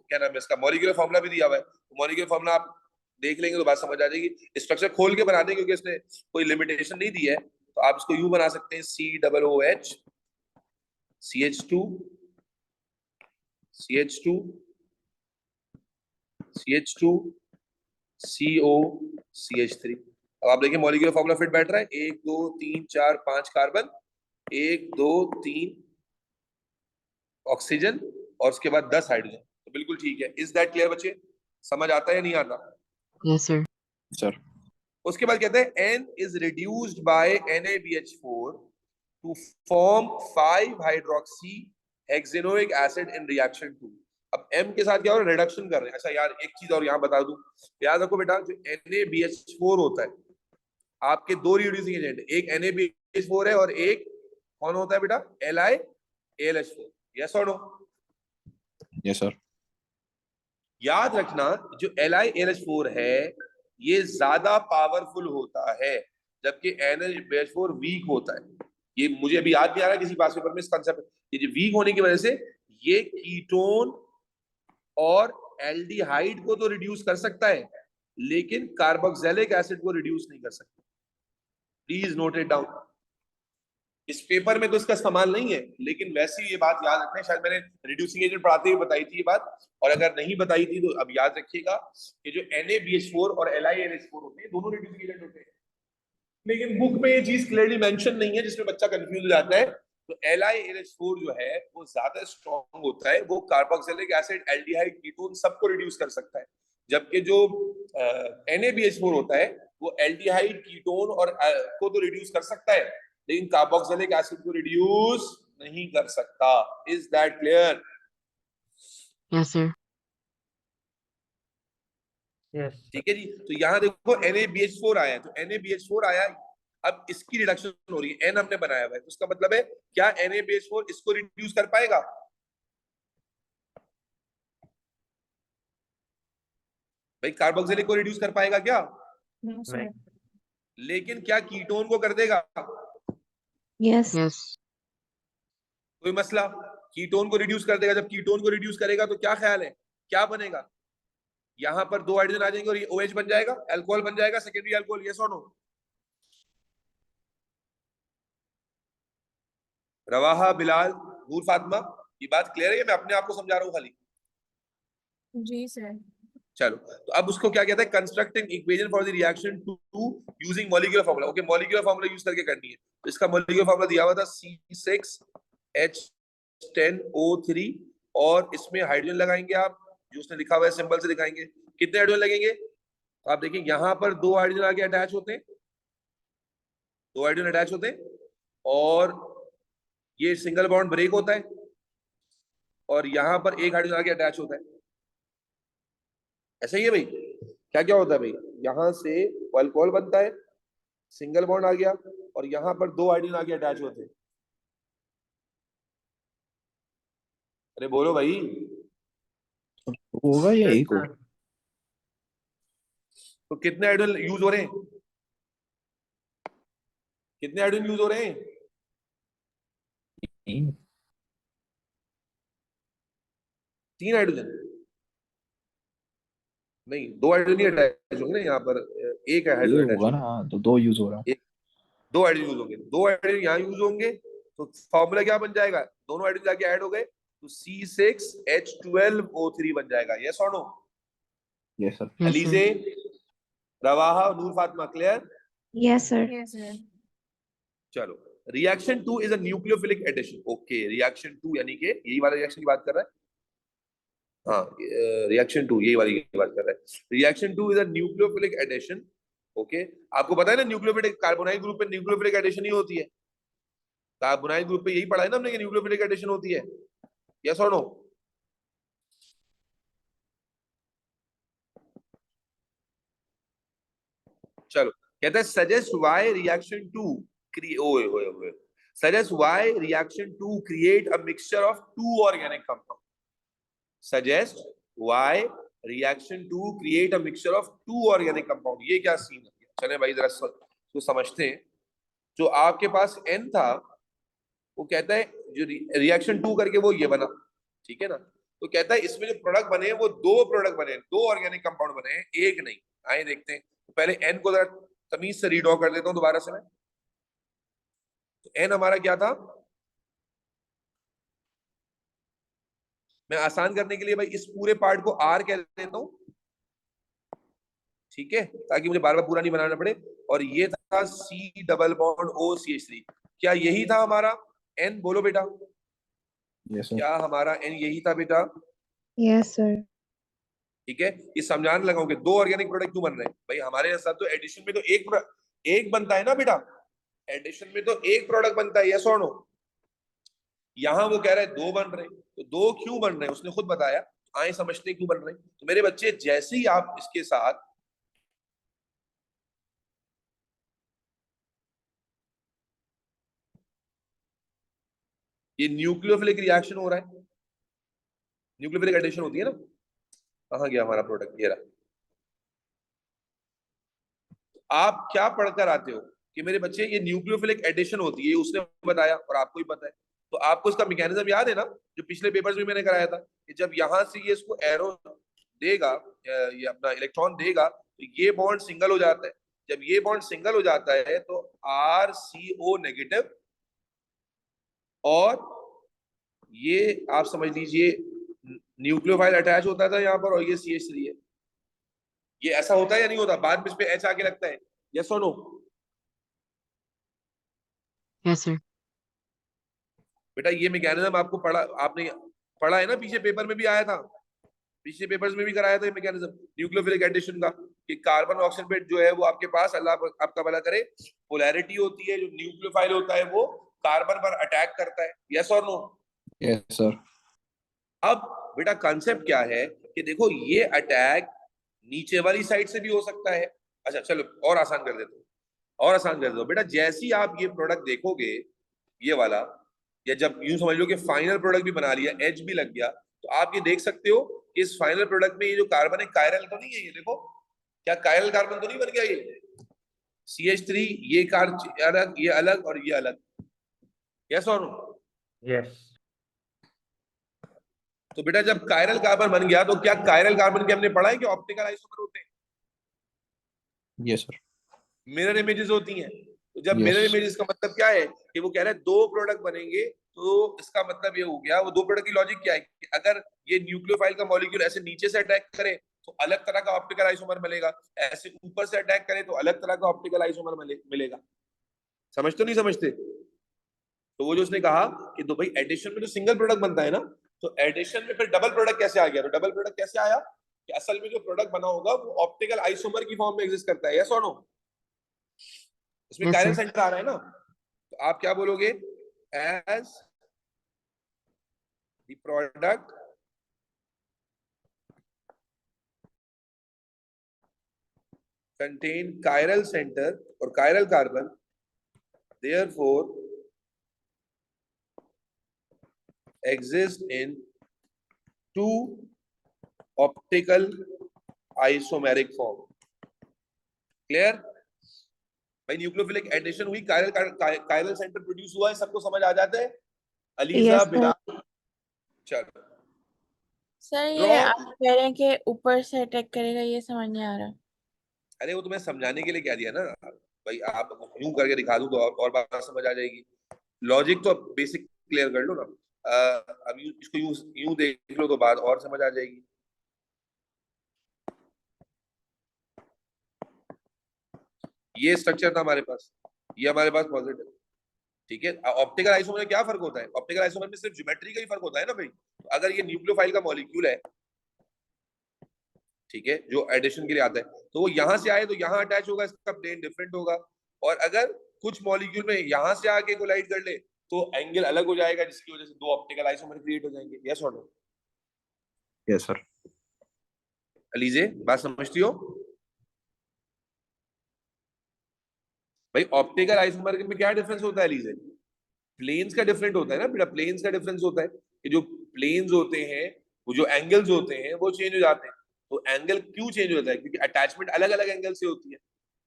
क्या नाम है इसका, मॉलिक्यूलर फॉर्मूला भी दिया हुआ है, तो मॉलिक्यूलर फॉर्मूला आप देख लेंगे तो बात समझ आ जाएगी। स्ट्रक्चर खोल के बना दें क्योंकि इसने कोई लिमिटेशन नहीं दी है, तो आप इसको यूं बना सकते हैं, COOH CH2 CH2 CH2 CO CH3। अब आप देखिए मॉलिक्यूलर फॉर्मूला फिट बैठ रहा है, 1 2 3 4 5 कार्बन, 1 2 3 ऑक्सीजन और उसके बाद 10 हाइड्रोजन, तो बिल्कुल ठीक है। इज दैट क्लियर बच्चे? समझ आता है या नहीं आता? Yes, sir. सर। उसके बाद कहते हैं N is reduced by NaBH4 to form 5 hydroxy hexanoic acid in reaction 2। अब M के साथ क्या हो रहा है, रिडक्शन कर रहे हैं। अच्छा यार एक चीज और यहाँ बता दूं, याद रखो बेटा, जो NaBH4 होता है आपके दो रिड्यूसिंग एजेंट, एक NaBH4 है और एक कौन होता है बेटा, LiAlH4। यस और नो? Yes sir. याद रखना जो LiAlH4 है ये ज्यादा पावरफुल होता है जबकि NaBH4 वीक होता है। ये मुझे अभी याद नहीं आ रहा किसी पास पेपर में इस कंसेप्ट, ये जो वीक होने की वजह से ये कीटोन और एल्डिहाइड को तो रिड्यूस कर सकता है लेकिन कार्बोक्सिलिक एसिड को रिड्यूस नहीं कर सकता। Please note it down. इस पेपर में तो इसका इस्तेमाल नहीं है, लेकिन वैसे ये बात याद रखना है, शायद मैंने रिड्यूसिंग एजेंट पढ़ाते हुए बताई थी ये बात, और अगर नहीं बताई थी तो अब याद रखिएगा कि जो NaBH4 और LiNH4 होते हैं दोनों रिड्यूसिंग एजेंट होते हैं, लेकिन बुक में ये चीज क्लियरली मेंशन नहीं है जिसमें बच्चा कंफ्यूज हो जाता है। तो LiNH4 जो है वो ज्यादा स्ट्रॉन्ग होता है, वो कार्बोक्सिलिक एसिड, एल्डिहाइड, कीटोन सबको रिड्यूस कर सकता है, जबकि जो NaBH4 होता है वो एल्डिहाइड, कीटोन और को तो रिड्यूस कर सकता है लेकिन कार्बोक्सिलिक एसिड को रिड्यूस नहीं कर सकता। Is that clear? Yes, sir. yes, ठीक है जी। तो यहाँ देखो NaBH4 आया है, तो NaBH4 आया, अब इसकी रिडक्शन हो रही है, N हमने बनाया हुआ है, तो इसका मतलब है क्या NaBH4 इसको रिड्यूस कर पाएगा? भाई कार्बोक्सिलिक को रिड्यूस कर पाएगा क्या? No sir. नहीं, लेकिन क्या कीटोन को कर देगा? Yes. Yes. कोई मसला, कीटोन को रिड्यूस कर देगा। जब कीटोन को रिड्यूस करेगा तो क्या ख्याल है क्या बनेगा? यहां पर दो हाइड्रोजन आ जाएंगे और ये OH बन जाएगा, अल्कोहल बन जाएगा, सेकेंडरी अल्कोहल। यस और नो? रवाहा, बिलाल, नूर, फातिमा, ये बात क्लियर है? मैं अपने आप को समझा रहा हूँ खाली। जी सर। चलो, तो अब उसको क्या कहता है, constructing equation for the reaction to using molecular formula. Okay, molecular formula use करके करनी है, तो इसका मॉलिक्यूलर फार्मूला दिया हुआ था C6H10O3 और इसमें हाइड्रोजन लगाएंगे आप, जो उसने लिखा हुआ है सिंबल से दिखाएंगे। कितने हाइड्रोजन लगेंगे? तो आप देखिए यहां पर दो हाइड्रोजन आगे अटैच होते हैं, दो हाइड्रोजन अटैच होते हैं और ये सिंगल बॉन्ड ब्रेक होता है और यहां पर एक हाइड्रोजन आगे अटैच होता है। ऐसा ही है भाई? क्या क्या होता है भाई, यहां से अल्कोहल बनता है, सिंगल बॉन्ड आ गया और यहां पर दो हाइड्रोजन आगे अटैच होते हैं। अरे बोलो भाई। होगा या yes, एक होगा? sir. तो कितने हाइड्रोजन यूज हो रहे हैं? कितने हाइड्रोजन यूज हो रहे हैं? तीन। 3 हाइड्रोजन नहीं, दो हाइड्रोजन अटैच होंगे ना यहाँ पर, एक है ये हाइड्रोजन अटैच होगा ना, होगा। हाँ, तो दो यूज हो रहा है। दो हाइड्रोजन यूज होंगे, दो हाइड्रोजन यहाँ यूज होंगे तो फॉर्मूला क्या बन जाएगा, दोनों हाइड्रोजन जाके ऐड हो गए तो C6H12O3 बन जाएगा। यस और no? Yes sir. Yes, sir. Alizeh, Rawaha, Noor Fatima, clear? Yes, sir. Yes, sir. चलो, reaction 2 is a nucleophilic addition. Okay, reaction 2 यानी कि यही वाला रिएक्शन की बात कर रहा है। हाँ, रिएक्शन 2 यही वाली की बात कर रहा है। Reaction 2 is a nucleophilic addition. Okay, आपको पता है ना न्यूक्लियोफिलिक कार्बोनाइल ग्रुप में न्यूक्लियोफिलिक एडिशन ही होती है। कार्बोनाइल ग्रुप पे यही पढ़ा है ना हमने कि न्यूक्लियोफिलिक एडिशन होती है। यस और नो? चलो, कहता है suggest why reaction 2 suggest why reaction 2 create a mixture of two organic compounds. Suggest why reaction 2 create a mixture of two organic compound. ये क्या सीन है? चले भाई जरा तो समझते हैं। जो आपके पास N था वो कहता है जो रिएक्शन 2 करके वो ये बना, ठीक है ना? तो कहता है इसमें जो प्रोडक्ट बने वो दो प्रोडक्ट बने, दो ऑर्गेनिक कंपाउंड बने हैं, एक नहीं। आइए देखते हैं। तो पहले N को जरा तमीज से रीड ऑफ कर देता हूं दोबारा से मैं। तो N हमारा क्या था? मैं आसान करने के लिए भाई इस पूरे पार्ट को R कह देता हूं, ठीक है, ताकि मुझे बार बार पूरा नहीं बनाना पड़े। और ये था C डबल बॉन्ड OCH3। क्या यही था हमारा N? बोलो बेटा। Yes sir. क्या हमारा N यही था बेटा? Yes, sir. ठीक है, ये समझाने लगा हूं कि दो ऑर्गेनिक प्रोडक्ट क्यों बन रहे हैं भाई हमारे साथ। तो एडिशन में तो एक बनता है ना बेटा, एडिशन में तो एक प्रोडक्ट बनता है। यस और नो? यहां वो कह रहा है दो बन रहे हैं, तो दो क्यों बन रहे हैं उसने खुद बताया। आए समझते क्यों बन रहे हैं। तो मेरे बच्चे जैसे ही आप इसके साथ ये न्यूक्लियोफिलिक रिएक्शन हो रहा है, न्यूक्लियोफिलिक एडिशन होती है ना, कहां गया हमारा प्रोडक्ट, ये रहा। आप क्या पढ़कर आते हो कि मेरे बच्चे ये न्यूक्लियोफिलिक एडिशन होती है, उसने बताया और आपको ही पता है। तो आपको इसका मैकेनिज्म याद है ना, जो पिछले पेपर्स में मैंने कराया था कि जब यहां से ये इसको एरो देगा, ये अपना इलेक्ट्रॉन देगा, तो ये बॉन्ड सिंगल हो जाता है। जब ये बॉन्ड सिंगल हो जाता है तो RCO नेगेटिव, और ये आप समझ लीजिए न्यूक्लियोफाइल अटैच होता था यहाँ पर, और ये CH3 है। ये ऐसा होता है या नहीं होता? बाद में इस पे H आके लगता है। यस और नो? Yes, sir. बेटा ये मैकेनिज्म आपको आपने पढ़ा है ना, पीछे पेपर में भी आया था, पीछे पेपर्स में भी कराया था ये मैकेनिज्म न्यूक्लियोफिलिक एडिशन का, कि कार्बन ऑक्सीडेट जो है वो आपके पास, अल्लाह आपका भला करे, पोलैरिटी होती है, जो न्यूक्लियोफाइल होता है वो कार्बन पर अटैक करता है। यस और नो? Yes sir. अब बेटा कॉन्सेप्ट क्या है कि देखो ये अटैक नीचे वाली साइड से भी हो सकता है। अच्छा चलो और आसान कर देता हूँ, और आसान कर दो बेटा। जैसे ही आप ये प्रोडक्ट देखोगे, ये वाला, या जब यूं समझ लो कि फाइनल प्रोडक्ट भी बना लिया, H भी लग गया, तो आप ये देख सकते हो कि इस फाइनल प्रोडक्ट में ये जो कार्बन है कायरल तो नहीं है। ये देखो, क्या कायरल कार्बन तो नहीं बन गया ये? CH3, ये अलग, ये अलग, और ये अलग। यस और नो? यस। तो बेटा जब कायरल कार्बन बन गया, तो क्या कायरल कार्बन के हमने पढ़ा है कि ऑप्टिकल आइसोमर होते हैं? Yes sir. मिरर इमेजेस होती हैं। तो जब Yes. मिरर इमेजेस का मतलब क्या है कि वो कह रहा है दो प्रोडक्ट बनेंगे, तो इसका मतलब ये हो गया, वो दो प्रोडक्ट की लॉजिक क्या है कि अगर ये न्यूक्लियोफाइल का मॉलिक्यूल ऐसे नीचे से अटैक करे तो अलग तरह का ऑप्टिकल आइसोमर मिलेगा, ऐसे ऊपर से अटैक करे तो अलग तरह का ऑप्टिकल आइसोमर मिलेगा। समझते तो नहीं समझते? तो वो जो उसने कहा कि तो भाई एडिशन में तो सिंगल प्रोडक्ट बनता है ना, तो एडिशन में फिर डबल प्रोडक्ट कैसे आ गया? तो डबल प्रोडक्ट कैसे आया कि असल में जो प्रोडक्ट बना होगा वो ऑप्टिकल आइसोमर की फॉर्म में एग्जिस्ट करता है। यस और नो? इसमें Yes, कायरल sir. सेंटर आ रहा है ना, तो आप क्या बोलोगे? As the product contain chiral center or chiral carbon, therefore exist in two optical isomeric form. Clear? भाई न्यूक्लियोफिलिक एडिशन हुई, कायरल सेंटर प्रोड्यूस हुआ है, सबको समझ आ जाता है? ELISA, Yes, sir. बिलाल, चलो सर ये ड्रॉ। आप कह रहे हैं कि ऊपर से अटैक करेगा, ये समझ नहीं आ रहा। अरे वो तुम्हें समझाने के लिए कह दिया ना भाई, आप यूं करके दिखा दूं तो और बात समझ आ जाएगी। लॉजिक तो अब बेसिक क्लियर कर लो ना। अब इसको यूं देख लो तो बात और समझ आ जाएगी। ये स्ट्रक्चर था हमारे पास, ये हमारे पास पॉजिटिव, ठीक है। ऑप्टिकल आइसोमर में क्या फर्क होता है? ऑप्टिकल आइसोमर में सिर्फ ज्योमेट्री का ही फर्क होता है ना भाई। तो अगर ये न्यूक्लियोफाइल का मॉलिक्यूल है, ठीक है, जो एडिशन के लिए आता है, तो वो यहां से आए तो यहां अटैच होगा, इसका प्लेन डिफरेंट होगा। और अगर कुछ मॉलिक्यूल में यहां से आके कोलाइड कर ले तो एंगल अलग हो जाएगा, जिसकी वजह से दो ऑप्टिकल आइसोमर क्रिएट हो जाएंगे। यस और नो? Yes sir. अलीजे बात समझती हो भाई? ऑप्टिकल आइसोमर में क्या डिफरेंस होता है अलीजे? प्लेन्स का डिफरेंट होता है ना बेटा, प्लेन्स का डिफरेंस होता है कि जो प्लेन्स होते हैं, वो जो एंगल्स होते हैं वो चेंज हो जाते हैं। तो एंगल क्यों चेंज होता है? क्योंकि अटैचमेंट अलग अलग एंगल से होती है।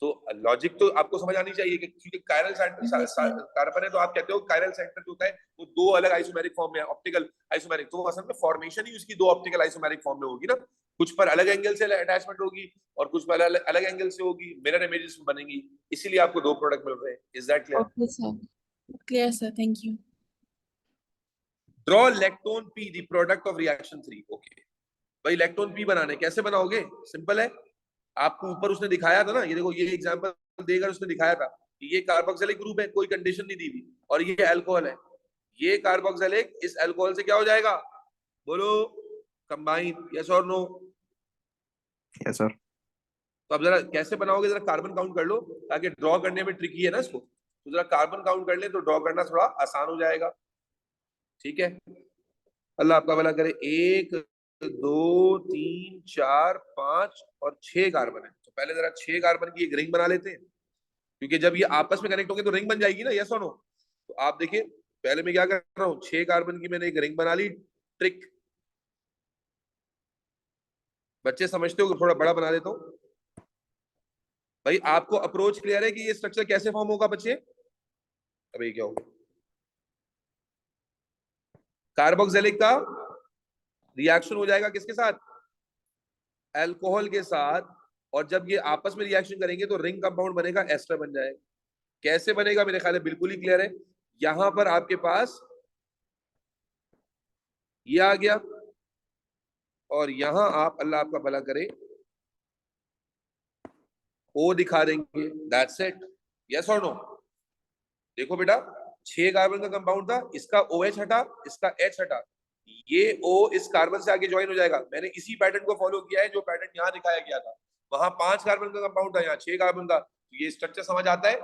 तो लॉजिक तो आपको समझ आनी चाहिए कि क्योंकि कायरल कार्बन है तो आप कहते हो कायरल सेंटर जो होता है वो दो अलग आइसोमेरिक फॉर्म में है, ऑप्टिकल आइसोमेरिक, तो असल में फॉर्मेशन ही उसकी दो ऑप्टिकल आइसोमेरिक फॉर्म में होगी ना। कुछ पर अलग एंगल से अटैचमेंट होगी और कुछ पर अलग एंगल से होगी, मिरर इमेजेस बनेंगी, इसीलिए आपको दो प्रोडक्ट मिल रहे हैं। Is that clear? Okay sir, clear sir, thank you. Draw lactone P, the product of reaction 3. Okay. भाई लैक्टोन पी बनाने कैसे बनाओगे? सिंपल है, आपको ऊपर उसने दिखाया था ना, ये देखो, ये एग्जांपल देकर उसने दिखाया था कि ये कार्बोक्सिलिक ग्रुप है, कोई कंडीशन नहीं दी थी, और ये अल्कोहल है। ये कार्बोक्सिलिक इस अल्कोहल से क्या हो जाएगा? बोलो, कंबाइन। यस और नो? Yes sir. तो अब जरा कैसे बनाओगे, जरा कार्बन काउंट कर लो, ताकि ड्रॉ करने में ट्रिकी है ना इसको, तो जरा कार्बन काउंट कर ले तो ड्रॉ करना थोड़ा आसान हो जाएगा। ठीक है, अल्लाह आपका भला करे। 1 2 3 4 5 और 6 कार्बन है। तो पहले जरा 6 कार्बन की एक रिंग बना लेते हैं, क्योंकि जब ये आपस में कनेक्ट होंगे तो रिंग बन जाएगी ना। यस और नो? तो आप देखिए, पहले मैं क्या कर रहा हूँ, 6 कार्बन की मैंने एक रिंग बना ली। ट्रिक बच्चे समझते हो, थोड़ा बड़ा बना देता हूँ भाई। आपको अप्रोच क्लियर है कि ये स्ट्रक्चर कैसे फॉर्म होगा बच्चे? अभी क्या होगा, कार्बोक्सिलिक का रिएक्शन हो जाएगा किसके साथ? अल्कोहल के साथ। और जब ये आपस में रिएक्शन करेंगे तो रिंग कंपाउंड बनेगा, एस्टर बन जाएगा। कैसे बनेगा? मेरे ख्याल है बिल्कुल ही क्लियर है। यहां पर आपके पास ये आ गया, और यहां आप, अल्लाह आपका भला करे, ओ दिखा देंगे। That's it. यस और नो? देखो बेटा, 6 कार्बन का कंपाउंड था, इसका OH हटा, इसका H हटा, ये O इस कार्बन से आगे ज्वाइन हो जाएगा। मैंने इसी पैटर्न को फॉलो किया है जो पैटर्न यहाँ दिखाया गया था। वहां 5 कार्बन का कंपाउंड था, यहाँ 6 कार्बन का। तो ये स्ट्रक्चर समझ आता है?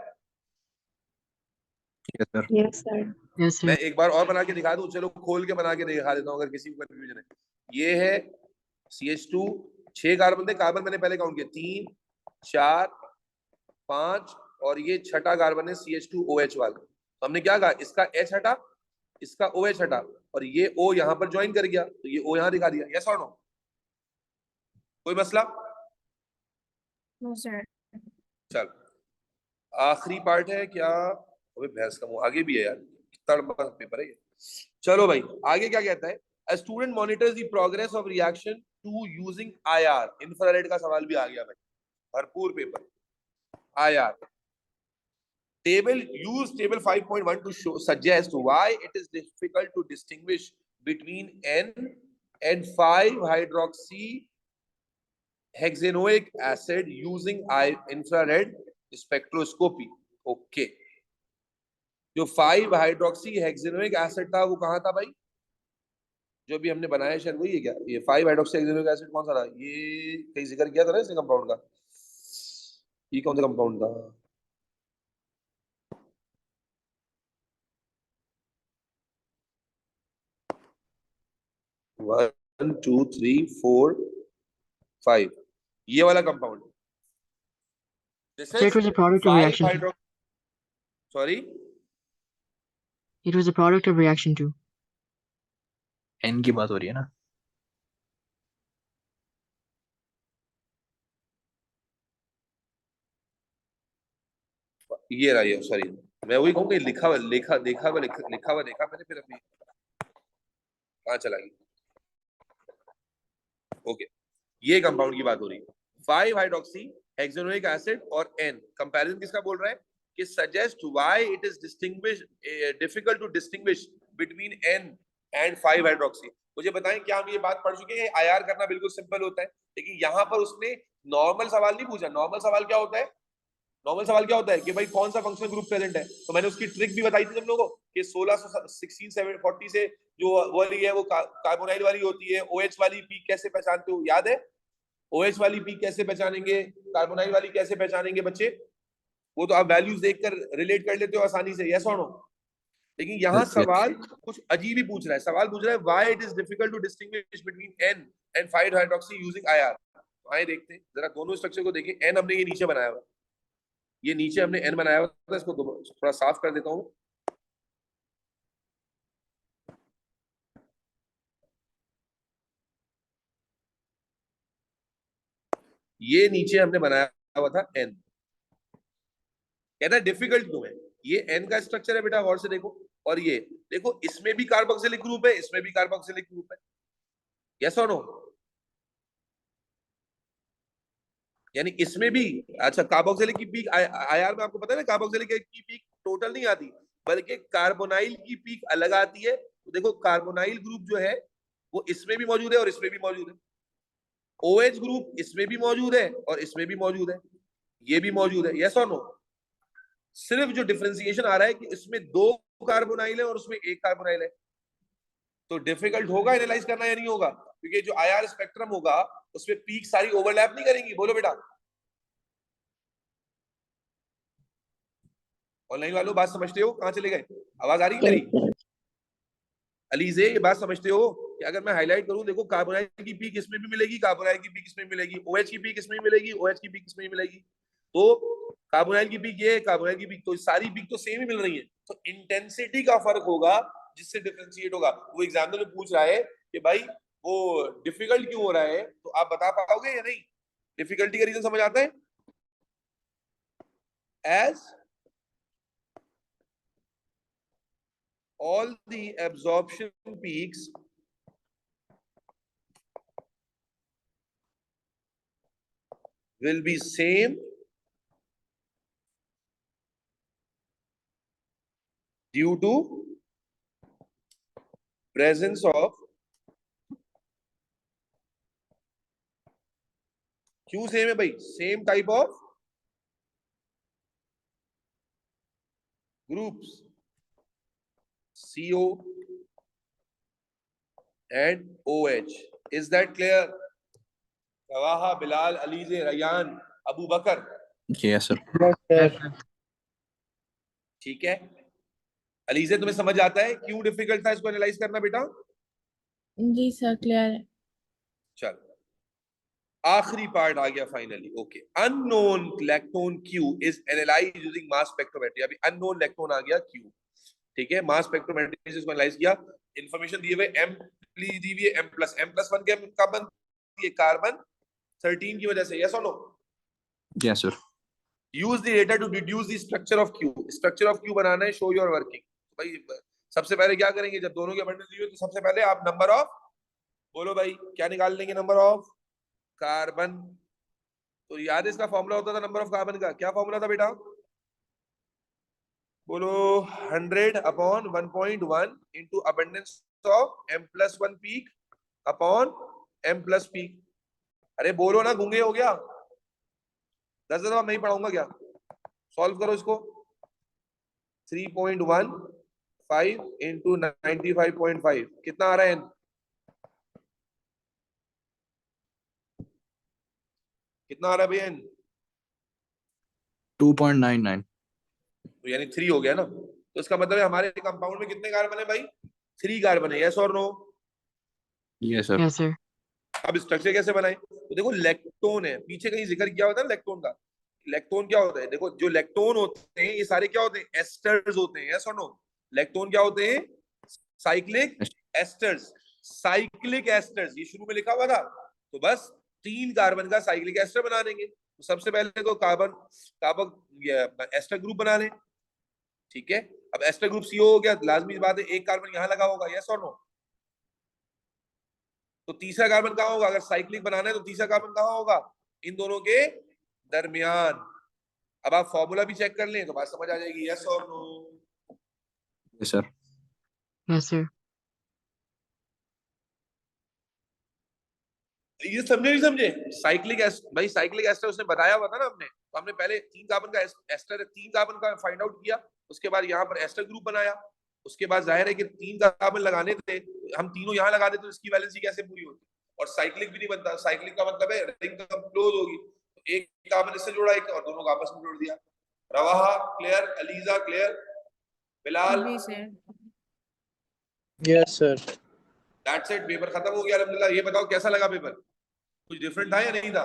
Yes sir. Yes, sir. Yes, मैं sir. एक बार और बना के दिखा दूं, चलो खोल के बना के दिखा देता हूं अगर किसी को कंफ्यूजन है। ये है CH2, 6 कार्बन थे, कार्बन मैंने पहले काउंट किया, 3 4 5, और ये छठा कार्बन है CH2OH वाला। तो हमने क्या कहा, इसका H हटा, इसका OH हटा, और ये O यहां पर ज्वाइन कर गया, तो ये O यहां दिखा दिया। यस और नो? कोई मसला? No sir. चल, आखिरी पार्ट है क्या? अबे भैंस का मुंह, आगे भी है यार, कितना लंबा पेपर है ये। चलो भाई, आगे क्या कहता है? A student monitors the progress of reaction to using IR, infrared का सवाल भी आ गया भाई, भरपूर paper. IR use table 5.1 to suggest why it is difficult to distinguish between N and 5-hydroxy hexanoic acid using infrared spectroscopy. Okay, जो 5-हाइड्रोक्सी हेक्सेनोइक एसिड था वो कहाँ था भाई? जो भी हमने बनाया शायद वही है क्या? ये 5-हाइड्रोक्सी हेक्सेनोइक एसिड कौन सा था? ये कहीं जिक्र किया था ना इसने कंपाउंड का, ये कौन सा कंपाउंड था? वन टू थ्री फोर 5, ये वाला compound. This So it was a product of reaction 2. 5-हाइड्रो, sorry, It was a product of reaction 2. N की बात हो रही है ना? ये रहा, ये सॉरी, मैं वही कहूँगा, लिखा हुआ देखा मैंने, फिर अभी कहाँ चला गया? ओके, ये कंपाउंड की बात हो रही है, 5-हाइड्रोक्सी हेक्सेनोइक एसिड और N। कंपैरिजन किसका बोल रहा है कि suggest why it is difficult to distinguish between N and 5-hydroxy। मुझे बताएं क्या हम ये बात पढ़ चुके हैं? IR करना बिल्कुल सिंपल होता है, लेकिन यहाँ पर उसने नॉर्मल सवाल नहीं पूछा। नॉर्मल सवाल क्या होता है? नॉर्मल सवाल क्या होता है कि भाई कौन सा फंक्शनल ग्रुप प्रेजेंट है। तो मैंने उसकी ट्रिक भी बताई थी तुम लोगों को कि 1640 से जो वाली है वो कार्बोनाइल वाली होती है। OH वाली पीक कैसे पहचानते हो, याद है? OH वाली पीक कैसे पहचानेंगे, कार्बोनाइल वाली कैसे पहचानेंगे बच्चे? वो तो आप वैल्यूज देखकर रिलेट कर लेते हो आसानी से, यस और नो। लेकिन यहाँ सवाल कुछ अजीब ही पूछ रहा है। सवाल पूछ रहा है why it is difficult to distinguish between N and 5-hydroxy using IR। आइए देखते हैं जरा दोनों स्ट्रक्चर को देखिए। N हमने ये नीचे बनाया हुआ, ये नीचे हमने N बनाया हुआ था। इसको थोड़ा साफ कर देता हूँ। ये नीचे हमने बनाया हुआ था N। कहता है डिफिकल्ट क्यों है? ये N का स्ट्रक्चर है बेटा, गौर से देखो। और ये देखो, इसमें भी कार्बोक्सिलिक ग्रुप है, इसमें भी कार्बोक्सिलिक ग्रुप है, यस और नो? यानी इसमें भी, अच्छा कार्बोक्सिलिक की पीक IR में आपको पता है ना, कार्बोक्सिलिक की पीक टोटल नहीं आती, बल्कि कार्बोनाइल की पीक अलग आती है। तो देखो कार्बोनाइल ग्रुप जो है वो इसमें भी मौजूद है और इसमें भी मौजूद है। OH ग्रुप इसमें भी मौजूद है और इसमें भी मौजूद है, ये भी मौजूद है, यस और नो? सिर्फ जो डिफरेंशिएशन आ रहा है कि इसमें 2 कार्बोनाइल है और उसमें 1 कार्बोनाइल है। तो डिफिकल्ट होगा एनालाइज करना या नहीं होगा? क्योंकि जो IR स्पेक्ट्रम होगा उसमें पीक सारी ओवरलैप नहीं करेंगी। बोलो बेटा, ऑनलाइन वालों बात समझते हो? कहां चले गए? आवाज आ रही है मेरी? अलीजे ये बात समझते हो कि अगर मैं हाईलाइट करूं, देखो कार्बोनाइल की पीक इसमें भी मिलेगी, कार्बोनाइल की पीक इसमें मिलेगी, OH की पीक इसमें भी मिलेगी, OH की पीक इसमें भी मिलेगी। तो कार्बोनाइल की पीक ये, कार्बोनाइल की पीक, तो सारी पीक तो सेम ही मिल रही है। तो इंटेंसिटी का फर्क होगा जिससे डिफरेंशिएट होगा। वो एग्जामिनर में पूछ रहा है कि भाई वो डिफिकल्ट क्यों हो रहा है, तो आप बता पाओगे या नहीं? डिफिकल्टी का रीजन समझ आता है? As all the absorption peaks will be same due to presence of, क्यों सेम है भाई? Same type of groups CO and OH. Is that clear? Kawaha, Bilal, Alize, Rayyan, Abu Bakar. Yes sir. ठीक है अलीजे, तुम्हें समझ आता है क्यों डिफिकल्ट था इसको एनालाइज करना बेटा? जी सर क्लियर है। चल आखिरी पार्ट आ गया finally. Okay, unknown lactone Q is analysed using mass spectrometry. अभी अननोन लैक्टोन आ गया Q, ठीक है? मास स्पेक्ट्रोमेट्री से इसको एनालाइज किया। इंफॉर्मेशन दिए हुए M दी हुई है M+1 के का बनती है कार्बन 13 की वजह से, यस और no? Yes sir. Use the data to deduce the structure of Q। Structure of Q बनाना है, शो योर वर्किंग। भाई सबसे पहले क्या करेंगे, जब दोनों के अबंडेंस दिए तो सबसे पहले आप नंबर ऑफ, बोलो भाई क्या निकाल लेंगे? Number of carbon. तो याद है इसका फॉर्मूला होता था नंबर ऑफ कार्बन का, क्या फॉर्मूला था बेटा? बोलो 100/1.1 into abundance of M+1 peak upon M+ peak. अरे बोलो ना, गूंगे हो गया? 10 दफा मैं ही पढ़ाऊंगा क्या? सॉल्व करो इसको। 3.15 इंटू 95.5 कितना आ रहा है? कितना आ रहा है भैया? 2.99। तो यानी 3 हो गया ना। तो इसका मतलब है हमारे कंपाउंड में कितने कार्बन है भाई? 3 कार्बन है, यस और no? Yes sir. Yes, sir. अब स्ट्रक्चर कैसे बनाए? तो देखो लैक्टोन है, पीछे कहीं जिक्र किया होता है लैक्टोन का। लैक्टोन क्या होता है? देखो जो लैक्टोन होते हैं ये सारे क्या होते हैं? एस्टर्स होते हैं, यस और नो? लैक्टोन क्या होते हैं? Cyclic asters. साइक्लिक एस्टर्स ये शुरू में लिखा हुआ था, तो बस 3 कार्बन का साइक्लिक एस्टर बना देंगे। तो सबसे पहले तो कार्बन एस्टर ग्रुप बना लें, ठीक है? अब एस्टर ग्रुप CO हो गया, लाजमी बात है 1 कार्बन यहां लगा होगा, यस और नो? तो तीसरा कार्बन कहां होगा? अगर साइक्लिक बनाना है तो तीसरा कार्बन कहां होगा? इन दोनों के दरमियान। अब आप फॉर्मूला भी चेक कर लें तो बात समझ आ जाएगी, यस और no. Yes sir. Yes, sir. ये समझे नहीं समझे? साइक्लिक भाई साइक्लिक एस्टर उसने बताया हुआ था ना हमने, तो हमने पहले 3 कार्बन का एस्टर 3 कार्बन का फाइंड आउट किया, उसके बाद यहाँ पर एस्टर ग्रुप बनाया, उसके बाद जाहिर है कि 3 कार्बन लगाने थे, हम तीनों यहाँ लगा देते तो इसकी वैलेंसी कैसे पूरी होती, और साइक्लिक भी नहीं बनता। साइक्लिक का मतलब है रिंग क्लोज होगी, तो एक कार्बन इससे जोड़ा एक और दोनों को आपस में जोड़ दिया। Rawaha clear, Aliza clear, Bilal ji sir. Yes sir. That's it, paper खत्म हो गया अल्हम्दुलिल्लाह। ये बताओ कैसा लगा पेपर, कुछ डिफरेंट था या नहीं था?